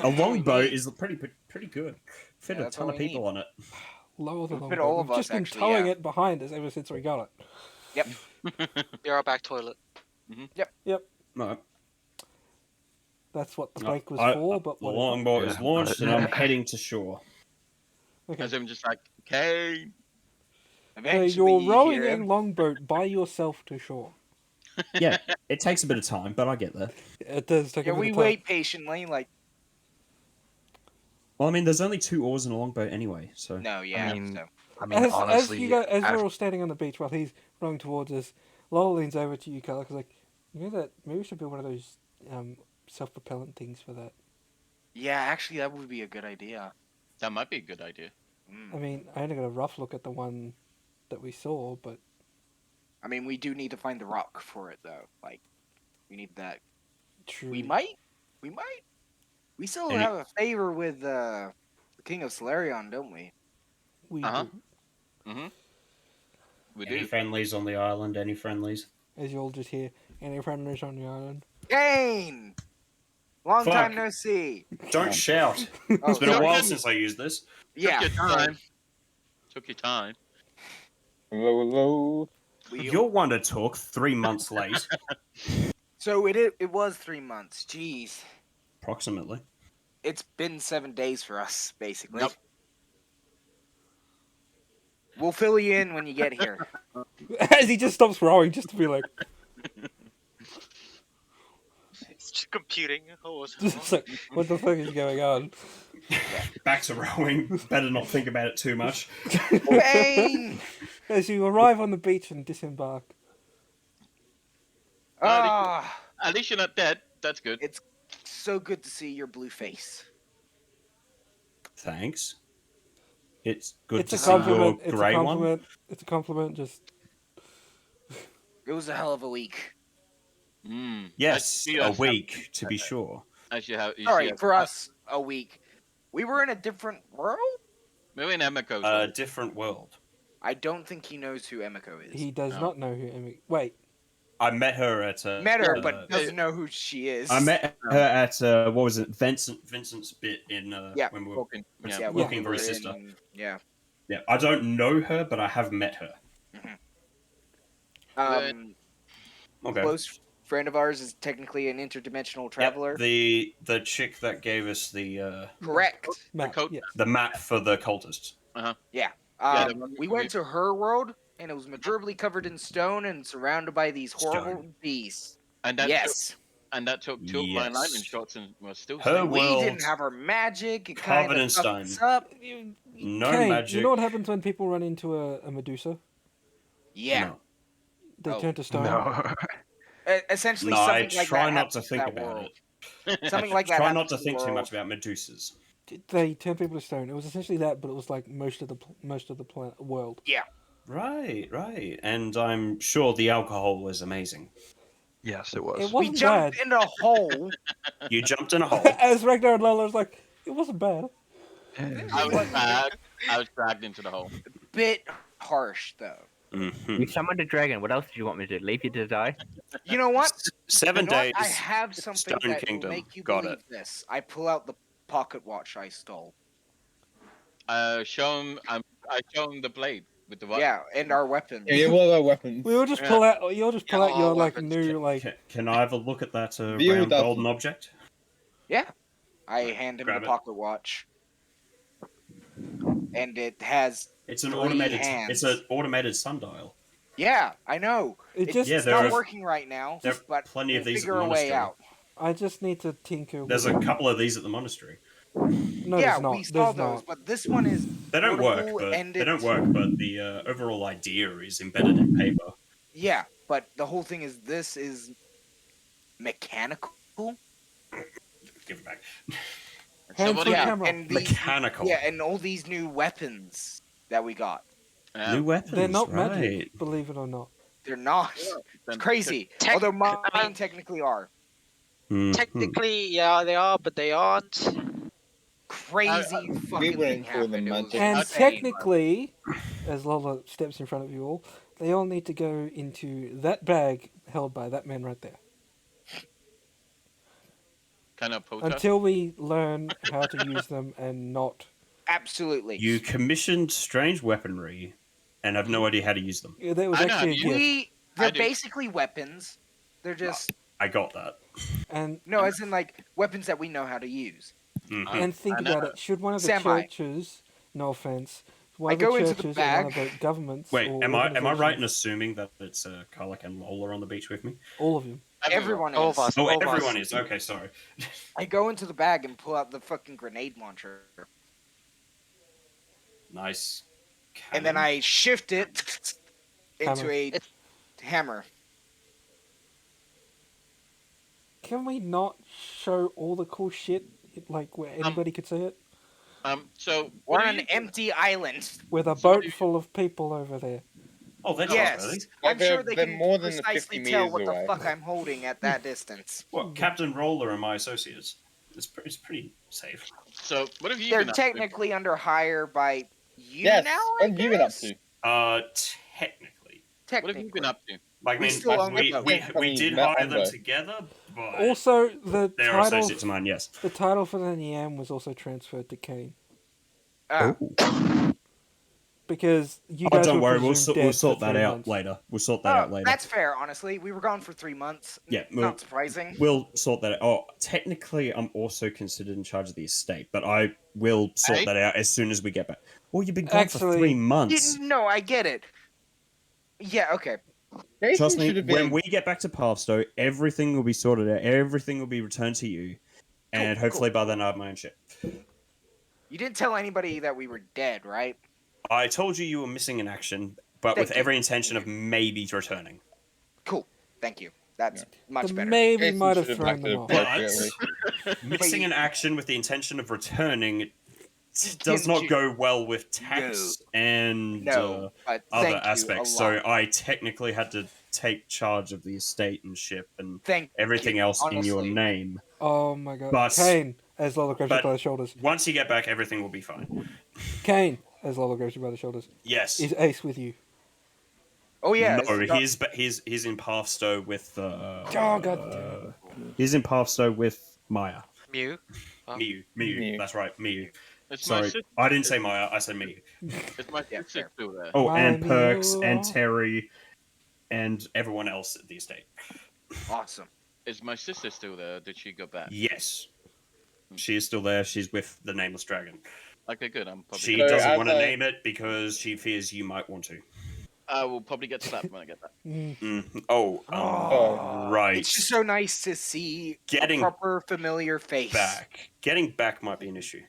all we longboat need. is pretty good. Fit Yeah, a that's ton all of we people need. on it. Lower the It'll fit longboat. all We've of us, just been actually, towing yeah. it behind us ever since we got it. Yep. You're our back toilet. Yep. No, That's what the no, brake was I- for. But the whatever. longboat is Yeah, launched, but- and I'm heading to shore. Okay. As I'm just like, okay. So Eventually, you're you rowing hear a him. longboat by yourself to shore. Yeah, it takes a bit of time, but I get there. It does take Yeah, a bit we of time. wait patiently. Like, Well, I mean, there's only 2 oars in a longboat anyway, so no, yeah. mean, so. As honestly, we're all standing on the beach while he's rowing towards us, Lowell leans over to you, Calic, like, you know that maybe we should build one of those self-propellant things for that. Yeah, actually, that would be a good idea. That might be a good idea. I mean, I only got a rough look at the one that we saw, but I mean, we do need to find the rock for it, though. Like, we need that. true. We might. We still Any- have a favor with the King of Solarion, don't we? We Uh-huh. do. Mm-hmm. We Any do. friendlies on the island? Any friendlies? As you all just hear, any friendlies on the island? Kane! Long time Fuck. no see. Don't shout. Oh, It's been a sorry. while since I used this. Yeah. Took your time. Took your time. Hello, hello. You're one to talk 3 months late, So it was 3 months. Jeez. approximately. It's been 7 days for us, basically. Nope. We'll fill you in when you get here. As he just stops rowing, just to be like, It's just computing. Oh, just like, what the fuck is going on? Back to rowing. Better not think about it too much. Kane! As you arrive on the beach and disembark. Ah, At least you're not dead. That's good. it's so good to see your blue face. Thanks. It's good It's to a see your compliment. It's a grey one. compliment. It's a compliment. Just It was a hell of a week. Mm. Yes, You a guys week, to be sure. As you have. You Sorry, see, for us, a week. We were in a different world? Maybe in Emiko's A world. different world. I don't think he knows who Emiko is. he does No. not know who Emmy. Wait, I met her at Met her, but uh, doesn't know who she is. I met her at what was it? Vincent's bit in Yeah. when we were Talking. Yeah, Yeah. looking we for his were sister. in- Yeah. Yeah, I don't know her, but I have met her. Okay. Close friend of ours is technically an interdimensional traveler. Yep, the chick that gave us the Correct. Matt. coat- Yes. map for the cultists. Yeah. Yeah, the one We we- went to her world, and it was majorly covered in stone and surrounded by these horrible Stone. beasts. And that Yes. took, and that took 2 of my Yes. lightning shots and was still Her safe. We world didn't have our magic. It covered kind in of stone. us up. No Kane, magic. You know what happens when people run into a Medusa? Yeah. No. They Oh. turn to stone. No. Essentially, No, I something like try that not to happens think that about world. it. Something I like that try happens not to the think too much world. about Medusas. They turn people to stone. It was essentially that, but it was like most of the world. Right. And I'm sure the alcohol was amazing. Yes, it was. It We wasn't jumped bad. in a hole. You jumped in a hole. As Ragnar and Lola was like, it wasn't bad. I was dragged into the hole. Bit harsh, though. Mhm. You summoned a dragon. What else did you want me to do? Leave you to die? You know what? 7 You know what? days. I have something Stone that Kingdom. will make you Got believe it. this. I pull out the pocket watch I stole. Show him. I show him the blade with the. Yeah, and our weapons. Yeah, what are weapons? We will just Yeah. pull out. You'll just pull Yeah, out your all like weapons. new like. Can I have a look at that View round doesn't. golden object? Yeah. I hand him Grab the it. pocket watch. And it has It's an 3 automated. hands. It's an automated sundial. Yeah, I know. It just. Yeah, It's there not are- working right now, there are but plenty of we'll these at figure the a way monastery. out. I just need to tinker. There's with a couple of these at the monastery. No, yeah, there's not. we saw There's those, not. but this one is They don't work, portable but and they don't it's- work. But the overall idea is embedded in paper. Yeah, but the whole thing is this is mechanical. Give it back. Hands Somebody- free Yeah, camera. and these, Mechanical. yeah, and all these new weapons that we got. New weapons. They're not right. magic, believe it or not. They're not. Then It's crazy. Tech- Although mine I mean- technically are. Mhm. Technically, yeah, they are, but they aren't. crazy fucking wouldn't thing call them happened. It was magic. And insane. technically, as Lola steps in front of you all, they all need to go into that bag held by that man right there. Kind of protest. Until we learn how to use them and not... Absolutely. You commissioned strange weaponry and have no idea how to use them. Yeah, that was I know actually a how to use gift. They're I do. basically weapons. They're just I got that. And no, as in like weapons that we know how to use. Mhm. and think I know. about it. Should one of the Semi. churches, no offense, one I of the go into the churches or one of bag. the governments Wait, or am I right in organizations- assuming that it's Karlak and Lola on the beach with me? all of them. Everyone All is. of us. Oh, all of everyone us. is. Okay, sorry. I go into the bag and pull out the fucking grenade launcher, Nice. and then Cannon. I shift it into Hammer. a hammer. Can we not show all the cool shit, like where anybody could see it? So We're what on do an you do? empty island. With a So what boat do you- full of people over there. Oh, they're Yes, trustworthy. Well, I'm sure they're they can more than 50 precisely tell what meters the away. fuck I'm holding at that distance. What, Captain Roller and my associates? It's pretty safe. So what have you They're been up to? technically under hire by you Yes. now. What have you been up to? Technically. What Technically, have you been up to? Like, I We mean, still own we, the boat. we, Yeah, we I did mean, that hire them Ondo. together, but Also, the they're title, associates of mine, yes. the title for the Niam was also transferred to Kane. Ah, Because you Oh, guys don't were worry, we'll presumed we'll dead sort for that 3 out months. later. We'll sort that out later. that's fair. Honestly, we were gone for 3 months. Yeah, Not surprising. We'll sort that out. Oh, technically, I'm also considered in charge of the estate, but I will sort Hey? that out as soon as we get back. Well, you've been gone for Actually- 3 months. No, I get it. Yeah, okay. Jason Trust me, should have when been. we get back to Pathstow, everything will be sorted out. Everything will be returned to you. And Cool, hopefully by then I have my own ship. You didn't tell anybody that we were dead, right? I told you were missing in action, but with Thank you. every intention of maybe returning. Cool. Thank you. That's much The better. maybe Jason might have should have thrown them acted off. appropriately. Missing Wait. in action with the intention of returning does Didn't not you- go well with tax and No, but other thank aspects. you a So lot. I technically had to take charge of the estate and ship and Thank everything you, else in your honestly. name. Oh my god. But- Kane, as Lola grabs you but- by the shoulders. Once you get back, everything will be fine. Kane, as Lola grabs you by the shoulders. Yes. Is Ace with you? Oh yeah. No, it's not- he's in Pathstow with Oh, god damn. he's in Pathstow with Maya. Mew. Oh. Miyu. Miyu. That's right, Miyu. Is my Sorry, sister, I didn't say Maya. I said Miyu. is my Yeah, sister fair. still there? Oh, Why and Perks Miyu? and Terry and everyone else at the estate. Awesome. Is my sister still there? Did she go back? Yes, she is still there. She's with the Nameless Dragon. Okay, good. I'm probably. She So doesn't as want to a- name it because she fears you might want to. I will probably get to that when I get back. Oh, Oh. right. It's just so nice to see Getting a proper familiar face. Back. Getting back might be an issue.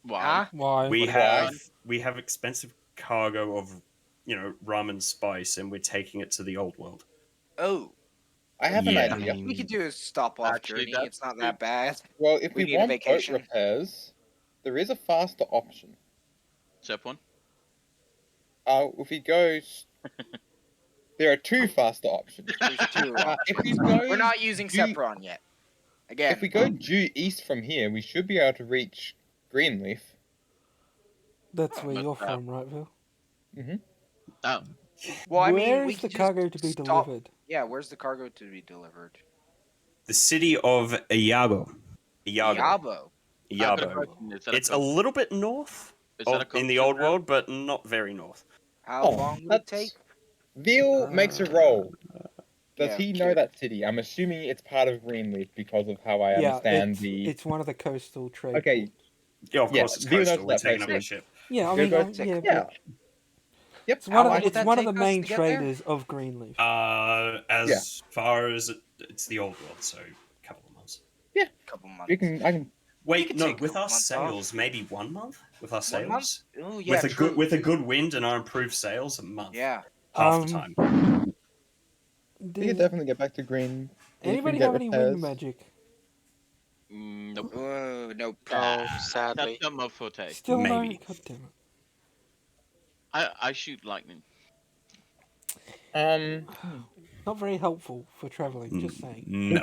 Wow. Huh? Why? We What have expensive cargo of, rum and spice, and we're taking it to the old world. Oh, I have an Yeah. idea. we could do a stop-off Actually, journey. that's It's not that bad. Well, if We we, need a want boat vacation. repairs, there is a faster option. Step one. If we go, there are two faster options. There's two If we options. go, We're not using do- Sepron yet. Again, if we go due east from here, we should be able to reach Greenleaf. That's where Not you're bad. from, right, Phil? Oh, well, I Where mean, we is could the just cargo to be stop- delivered? Yeah, where's the cargo to be delivered? The city of Iago. Yabo. I've got a Iago. question. Is that It's a coast- little bit north is that a in the coastal old town? world, but not very north. How Oh, long would it that's- take? Veal makes a roll. Does Yeah, he know sure. that city? I'm assuming it's part of Greenleaf because of how I Yeah, understand it's, the. it's one of the coastal trade. Okay, ports. Yeah, of Yeah, course it's Veal knows coastal. We're that taking place up the is. ship. Yeah, I Go mean, go- yeah, yeah. but Yep. it's one How of long the, would it's that one of the take us main to get there? traders of Greenleaf. As far as it's the old world, so a couple of months. Couple months. I can. Wait, could no, take a with couple our months off. sails, maybe 1 month with our 1 month? sails. Oh yeah, with a true. good good wind and our improved sails, a month. Yeah. Half the time. We can definitely get back to Green. Anybody get have any repairs. wind magic? Nope. Oh no. Oh, sadly. That's not my forte. Still Maybe. no. God damn it. I shoot lightning. Um. Not very helpful for traveling. Just saying. No.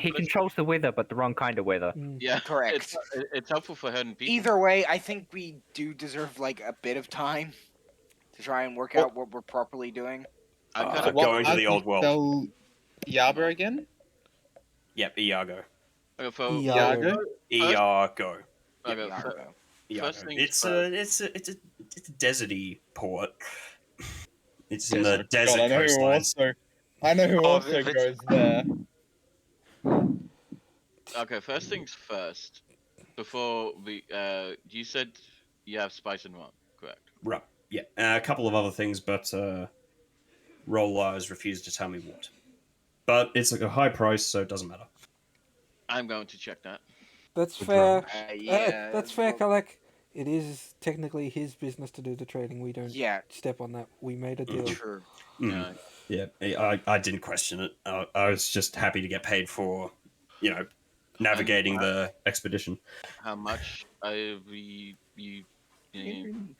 He controls the weather, but the wrong kind of weather. Mm. Yeah, Correct. It's helpful for herding people. Either way, I think we do deserve like a bit of time to try and work Well- out what we're properly doing. I kind So of what- going to the old world. Tell Yaba again? Yep, Iago. Iago. Iago. Okay, Yeah, fir- Argo. Iago. First things It's a deserty port. It's in Oh the desert God, I know who coastlines. I know who Oh, also if it's- goes there. Okay, first things first. Before we, you said you have spice and rum, correct? Right. Yeah. A couple of other things, but Roller has refused to tell me what. But it's like a high price, so it doesn't matter. I'm going to check that. That's The fair. drums. Yeah, That's fair, well, Kalek. It is technically his business to do the trading. We don't Yeah, step on that. We made a deal. true. Mm. Yeah. Yeah, I didn't question it. I was just happy to get paid for, navigating the expedition. How much you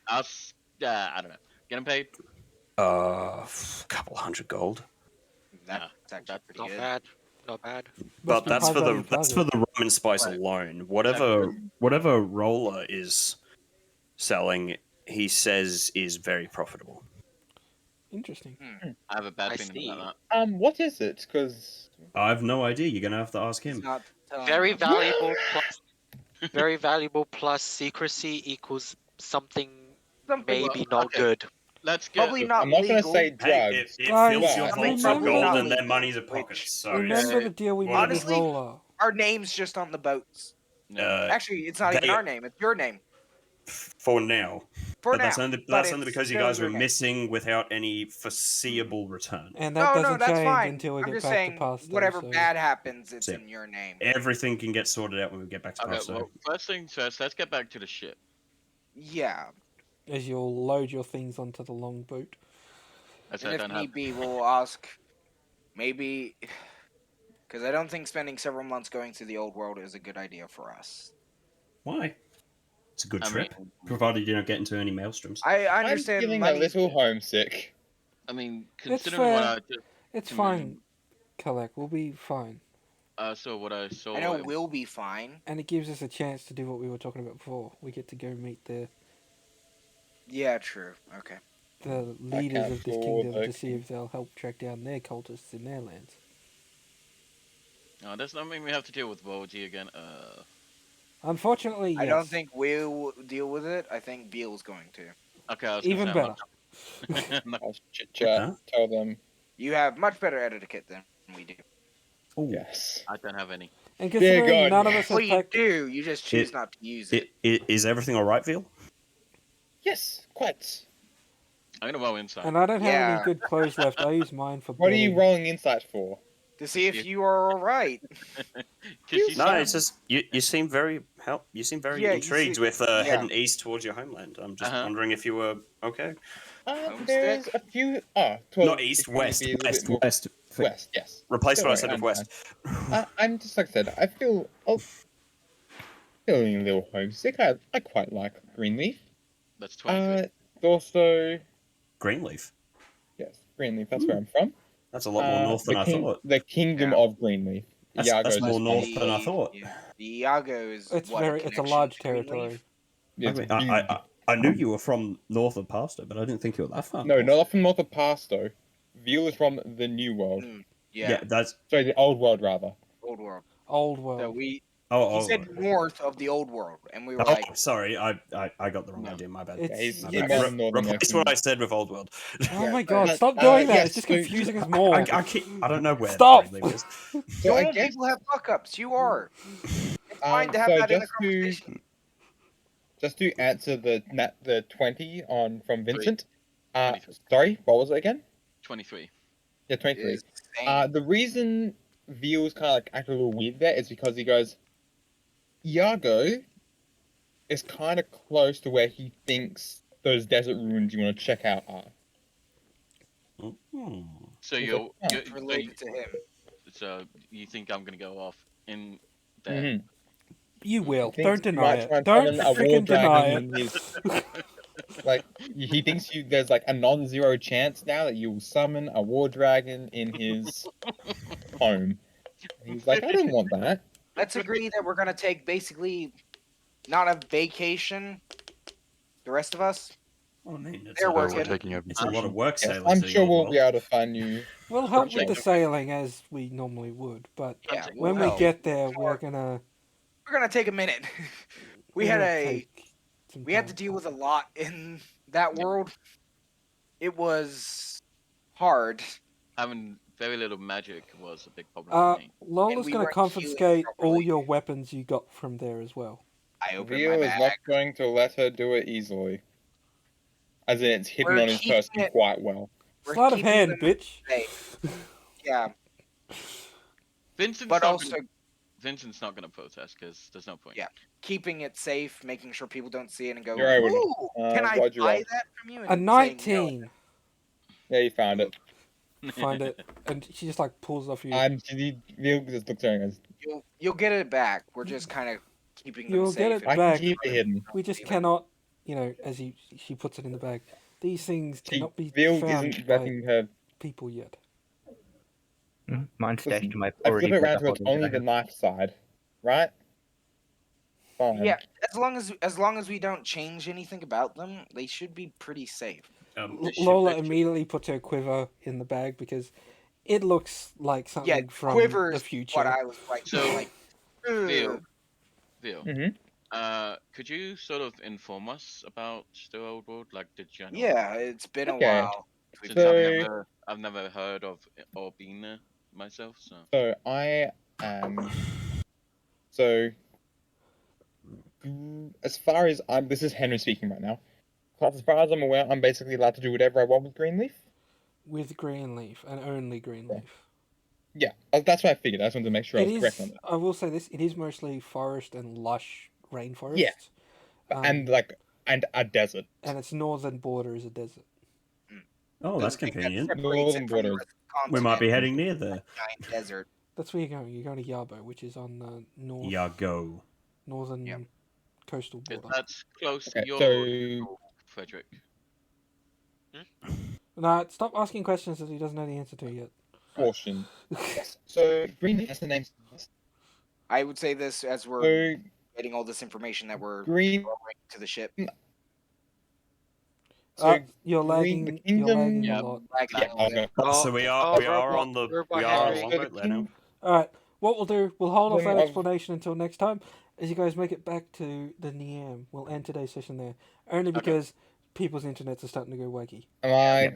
us? I don't know. Get him paid? A couple hundred gold. That's Yeah, actually that's pretty Not good. bad. Not bad. Must But be that's for the high-value that's cargo. for the rum and spice Right. alone. Whatever Roller is selling, he says is very profitable. Interesting. I have a bad I feeling see. about What is it? Because I have no idea. You're gonna have to ask He's him. not telling Very us. valuable plus very valuable plus secrecy equals something Something maybe Well, not okay. good. that. Let's get. Probably not I'm not going to legal. say Hey, drugs. it Guys, fills your but vault with remember- gold, Not and their legal, money's in which- pockets. So Remember the deal we made with Honestly- Roller. Our name's just on the boats. No. Actually, it's not even they- our name. It's your name. for now, For but now. that's only but that's it's only because you still guys your were name. missing without any foreseeable return. And that No, doesn't that's change fine. until we I'm get just back saying, to Pasto. whatever so... bad happens, it's Yeah. in your name. Everything can get sorted out when we get back to Okay, Pasto. well, first things first. Let's get back to the ship. Yeah, As you'll load your things onto the long boat. As and I if don't need have. be, we'll ask. Maybe, because I don't think spending several months going to the old world is a good idea for us. Why? It's a good I trip, mean, provided you don't get into any maelstroms. I I'm understand feeling a money's little good. homesick. considering what fair. I just, It's to fine, Kalek. We'll be fine. what I saw. I know we'll be fine. And it gives us a chance to do what we were talking about before. We get to go meet Yeah, true. Okay. the leaders can't of this fool kingdom the to see if they'll help track down their cultists in their lands. No, does not mean we have to deal with Woji again. Unfortunately, yes. I don't think we'll deal with it. I think Veal's going to. Okay, I was Even gonna better. say, I'm not- I'll chit chat, Huh? tell them You have much better etiquette than we do. yes. I don't have any. And Dear considering God, none of us Well, have you packed... do. You just choose It- not to use it. Is everything all right, Veal? Yes, quite. I'm gonna roll inside. And I don't have Yeah. any good clothes left. I use mine for What are you bedding. rolling insight for? To see if you are all right. 'Cause she's No, fine. it's just you seem very You seem very Yeah, you intrigued see- with yeah. heading east towards your homeland. I'm just Uh-huh. wondering if you were okay. There's Homesick? a few. Well, Not east, if you need west, to be a little west, bit more- west. West, yes. Replace Don't what I worry, said with I'm west. I'm just like I said. I feel feeling a little homesick. I quite like Greenleaf. That's 23. Also, Greenleaf. yes, Greenleaf. That's where I'm from. That's a lot more north than I thought. The kingdom Yeah. of Greenleaf. That's Iago's more is- north than I thought. Yeah. The Iago is It's what, very. It's a connection large to Greenleaf? territory. Yeah, I, it's mean, huge. I knew you were from north of Pasto, but I didn't think you were that far. No, north. not from north of Pasto. Veal is from the New World. Yeah, that's Sorry, the Old World rather. old world. Old So world. he oh. said north of the old world, and we were Oh, like, sorry, I got the wrong No. idea. My bad. It's- Yeah, he's My he's bad. more Re- than northern. replace what I said with Old World. Oh Yeah, my god! but, Stop doing that. yes, It's just so- confusing us more. I don't know where. Stop! Greenleaf is. So I normal guess people have fuck-ups. You are. It's fine to have so that in a just conversation. just to answer the 20 on from Vincent. 23. Sorry, what was it again? 23. Yeah, 23. It's insane. The reason Veal's kind of like acting a little weird there is because he goes, Iago is kind of close to where he thinks those desert ruins you want to check out are. Hmm. So It's you're, like, you're It's related to him. so you think I'm gonna go off in there? Mhm. You will. Thinks Don't he deny might it. try and Don't summon a war freaking deny dragon it. in his- Like he thinks there's like a non-zero chance now that you will summon a war dragon in his home. He's like, I don't want that. Let's agree that we're gonna take basically not a vacation. The rest of us, Well, I mean, They're So we're working. taking a it's a lot of vacation. work Yes, sailors I'm doing sure all the we'll be work. able to find you. We'll help with the Gotcha. sailing as we normally would, but yeah, when we'll we help. get there, we're gonna take a minute. we we're had gonna a take some we had to time. deal with a lot in that world. It was hard. Having very little magic was a big problem for me. Lola's we gonna weren't confiscate healing all properly. your weapons you got from there as well. I opened my Veal is bag. not going to let her do it easily. As in, it's hidden We're on his keeping person it- quite well. We're Sleight of keeping hand, them bitch. safe. Yeah, Vincent's but not also gonna, Vincent's not gonna protest because there's no point. Yeah. keeping it safe, making sure people don't see it and go, You're able to- "Ooh, can I what'd you buy roll? that from you?" A And saying no. 19. Yeah, you found it. Find it, and she just like pulls off you. Veal just looks at her and goes, You'll get it back. We're just kind of keeping them You'll safe. get it I back. can keep it hidden. We just Even- cannot, as she puts it in the bag. These things cannot be Veal found isn't by letting her. people yet. Mine's stashed Listen, in my I already flip it built around up so it's bottle only that I the have. knife side, right? Fine. Yeah, as long as we don't change anything about them, they should be pretty safe. Lola immediately puts her quiver in the bag because it looks like something Yeah, from quiver the is future. what I was like. So, like, Veal, ugh. Veal, Mm-hmm. could you sort of inform us about the old world, like the general? Yeah, it's been Okay. a while. Since So- I've never heard of or been there myself. So So I am. So as far as this is Henry speaking right now. As far as I'm aware, I'm basically allowed to do whatever I want with Greenleaf. With Greenleaf and only Greenleaf. Yeah, that's what I figured. I just wanted to make sure I It was correct on is. that. I will say this: it is mostly forest and lush rainforest. Yeah. And a desert. and its northern border is a desert. Oh, that's The thing that convenient. separates Northern it from the borders. rest of the We might be continent heading near there. is a giant desert. That's where you're going. You're going to Yabo, which is on the north Yago. northern Yep. coastal if border. that's close to Okay, your so Frederick. No, stop asking questions that he doesn't know the answer to yet. caution. So Greenleaf has the name. I would say this as we're So getting all this information that we're Green. throwing to the ship. So You're Green- lagging. the You're kingdom- lagging Yeah. a lot. Like, Yeah, I was gonna. So we are on the Robot on Henry. the longboat there now. All right. What we'll do, we'll hold off that Kingdom of- explanation until next time. As you guys make it back to the Niam, we'll end today's session there. Only because people's internets are starting to go wacky. Am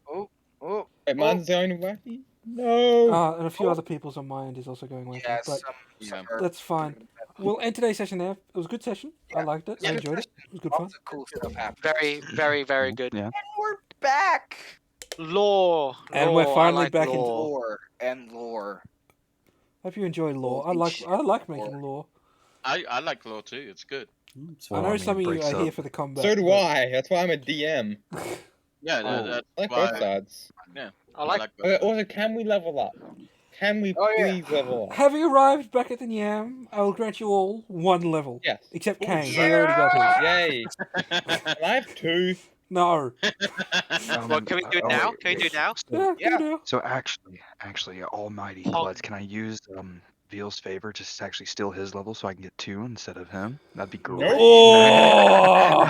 I? oh, Wait, mine's going wacky? No. And a few other people's on my end is also going wacky. yeah, but some Yeah. are that's fine. We'll end today's session there. It was a good session. I Yeah. liked it. Yeah, I good enjoyed it. session. It was good fun. Lots of cool stuff happened. Very, very, very good. Yeah. And we're back. Lore. And we're lore, I finally like back into lore. Lore and lore. Hope you enjoy lore. I Holy like shit, making lore. I like lore too. It's good. I know some of you breaks are here up. for the combat. So do but- I. That's why I'm a DM. Yeah, Oh, that's I like why. both sides. Yeah, I like. both Okay, sides. also, can we level up? Can we Oh, yeah. please level up? Having arrived back at the Niam, I will grant you all 1 level. Yes. Except Oh, Kane, he yeah. already got his. Yay. And I have 2. No. Well, can we do it now? Can we do it now? So, Yeah, do. so actually, almighty buds, can I use Veal's favor to actually steal his level so I can get 2 instead of him? That'd be great. Nope. Oh!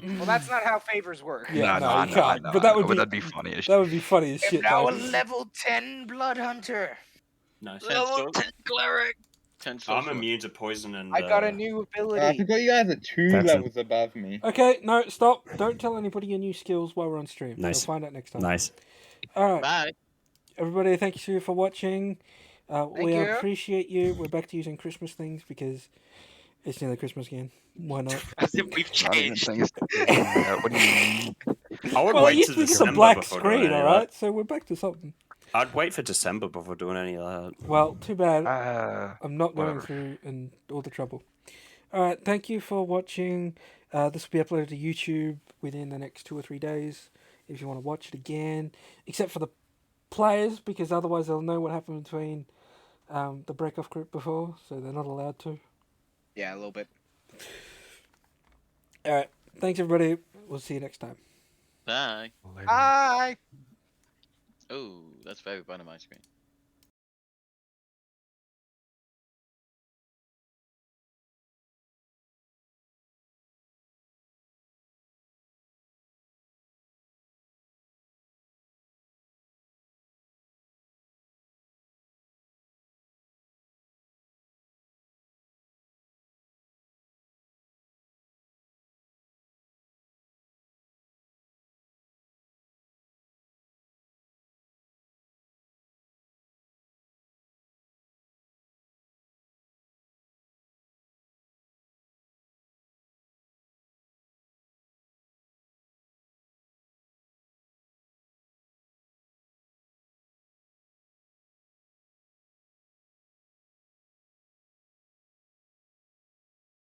Well, that's not how favors work. Yeah, no, I you know, I can't. know, But I that know, would be that'd be funny as that would be funny as I'm shit. now a Though. level 10 blood hunter. Nice. Level 10 cleric. 10 I'm social. immune to poison and. I got a new I ability. forgot you guys are 2 That's levels above me. Okay, no, stop. Don't tell anybody your new skills while we're on stream. Nice. They'll find out next time. Nice. All right, Bye. everybody. Thank you for watching. We you. appreciate you. We're back to using Christmas things because it's nearly Christmas again. Why not? As if we've I don't even changed. think it's what do you mean? I would Well, it wait used to to be just December a black before screen, doing any all of right. So we're back to something. that. I'd wait for December before doing any of that. Well, too bad. I'm not going whatever. through and all the trouble. All right, thank you for watching. This will be uploaded to YouTube within the next 2 or 3 days if you want to watch it again, except for the players, because otherwise they'll know what happened between the break-off group before, so they're not allowed to. Yeah, a little bit. All right. Thanks, everybody. We'll see you next time. Bye. Later. Bye. Oh, that's very bottom of my screen.